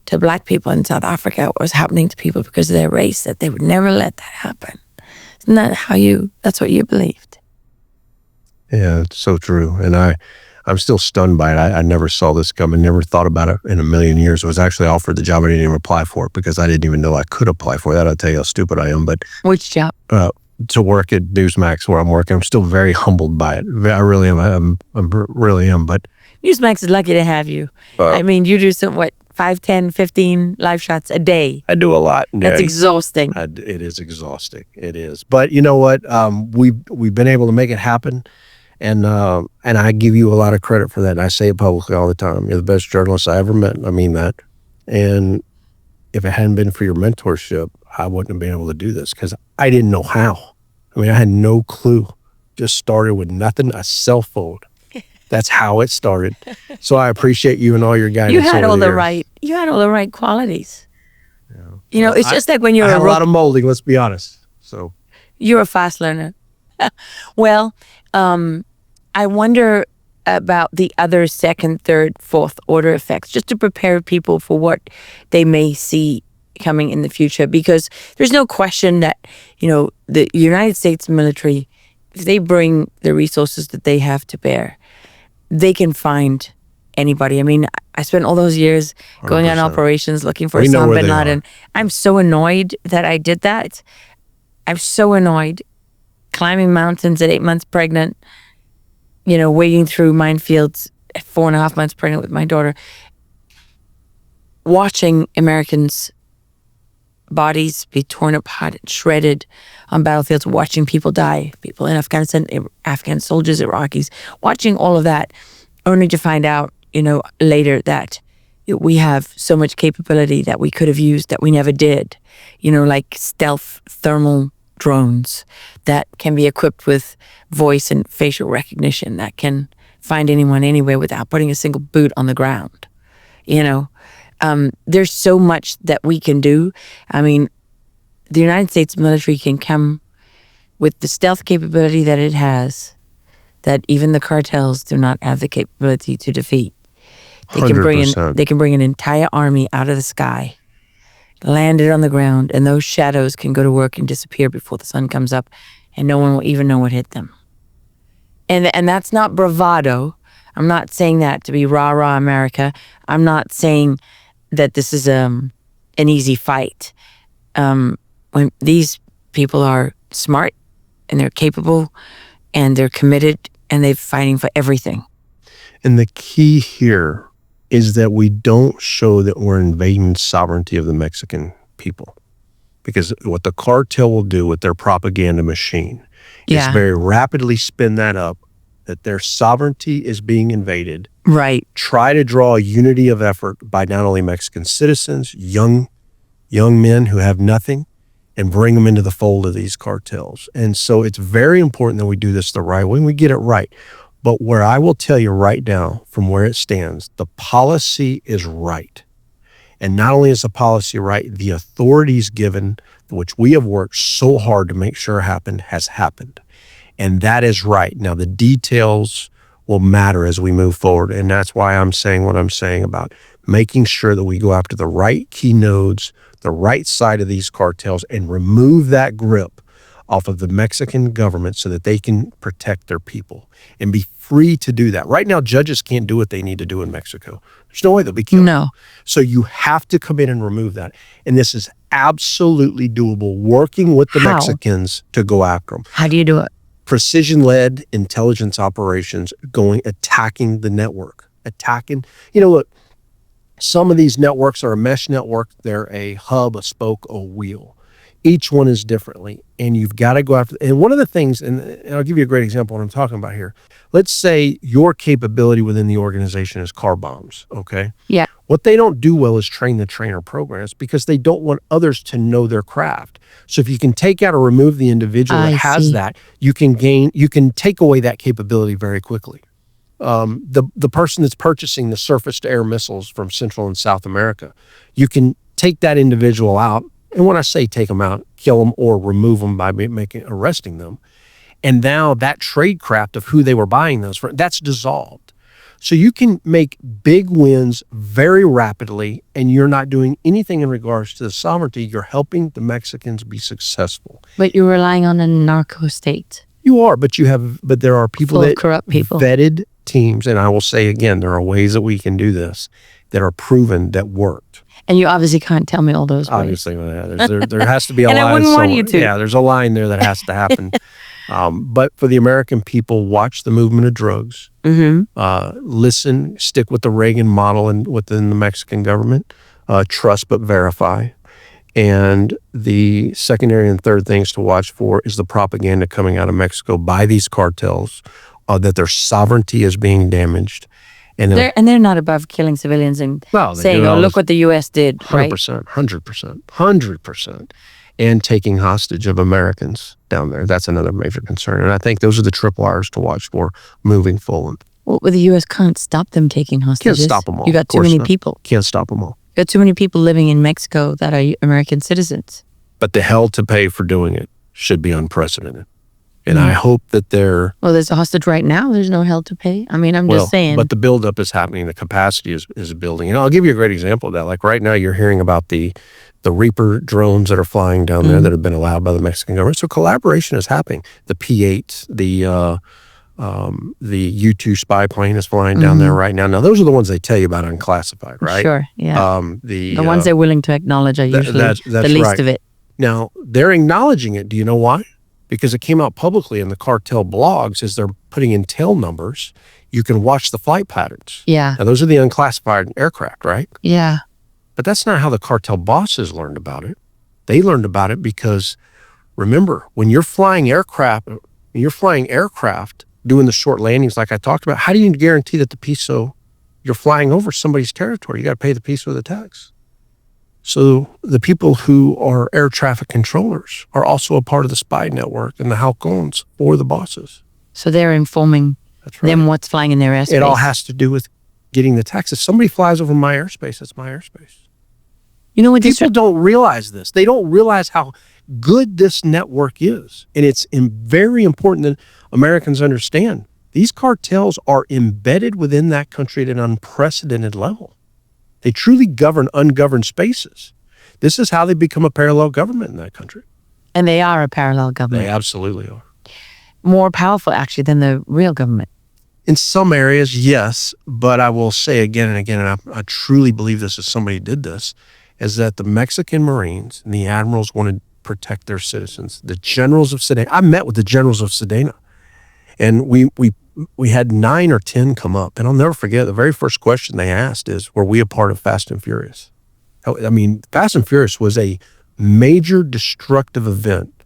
Speaker 2: to Black people in South Africa, what was happening to people because of their race, that they would never let that happen. Isn't that that's what you believed?
Speaker 1: Yeah, it's so true. And I'm still stunned by it. I never saw this coming, never thought about it in a million years. I was actually offered the job. I didn't even apply for it because I didn't even know I could apply for that. I'll tell you how stupid I am. But
Speaker 2: which job?
Speaker 1: To work at Newsmax where I'm working. I'm still very humbled by it. I really am. I really am. But
Speaker 2: Newsmax is lucky to have you. I mean, you do 5, 10, 15 live shots a day.
Speaker 1: I do a lot.
Speaker 2: That's exhausting.
Speaker 1: It is exhausting. It is. But you know what? We've been able to make it happen. And I give you a lot of credit for that. And I say it publicly all the time. You're the best journalist I ever met. I mean that. And if it hadn't been for your mentorship, I wouldn't have been able to do this because I didn't know how. I mean, I had no clue. Just started with nothing, a cell phone. That's how it started. So I appreciate you and all your guidance.
Speaker 2: You had all the right qualities. Yeah. You know, it's just like when you're
Speaker 1: a lot of molding, let's be honest. So
Speaker 2: you're a fast learner. Well, I wonder about the other second, third, fourth order effects, just to prepare people for what they may see coming in the future. Because there's no question that, you know, the United States military, if they bring the resources that they have to bear, they can find anybody. I mean, I spent all those years going 100%. On operations looking for Osama bin Laden. I'm so annoyed that I did that. I'm so annoyed. Climbing mountains at 8 months pregnant, you know, wading through minefields at 4.5 months pregnant with my daughter, watching Americans' bodies be torn apart and shredded on battlefields, watching people die, people in Afghanistan, Afghan soldiers, Iraqis, watching all of that, only to find out, you know, later that we have so much capability that we could have used that we never did, you know, like stealth thermal drones that can be equipped with voice and facial recognition that can find anyone anywhere without putting a single boot on the ground. You know, there's so much that we can do. I mean, the United States military can come with the stealth capability that it has, that even the cartels do not have the capability to defeat. They can bring an entire army out of the sky, land it on the ground, and those shadows can go to work and disappear before the sun comes up, and no one will even know what hit them. And that's not bravado. I'm not saying that to be rah-rah America. I'm not saying that this is an easy fight. When these people are smart and they're capable and they're committed and they're fighting for everything.
Speaker 1: And the key here is that we don't show that we're invading sovereignty of the Mexican people. Because what the cartel will do with their propaganda machine is very rapidly spin that up, that their sovereignty is being invaded.
Speaker 2: Right.
Speaker 1: Try to draw a unity of effort by not only Mexican citizens, young men who have nothing, and bring them into the fold of these cartels. And so it's very important that we do this the right way and we get it right. But where I will tell you right now, from where it stands, the policy is right. And not only is the policy right, the authorities given, which we have worked so hard to make sure happened, has happened. And that is right. Now, the details will matter as we move forward. And that's why I'm saying what I'm saying about making sure that we go after the right key nodes, the right side of these cartels, and remove that grip off of the Mexican government so that they can protect their people and be free to do that. Right now, judges can't do what they need to do in Mexico. There's no way they'll be killed.
Speaker 2: No.
Speaker 1: So you have to come in and remove that. And this is absolutely doable, working with the Mexicans to go after them.
Speaker 2: How do you do it?
Speaker 1: Precision-led intelligence operations attacking the network. Look, some of these networks are a mesh network. They're a hub, a spoke, a wheel. Each one is differently, and you've got to go after. And one of the things, and I'll give you a great example of what I'm talking about here. Let's say your capability within the organization is car bombs, okay?
Speaker 2: Yeah.
Speaker 1: What they don't do well is train the trainer programs because they don't want others to know their craft. So if you can take out or remove the individual that has that, you can take away that capability very quickly. The person that's purchasing the surface-to-air missiles from Central and South America, you can take that individual out. And when I say take them out, kill them or remove them by arresting them. And now that trade craft of who they were buying those from, that's dissolved. So you can make big wins very rapidly, and you're not doing anything in regards to the sovereignty. You're helping the Mexicans be successful.
Speaker 2: But you're relying on a narco state.
Speaker 1: You are, but there are people
Speaker 2: Full of corrupt people.
Speaker 1: Vetted teams, and I will say again, there are ways that we can do this that are proven that worked.
Speaker 2: And you obviously can't tell me all those ways.
Speaker 1: Obviously, there has to be a line.
Speaker 2: And I wouldn't want you to.
Speaker 1: Yeah, there's a line there that has to happen. But for the American people, watch the movement of drugs. Listen, stick with the Reagan model and within the Mexican government. Trust but verify. And the secondary and third things to watch for is the propaganda coming out of Mexico by these cartels that their sovereignty is being damaged. And
Speaker 2: they're not above killing civilians and saying, "Oh, look what the U.S. did."
Speaker 1: 100%, 100%, and taking hostage of Americans down there. That's another major concern. And I think those are the triple R's to watch for moving forward.
Speaker 2: Well, the U.S. can't stop them taking hostages.
Speaker 1: Can't stop them all.
Speaker 2: You got too many people.
Speaker 1: Can't stop them all.
Speaker 2: You got too many people living in Mexico that are American citizens.
Speaker 1: But the hell to pay for doing it should be unprecedented. And I hope that they're...
Speaker 2: Well, there's a hostage right now. There's no hell to pay. I mean, I'm just saying.
Speaker 1: But the buildup is happening. The capacity is building. And I'll give you a great example of that. Like right now, you're hearing about the Reaper drones that are flying down there that have been allowed by the Mexican government. So collaboration is happening. The P-8, the U-2 spy plane is flying down there right now. Now, those are the ones they tell you about unclassified, right?
Speaker 2: Sure, yeah.
Speaker 1: The
Speaker 2: ones they're willing to acknowledge are usually the least of it.
Speaker 1: Now, they're acknowledging it. Do you know why? Because it came out publicly in the cartel blogs as they're putting in tail numbers. You can watch the flight patterns.
Speaker 2: Yeah.
Speaker 1: Now, those are the unclassified aircraft, right?
Speaker 2: Yeah.
Speaker 1: But that's not how the cartel bosses learned about it. They learned about it because, remember, when you're flying aircraft doing the short landings like I talked about, how do you guarantee that the peso, you're flying over somebody's territory? You got to pay the peso the tax. So the people who are air traffic controllers are also a part of the spy network and the halcones for the bosses.
Speaker 2: So they're informing them what's flying in their airspace.
Speaker 1: It all has to do with getting the tax. If somebody flies over my airspace, that's my airspace.
Speaker 2: You know what?
Speaker 1: People don't realize this. They don't realize how good this network is. And it's very important that Americans understand. These cartels are embedded within that country at an unprecedented level. They truly govern ungoverned spaces. This is how they become a parallel government in that country.
Speaker 2: And they are a parallel government.
Speaker 1: They absolutely are.
Speaker 2: More powerful, actually, than the real government.
Speaker 1: In some areas, yes. But I will say again and again, and I truly believe this as somebody did this, is that the Mexican Marines and the admirals want to protect their citizens. The generals of Sedena, I met with the generals of Sedena, and we had 9 or 10 come up. And I'll never forget, the very first question they asked is, were we a part of Fast and Furious? I mean, Fast and Furious was a major destructive event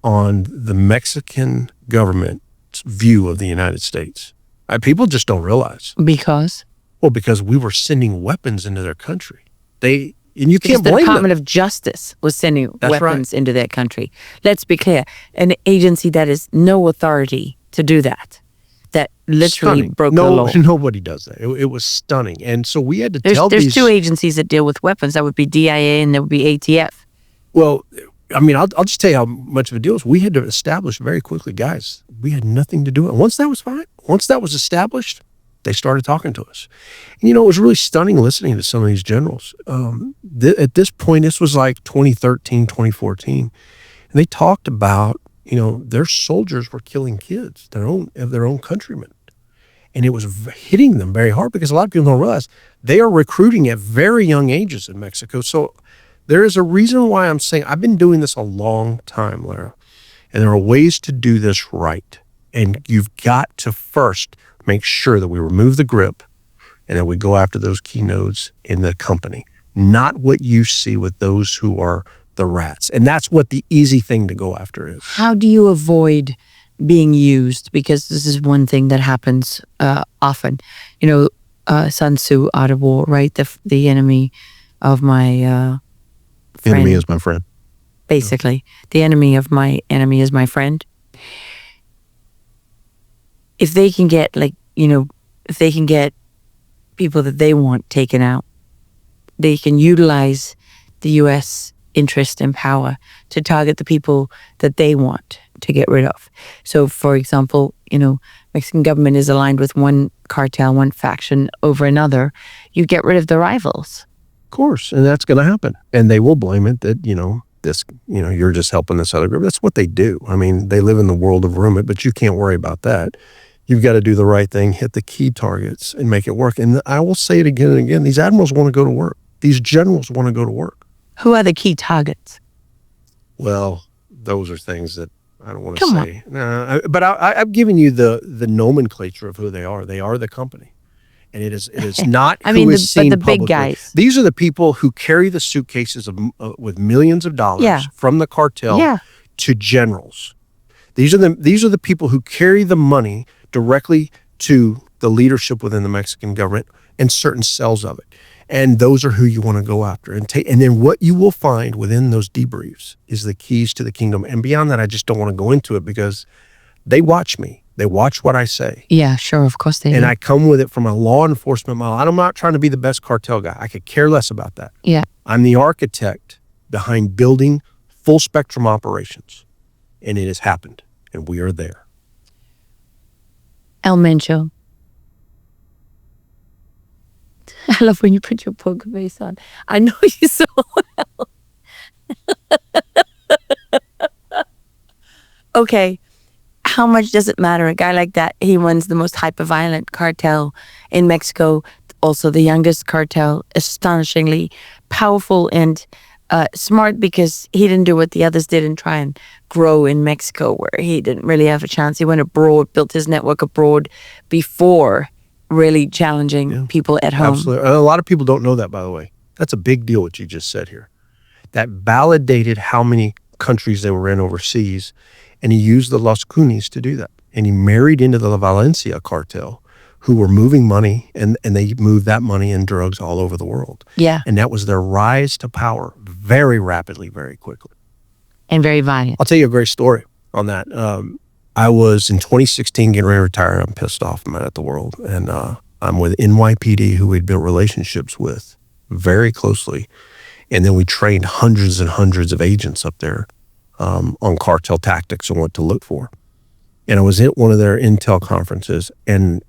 Speaker 1: on the Mexican government's view of the United States. People just don't realize.
Speaker 2: Because?
Speaker 1: Well, because we were sending weapons into their country. And you can't blame them.
Speaker 2: The Department of Justice was sending weapons into their country. Let's be clear. An agency that has no authority to do that. That literally broke the law.
Speaker 1: Nobody does that. It was stunning. And so we had to tell these...
Speaker 2: There's 2 agencies that deal with weapons. That would be DIA and there would be ATF.
Speaker 1: Well, I mean, I'll just tell you how much of a deal it was. We had to establish very quickly, guys, we had nothing to do with it. Once that was fine, once that was established, they started talking to us. And, it was really stunning listening to some of these generals. At this point, this was like 2013, 2014. And they talked about, their soldiers were killing kids, of their own countrymen. And it was hitting them very hard because a lot of people don't realize they are recruiting at very young ages in Mexico. So there is a reason why I'm saying I've been doing this a long time, Lara. And there are ways to do this right. And you've got to first make sure that we remove the grip and that we go after those key nodes in the company. Not what you see with those who are the rats. And that's what the easy thing to go after is.
Speaker 2: How do you avoid being used? Because this is one thing that happens often. Sun Tzu, Art of War, right? The enemy of my friend.
Speaker 1: Enemy is my friend.
Speaker 2: Basically, the enemy of my enemy is my friend. If they can get if they can get people that they want taken out, they can utilize the U.S. interest and power to target the people that they want to get rid of. So, for example, Mexican government is aligned with one cartel, one faction over another. You get rid of the rivals.
Speaker 1: Of course, and that's going to happen. And they will blame it that, you're just helping this other group. That's what they do. I mean, they live in the world of rumor, but you can't worry about that. You've got to do the right thing, hit the key targets, and make it work. And I will say it again and again. These admirals want to go to work. These generals want to go to work.
Speaker 2: Who are the key targets?
Speaker 1: Well, those are things that I don't want to say. But I've given you the nomenclature of who they are. They are the company. And it is not who is seen
Speaker 2: but the
Speaker 1: publicly.
Speaker 2: big guys.
Speaker 1: These are the people who carry the suitcases with millions of dollars from the cartel to generals. These are the people who carry the money directly to the leadership within the Mexican government and certain cells of it. And those are who you want to go after. And then what you will find within those debriefs is the keys to the kingdom. And beyond that, I just don't want to go into it because they watch me. They watch what I say.
Speaker 2: Yeah, sure. Of course they do.
Speaker 1: And I come with it from a law enforcement model. I'm not trying to be the best cartel guy. I could care less about that.
Speaker 2: Yeah.
Speaker 1: I'm the architect behind building full spectrum operations. And it has happened. And we are there.
Speaker 2: El Mencho. I love when you put your poker face on. I know you so well. Okay. How much does it matter? A guy like that, he runs the most hyper-violent cartel in Mexico, also the youngest cartel, astonishingly powerful and smart because he didn't do what the others did and try and grow in Mexico where he didn't really have a chance. He went abroad, built his network abroad before really challenging people at home.
Speaker 1: Absolutely. A lot of people don't know that, by the way. That's a big deal what you just said here. That validated how many countries they were in overseas, and he used the Los Cunis to do that. And he married into the Valencia cartel, who were moving money, and they moved that money and drugs all over the world.
Speaker 2: Yeah.
Speaker 1: And that was their rise to power very rapidly, very quickly.
Speaker 2: And very violent.
Speaker 1: I'll tell you a great story on that. I was in 2016 getting ready to retire. I'm pissed off. I'm at the world. And I'm with NYPD, who we'd built relationships with very closely. And then we trained hundreds and hundreds of agents up there on cartel tactics and what to look for. And I was at one of their intel conferences, and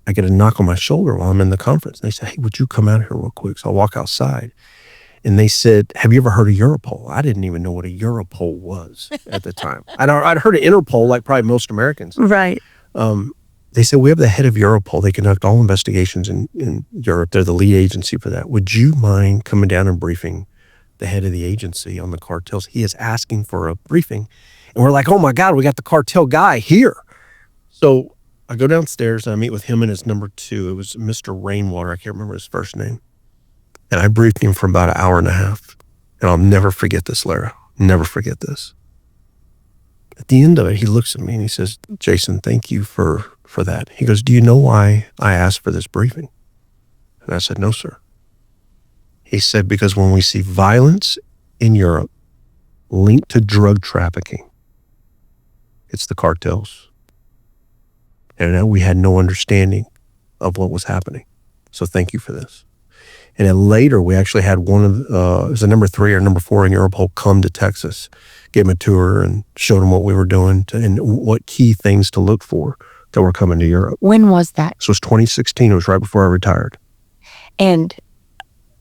Speaker 1: I get a knock on my shoulder while I'm in the conference. And they said, "Hey, would you come out here real quick?" So I walk outside. And they said, "Have you ever heard of Europol?" I didn't even know what a Europol was at the time. I'd heard of Interpol, like probably most Americans.
Speaker 2: Right.
Speaker 1: They said, "We have the head of Europol. They conduct all investigations in Europe. They're the lead agency for that. Would you mind coming down and briefing the head of the agency on the cartels? He is asking for a briefing." And we're like, "Oh my God, we got the cartel guy here." So I go downstairs and I meet with him and his number two. It was Mr. Rainwater. I can't remember his first name. And I briefed him for about an hour and a half. And I'll never forget this, Lara. Never forget this. At the end of it, he looks at me and he says, "Jaeson, thank you for that." He goes, "Do you know why I asked for this briefing?" And I said, "No, sir." He said, "Because when we see violence in Europe linked to drug trafficking, it's the cartels. And we had no understanding of what was happening. So thank you for this." And then later, we actually had one of, it was a number 3 or number 4 in Europol come to Texas, gave him a tour and showed him what we were doing and what key things to look for that were coming to Europe.
Speaker 2: When was that?
Speaker 1: So it was 2016. It was right before I retired.
Speaker 2: And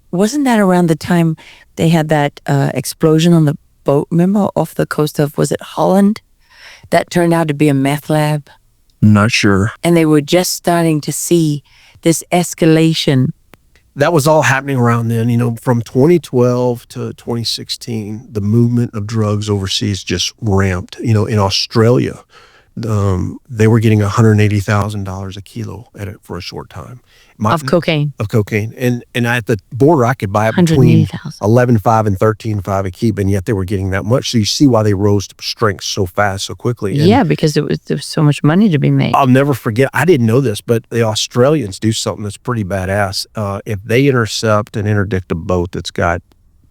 Speaker 2: wasn't that around the time they had that explosion on the boat, remember, off the coast of, was it Holland? That turned out to be a meth lab.
Speaker 1: Not sure.
Speaker 2: And they were just starting to see this escalation.
Speaker 1: That was all happening around then. From 2012 to 2016, the movement of drugs overseas just ramped. In Australia, they were getting $180,000 a kilo at it for a short time.
Speaker 2: Of cocaine.
Speaker 1: Of cocaine. And at the border, I could buy it between
Speaker 2: 180,000.
Speaker 1: 11.5 and 13.5 a keep, and yet they were getting that much. So you see why they rose to strength so fast, so quickly. And
Speaker 2: Yeah, because there was so much money to be made.
Speaker 1: I'll never forget, I didn't know this, but the Australians do something that's pretty badass. If they intercept and interdict a boat that's got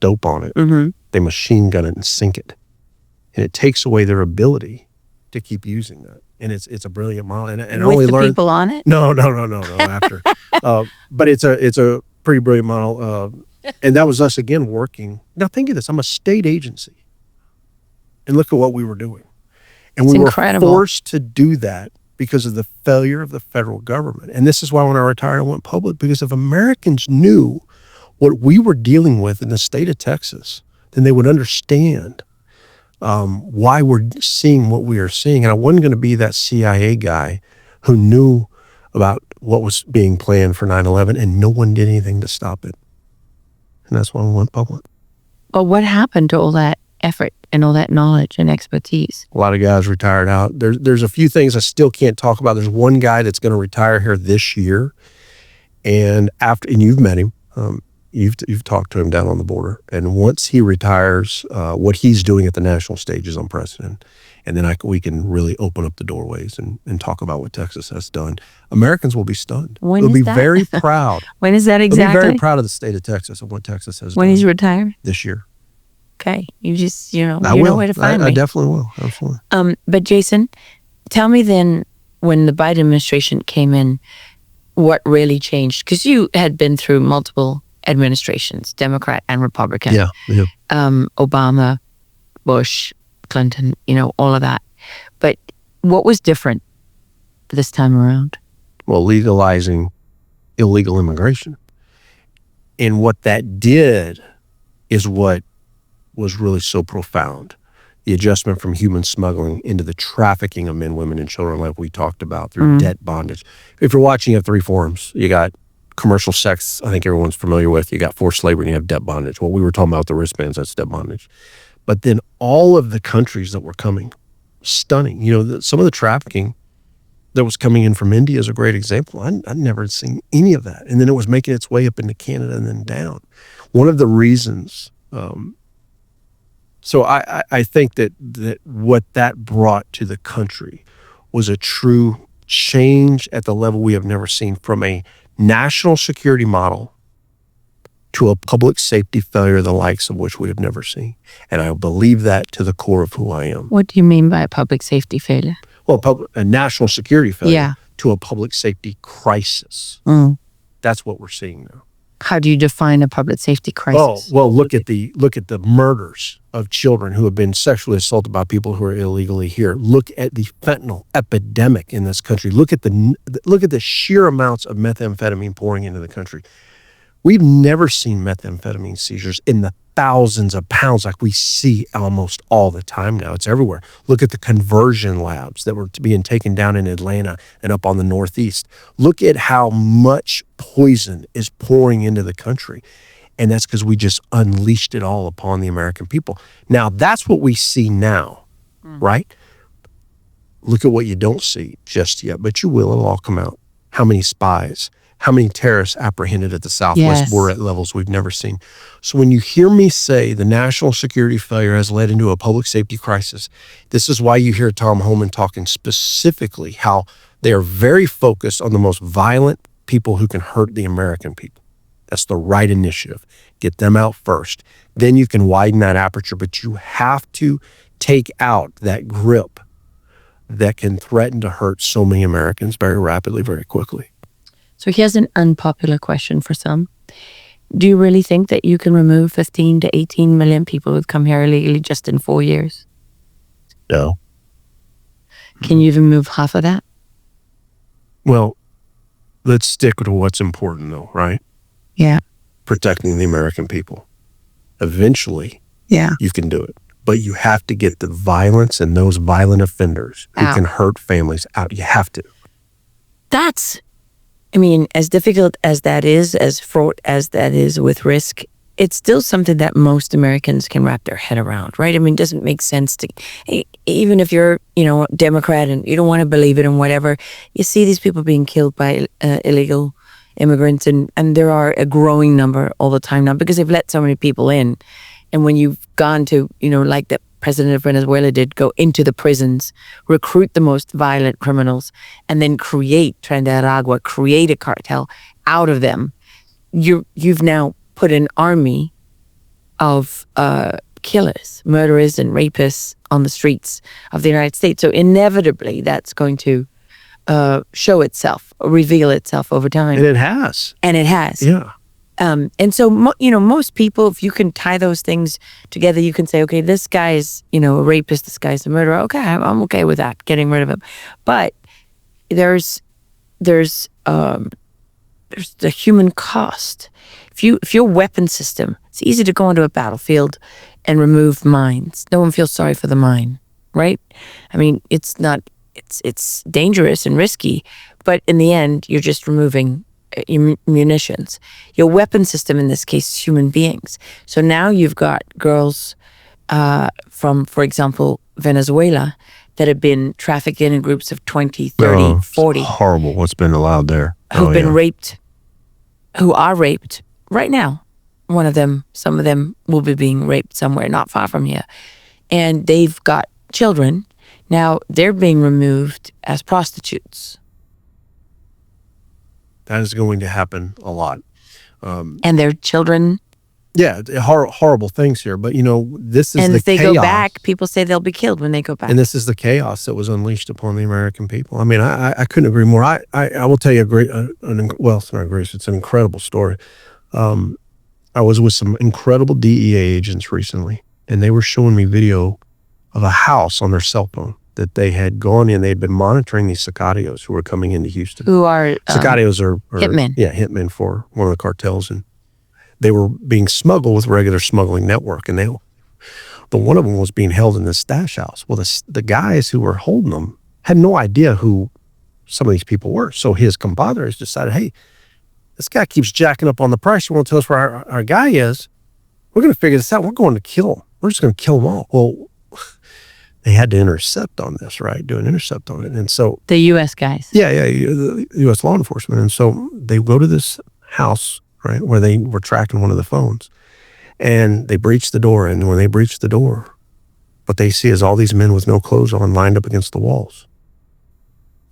Speaker 1: dope on it, they machine gun it and sink it. And it takes away their ability to keep using that. And it's a brilliant model. And
Speaker 2: With
Speaker 1: only
Speaker 2: the
Speaker 1: learned
Speaker 2: people on it?
Speaker 1: No, after. But it's a pretty brilliant model. And that was us again working. Now think of this, I'm a state agency. And look at what we were doing. And
Speaker 2: It's
Speaker 1: we
Speaker 2: incredible.
Speaker 1: were forced to do that because of the failure of the federal government. And this is why when I retired, I went public, because if Americans knew what we were dealing with in the state of Texas, then they would understand why we're seeing what we are seeing. And I wasn't going to be that CIA guy who knew about what was being planned for 9/11 and no one did anything to stop it. And that's why we went public.
Speaker 2: But what happened to all that effort and all that knowledge and expertise?
Speaker 1: A lot of guys retired out. There's a few things I still can't talk about. There's one guy that's going to retire here this year. And you've met him. You've talked to him down on the border. And once he retires, what he's doing at the national stage is unprecedented. And then we can really open up the doorways and talk about what Texas has done. Americans will be stunned.
Speaker 2: When
Speaker 1: They'll
Speaker 2: is
Speaker 1: be
Speaker 2: that?
Speaker 1: very proud.
Speaker 2: When is that
Speaker 1: They'll be
Speaker 2: exactly?
Speaker 1: very proud of the state of Texas and what Texas has
Speaker 2: When
Speaker 1: done
Speaker 2: he's retired?
Speaker 1: this year.
Speaker 2: Okay. You just,
Speaker 1: I
Speaker 2: you
Speaker 1: will.
Speaker 2: know where to find me.
Speaker 1: I definitely will. Absolutely.
Speaker 2: But Jaeson, tell me then, when the Biden administration came in, what really changed? Because you had been through multiple administrations, Democrat and Republican.
Speaker 1: Yeah.
Speaker 2: Obama, Bush, Clinton, all of that. But what was different this time around?
Speaker 1: Well, legalizing illegal immigration. And what that did is what was really so profound. The adjustment from human smuggling into the trafficking of men, women, and children, like we talked about, through debt bondage. If you're watching, you have three forms. You got commercial sex, I think everyone's familiar with. You got forced labor, and you have debt bondage. What we were talking about with the wristbands, that's debt bondage. But then all of the countries that were coming, stunning. Some of the trafficking that was coming in from India is a great example. I'd never seen any of that. And then it was making its way up into Canada and then down. One of the reasons, so I think that what that brought to the country was a true change at the level we have never seen, from a national security model to a public safety failure, the likes of which we have never seen. And I believe that to the core of who I am.
Speaker 2: What do you mean by a public safety failure?
Speaker 1: Well, a national security failure
Speaker 2: Yeah.
Speaker 1: to a public safety crisis. That's what we're seeing now.
Speaker 2: How do you define a public safety crisis?
Speaker 1: Oh, well, look at the murders of children who have been sexually assaulted by people who are illegally here. Look at the fentanyl epidemic in this country. Look at the sheer amounts of methamphetamine pouring into the country. We've never seen methamphetamine seizures in the thousands of pounds like we see almost all the time now. It's everywhere. Look at the conversion labs that were being taken down in Atlanta and up on the Northeast. Look at how much poison is pouring into the country. And that's because we just unleashed it all upon the American people. Now, that's what we see now, right? Look at what you don't see just yet, but you will. It'll all come out. How many spies? How many terrorists apprehended at the Southwest border at levels we've never seen? So when you hear me say the national security failure has led into a public safety crisis, this is why you hear Tom Homan talking specifically how they are very focused on the most violent people who can hurt the American people. That's the right initiative. Get them out first. Then you can widen that aperture, but you have to take out that grip that can threaten to hurt so many Americans very rapidly, very quickly.
Speaker 2: So here's an unpopular question for some. Do you really think that you can remove 15 to 18 million people who've come here illegally just in 4 years?
Speaker 1: No.
Speaker 2: Can you even move half of that?
Speaker 1: Well, let's stick to what's important though, right?
Speaker 2: Yeah.
Speaker 1: Protecting the American people. Eventually, you can do it. But you have to get the violence and those violent offenders who can hurt families out. You have to.
Speaker 2: That's, as difficult as that is, as fraught as that is with risk, it's still something that most Americans can wrap their head around, right? It doesn't make sense to, even if you're, Democrat and you don't want to believe it and whatever, you see these people being killed by illegal immigrants, and there are a growing number all the time now because they've let so many people in. And when you've gone to, like the president of Venezuela did, go into the prisons, recruit the most violent criminals, and then create create a cartel out of them, you've now put an army of killers, murderers, and rapists on the streets of the United States. So inevitably, that's going to show itself, reveal itself over time.
Speaker 1: And it has.
Speaker 2: Yeah. And so, most people, if you can tie those things together, you can say, okay, this guy is, a rapist, this guy's a murderer. Okay, I'm okay with that, getting rid of him. But there's the human cost. If your weapon system, it's easy to go into a battlefield and remove mines. No one feels sorry for the mine, right? I mean, it's dangerous and risky, but in the end, you're just removing munitions. Your weapon system in this case is human beings. So now you've got girls from, for example, Venezuela that have been trafficked in groups of 20, 30, 40.
Speaker 1: It's horrible what's been allowed there.
Speaker 2: Who've been raped, who are raped right now. Some of them will be being raped somewhere not far from here. And they've got children. Now they're being removed as prostitutes.
Speaker 1: That is going to happen a lot.
Speaker 2: And their children.
Speaker 1: Yeah, horrible things here. But, this is the chaos.
Speaker 2: And if they go back, people say they'll be killed when they go back.
Speaker 1: And this is the chaos that was unleashed upon the American people. I mean, I couldn't agree more. I will tell you it's not great, it's an incredible story. I was with some incredible DEA agents recently, and they were showing me video of a house on their cell phone that they had gone in. They'd been monitoring these sicarios who were coming into Houston.
Speaker 2: Who are
Speaker 1: sicarios are
Speaker 2: hitmen.
Speaker 1: Yeah, hitmen for one of the cartels, and they were being smuggled with regular smuggling network. And the one of them was being held in this stash house. Well, the guys who were holding them had no idea who some of these people were. So his compadres decided, hey, this guy keeps jacking up on the price. You want to tell us where our guy is? We're going to figure this out. We're going to kill him. We're just going to kill them all. Well, they had to intercept on this, right? Do an intercept on it. And so
Speaker 2: the U.S. guys.
Speaker 1: Yeah, the U.S. law enforcement. And so they go to this house, right, where they were tracking one of the phones. And they breach the door. And when they breach the door, what they see is all these men with no clothes on lined up against the walls.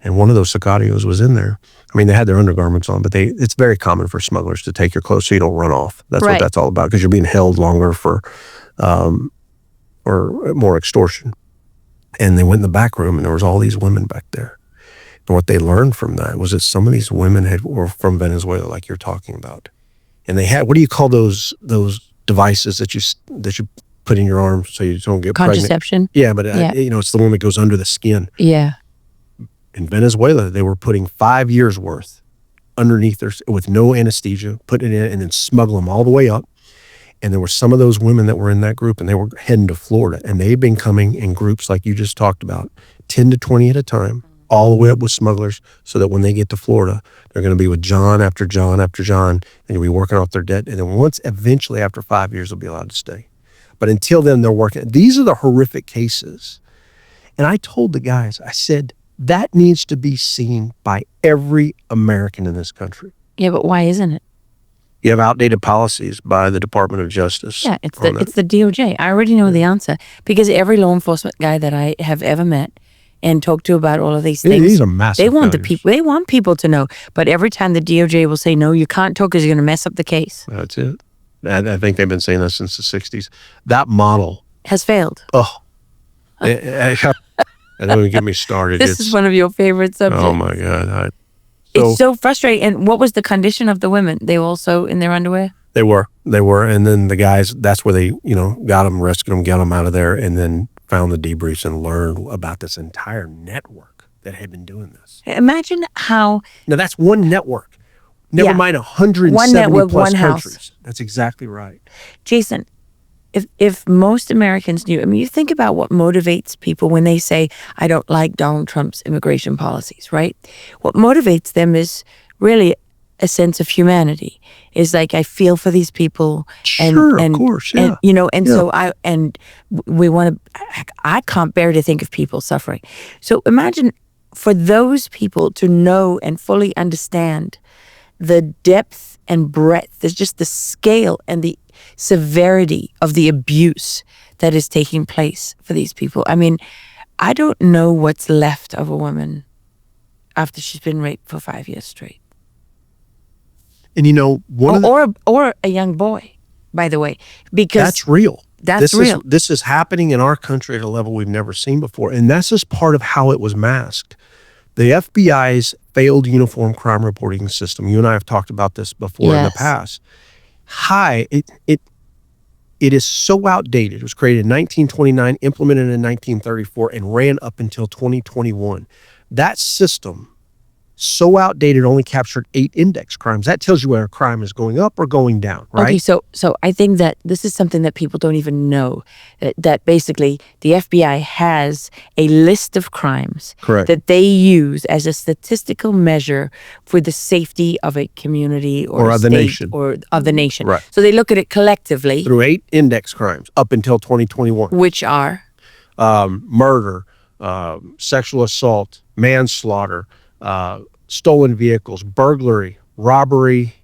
Speaker 1: And one of those sicarios was in there. I mean, they had their undergarments on, but it's very common for smugglers to take your clothes so you don't run off. That's
Speaker 2: right.
Speaker 1: What that's all about, because you're being held longer for or more extortion. And they went in the back room, and there was all these women back there. And what they learned from that was that some of these women were from Venezuela, like you're talking about. And they had, what do you call those devices that you put in your arm so you don't get
Speaker 2: contraception?
Speaker 1: Pregnant? Yeah, but it's the one that goes under the skin.
Speaker 2: Yeah.
Speaker 1: In Venezuela, they were putting 5 years worth underneath with no anesthesia, putting it in, and then smuggle them all the way up. And there were some of those women that were in that group, and they were heading to Florida. And they've been coming in groups like you just talked about, 10 to 20 at a time, all the way up with smugglers, so that when they get to Florida, they're going to be with John after John after John. They're going to be working off their debt. And then eventually after 5 years, they'll be allowed to stay. But until then, they're working. These are the horrific cases. And I told the guys, I said, that needs to be seen by every American in this country.
Speaker 2: Yeah, but why isn't it?
Speaker 1: You have outdated policies by the Department of Justice.
Speaker 2: Yeah, it's the DOJ. I already know the answer, because every law enforcement guy that I have ever met and talked to about all of these things,
Speaker 1: these are massive.
Speaker 2: They want people to know. But every time the DOJ will say, no, you can't talk because you're going to mess up the case.
Speaker 1: That's it. I think they've been saying that since the 60s. That model
Speaker 2: has failed.
Speaker 1: Oh, and don't even get me started.
Speaker 2: This is one of your favorite subjects.
Speaker 1: Oh my God.
Speaker 2: It's so frustrating. And what was the condition of the women? They were also in their underwear?
Speaker 1: They were. And then the guys, that's where they, got them, rescued them, got them out of there, and then found the debriefs and learned about this entire network that had been doing this.
Speaker 2: Imagine how...
Speaker 1: Now, that's one network. Never mind 170
Speaker 2: one network,
Speaker 1: plus
Speaker 2: one
Speaker 1: countries.
Speaker 2: house.
Speaker 1: That's exactly right.
Speaker 2: Jason, if most Americans knew, you think about what motivates people when they say, I don't like Donald Trump's immigration policies, right? What motivates them is really a sense of humanity. Is like, I feel for these people.
Speaker 1: Sure, of course, yeah.
Speaker 2: So we want to, I can't bear to think of people suffering. So imagine for those people to know and fully understand the depth and breadth, there's just the scale and the severity of the abuse that is taking place for these people. I mean, I don't know what's left of a woman after she's been raped for 5 years straight.
Speaker 1: And
Speaker 2: or a young boy, by the way, because
Speaker 1: that's real.
Speaker 2: That's real.
Speaker 1: This is happening in our country at a level we've never seen before. And that's just part of how it was masked. The FBI's failed uniform crime reporting system. You and I have talked about this before in the past. It is so outdated. It was created in 1929, implemented in 1934, and ran up until 2021. That system, so outdated, only captured 8 index crimes. That tells you whether a crime is going up or going down, right?
Speaker 2: Okay, so I think that this is something that people don't even know, that basically the FBI has a list of crimes that they use as a statistical measure for the safety of a community or
Speaker 1: of the nation.
Speaker 2: Or of the nation.
Speaker 1: Right.
Speaker 2: So they look at it collectively.
Speaker 1: Through 8 index crimes up until 2021.
Speaker 2: Which are?
Speaker 1: Murder, sexual assault, manslaughter, stolen vehicles, burglary, robbery,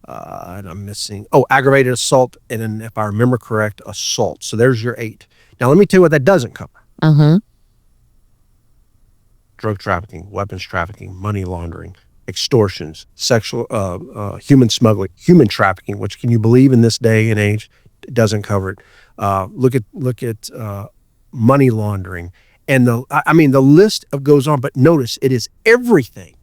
Speaker 1: and I'm missing, aggravated assault, and then if I remember correct, assault. So there's your 8. Now let me tell you what that doesn't cover. Drug trafficking, weapons trafficking, money laundering, extortions, sexual, human smuggling, human trafficking, which, can you believe in this day and age, doesn't cover it. Look at money laundering. And the list goes on, but notice it is everything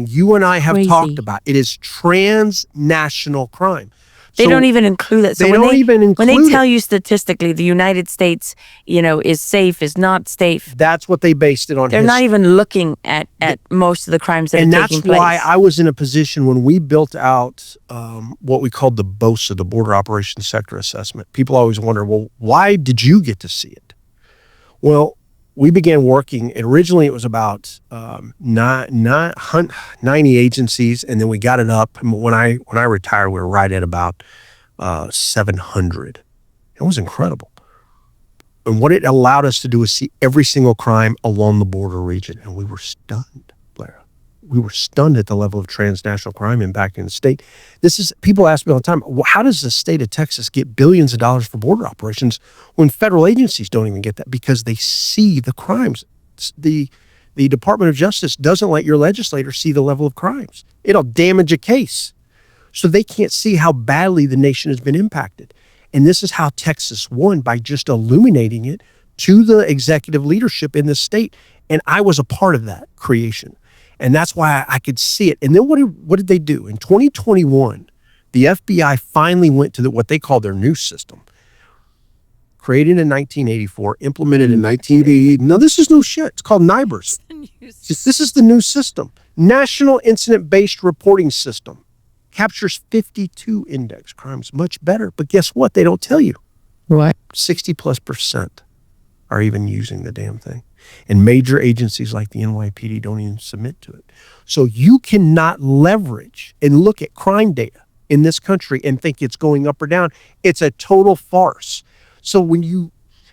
Speaker 1: you and I have talked about. It is transnational crime.
Speaker 2: They don't even include it. So when they tell you statistically the United States, is safe, is not safe.
Speaker 1: That's what they based it on.
Speaker 2: They're not even looking at most of the crimes that are taking place.
Speaker 1: And that's why I was in a position when we built out what we called the BOSA, the Border Operations Sector Assessment. People always wonder, well, why did you get to see it? Well, we began working, and originally it was about 90 agencies, and then we got it up. And when I retired, we were right at about 700. It was incredible. And what it allowed us to do is see every single crime along the border region, and we were stunned, Lara. We were stunned at the level of transnational crime impacting the state. People ask me all the time, well, how does the state of Texas get billions of dollars for border operations when federal agencies don't even get that? Because they see the crimes. The Department of Justice doesn't let your legislator see the level of crimes. It'll damage a case. So they can't see how badly the nation has been impacted. And this is how Texas won, by just illuminating it to the executive leadership in the state. And I was a part of that creation. And that's why I could see it. And then what did they do? In 2021, the FBI finally went to what they call their new system. Created in 1984, implemented in 1988. No, this is no shit. It's called NIBRS. This is the new system. National Incident-Based Reporting System. Captures 52 index crimes. Much better. But guess what? They don't tell you.
Speaker 2: What?
Speaker 1: 60+% are even using the damn thing. And major agencies like the NYPD don't even submit to it. So you cannot leverage and look at crime data in this country and think it's going up or down. It's a total farce. So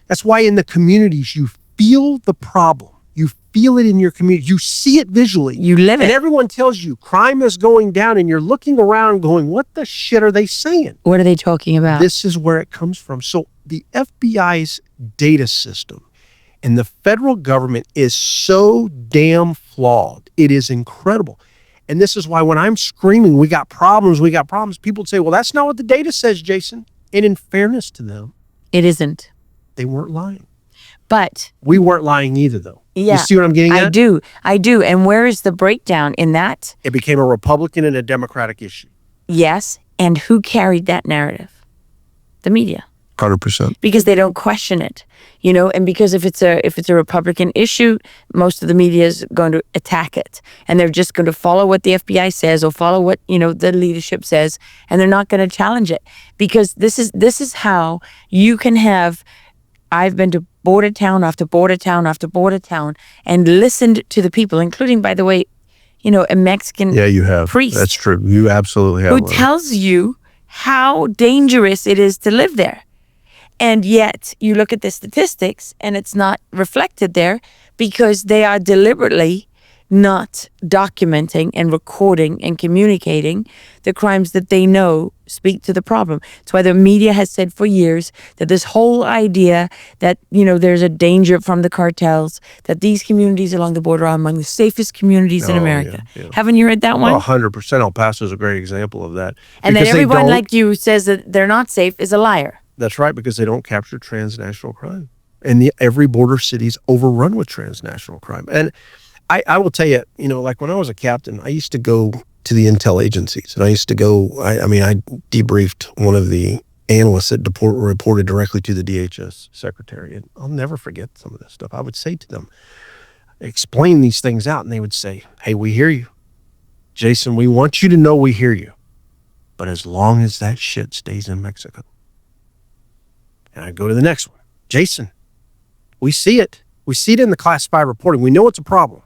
Speaker 1: that's why in the communities you feel the problem. You feel it in your community. You see it visually.
Speaker 2: You live it.
Speaker 1: And everyone tells you crime is going down, and you're looking around going, what the shit are they saying?
Speaker 2: What are they talking about?
Speaker 1: This is where it comes from. So the FBI's data system and the federal government is so damn flawed. It is incredible. And this is why when I'm screaming, we got problems, people say, well, that's not what the data says, Jaeson. And in fairness to them,
Speaker 2: it isn't.
Speaker 1: They weren't lying.
Speaker 2: But
Speaker 1: we weren't lying either, though.
Speaker 2: Yeah,
Speaker 1: you see what I'm getting at?
Speaker 2: I do. And where is the breakdown in that?
Speaker 1: It became a Republican and a Democratic issue.
Speaker 2: Yes. And who carried that narrative? The media.
Speaker 1: 100%.
Speaker 2: Because they don't question it, and because if it's a Republican issue, most of the media is going to attack it, and they're just going to follow what the FBI says or follow what the leadership says, and they're not going to challenge it, because this is how you can have. I've been to border town after border town after border town and listened to the people, including, by the way, a Mexican
Speaker 1: you have
Speaker 2: priest.
Speaker 1: That's true. You absolutely have.
Speaker 2: Who tells you how dangerous it is to live there. And yet you look at the statistics and it's not reflected there because they are deliberately not documenting and recording and communicating the crimes that they know speak to the problem. It's why the media has said for years that this whole idea that, there's a danger from the cartels, that these communities along the border are among the safest communities in America.
Speaker 1: Yeah.
Speaker 2: Haven't you heard that one?
Speaker 1: 100%. El Paso is a great example of that.
Speaker 2: And that everyone like you who says that they're not safe is a liar.
Speaker 1: That's right, because they don't capture transnational crime. And every border city is overrun with transnational crime. And I will tell you, like when I was a captain, I used to go to the intel agencies. And I used to go, I debriefed one of the analysts that reported directly to the DHS secretary. And I'll never forget some of this stuff. I would say to them, explain these things out. And they would say, hey, we hear you. Jaeson, we want you to know we hear you. But as long as that shit stays in Mexico. And I'd go to the next one. Jaeson, we see it. We see it in the classified reporting. We know it's a problem.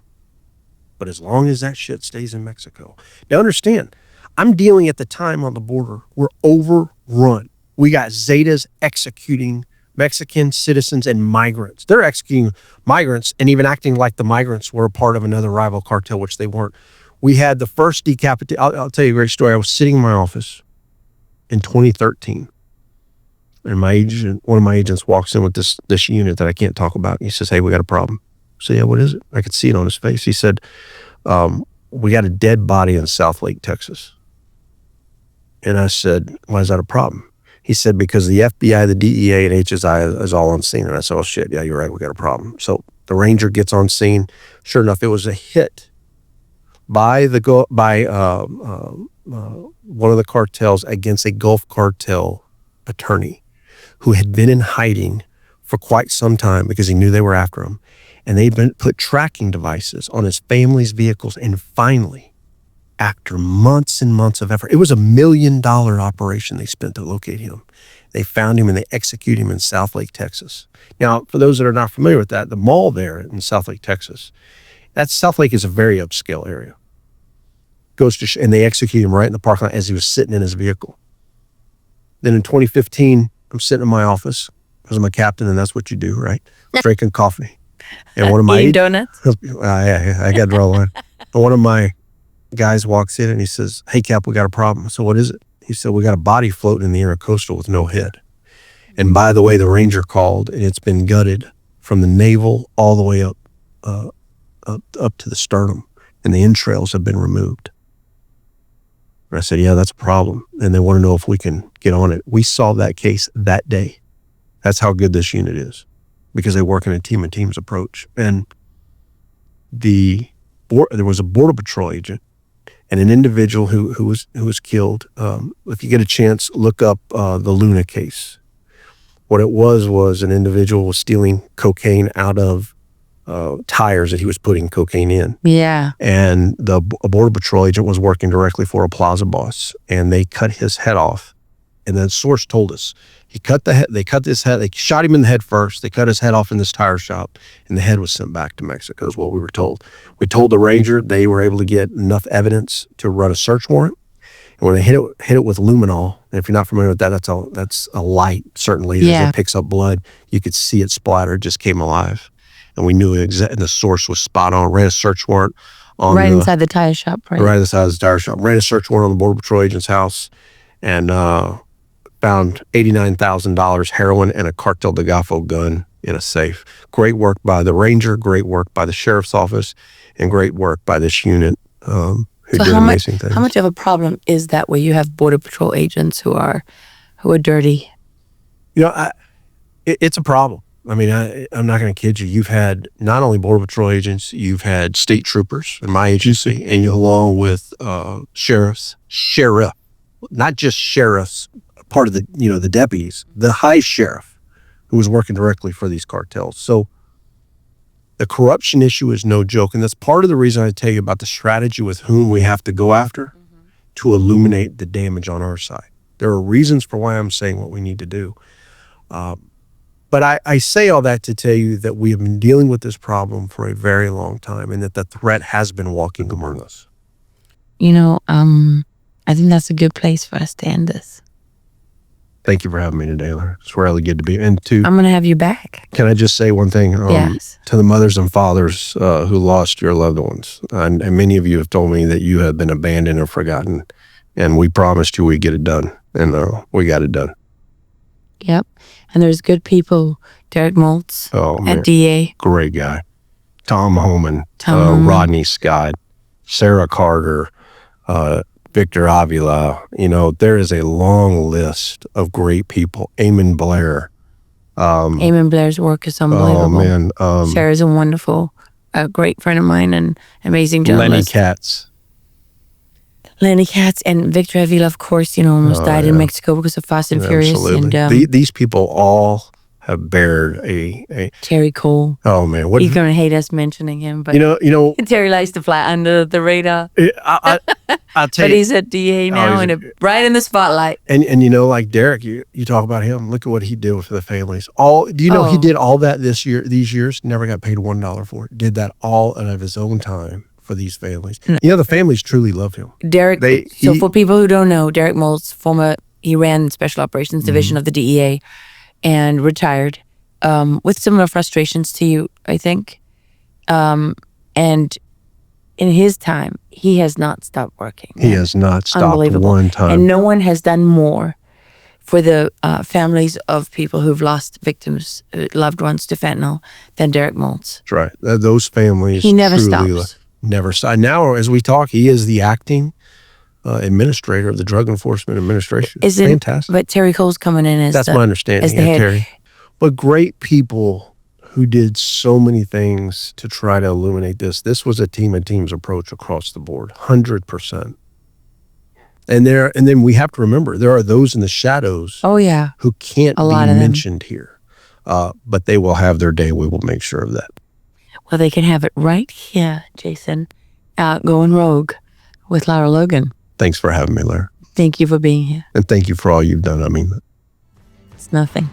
Speaker 1: But as long as that shit stays in Mexico. Now understand, I'm dealing at the time on the border. We're overrun. We got Zetas executing Mexican citizens and migrants. They're executing migrants and even acting like the migrants were a part of another rival cartel, which they weren't. We had the first decapitation. I'll tell you a great story. I was sitting in my office in 2013. And one of my agents walks in with this unit that I can't talk about. And he says, hey, we got a problem. I said, yeah, what is it? I could see it on his face. He said, we got a dead body in South Lake, Texas. And I said, why is that a problem? He said, because the FBI, the DEA, and HSI is all on scene. And I said, oh, shit, yeah, you're right, we got a problem. So the ranger gets on scene. Sure enough, it was a hit by one of the cartels against a Gulf cartel attorney who had been in hiding for quite some time because he knew they were after him. And they'd put tracking devices on his family's vehicles. And finally, after months and months of effort, it was $1 million operation they spent to locate him. They found him and they executed him in South Lake, Texas. Now, for those that are not familiar with that, the mall there in South Lake, Texas, South Lake is a very upscale area. And they executed him right in the parking lot as he was sitting in his vehicle. Then in 2015, I'm sitting in my office because I'm a captain and that's what you do, right? Drinking coffee. And one of my
Speaker 2: eating donuts.
Speaker 1: I got to draw a line. And one of my guys walks in and he says, hey, Cap, we got a problem. So what is it? He said, we got a body floating in the intercoastal with no head. And by the way, the ranger called and it's been gutted from the navel all the way up to the sternum. And the entrails have been removed. And I said, yeah, that's a problem. And they want to know if we can get on it. We solved that case that day. That's how good this unit is because they work in a team of teams approach. And there was a Border Patrol agent and an individual who was killed. If you get a chance, look up the Luna case. What it was an individual was stealing cocaine out of tires that he was putting cocaine in.
Speaker 2: Yeah.
Speaker 1: And a Border Patrol agent was working directly for a plaza boss, and they cut his head off. And the source told us they cut his head, they shot him in the head first, they cut his head off in this tire shop, and the head was sent back to Mexico is what we were told. We told the ranger they were able to get enough evidence to run a search warrant. And when they hit it with luminol, and if you're not familiar with that, that's a light, certain lasers that picks up blood. You could see it splatter, it just came alive. And we knew and the source was spot on. Ran a search warrant on
Speaker 2: inside the tire shop, right?
Speaker 1: Right inside the tire shop. Ran a search warrant on the Border Patrol agent's house and found $89,000 heroin and a Cartel de Golfo gun in a safe. Great work by the ranger, great work by the sheriff's office, and great work by this unit who did amazing things.
Speaker 2: How much of a problem is that where you have Border Patrol agents who are dirty?
Speaker 1: It's a problem. I mean, I'm not going to kid you. You've had not only Border Patrol agents, you've had state troopers in my agency, and along with sheriff, not just sheriffs, part of the deputies, the high sheriff who was working directly for these cartels. So the corruption issue is no joke. And that's part of the reason I tell you about the strategy with whom we have to go after to illuminate the damage on our side. There are reasons for why I'm saying what we need to do. But I say all that to tell you that we have been dealing with this problem for a very long time and that the threat has been walking among us.
Speaker 2: I think that's a good place for us to end this.
Speaker 1: Thank you for having me today, Lara. It's really good to be. And
Speaker 2: I'm going to have you back.
Speaker 1: can I just say one thing?
Speaker 2: Yes.
Speaker 1: To the mothers and fathers who lost your loved ones, and many of you have told me that you have been abandoned or forgotten, and we promised you we'd get it done, and we got it done.
Speaker 2: Yep. And there's good people. Derek Maltz at DA.
Speaker 1: Great guy. Tom Homan,
Speaker 2: Tom.
Speaker 1: Rodney Scott, Sarah Carter, Victor Avila. There is a long list of great people. Eamon Blair.
Speaker 2: Eamon Blair's work is unbelievable.
Speaker 1: Oh, man.
Speaker 2: Sarah's a great friend of mine and amazing journalist. Lenny Katz and Victor Avila, of course, almost died in Mexico because of Fast and Furious.
Speaker 1: Absolutely.
Speaker 2: And
Speaker 1: these people all have bared a
Speaker 2: Terry Cole.
Speaker 1: Oh, man.
Speaker 2: He's going to hate us mentioning him, but Terry likes to fly under the radar.
Speaker 1: I'll tell
Speaker 2: but he's at DA now and right in the spotlight.
Speaker 1: And like Derek, you talk about him. Look at what he did for the families. He did all that these years, never got paid $1 for it. Did that all out of his own time for these families. The families truly love him.
Speaker 2: Derek, for people who don't know, Derek Maltz, he ran Special Operations Division of the DEA and retired with similar frustrations to you, I think. And in his time, he has not stopped working.
Speaker 1: He has not stopped one time.
Speaker 2: And no one has done more for the families of people who've lost victims, loved ones to fentanyl than Derek Maltz.
Speaker 1: That's right. Those families.
Speaker 2: He never stops.
Speaker 1: Never stops. Now, as we talk, he is the acting administrator of the Drug Enforcement Administration. Fantastic.
Speaker 2: But Terry Cole's coming in as
Speaker 1: That's my understanding.
Speaker 2: As the head.
Speaker 1: Terry. But great people who did so many things to try to illuminate this. This was a team of teams approach across the board, 100%. And then we have to remember there are those in the shadows.
Speaker 2: Oh yeah,
Speaker 1: who can't be mentioned here, but they will have their day. We will make sure of that.
Speaker 2: Well, they can have it right here, Jaeson. Going Rogue with Lara Logan.
Speaker 1: Thanks for having me, Lara.
Speaker 2: Thank you for being here.
Speaker 1: And thank you for all you've done. I mean,
Speaker 2: it's nothing.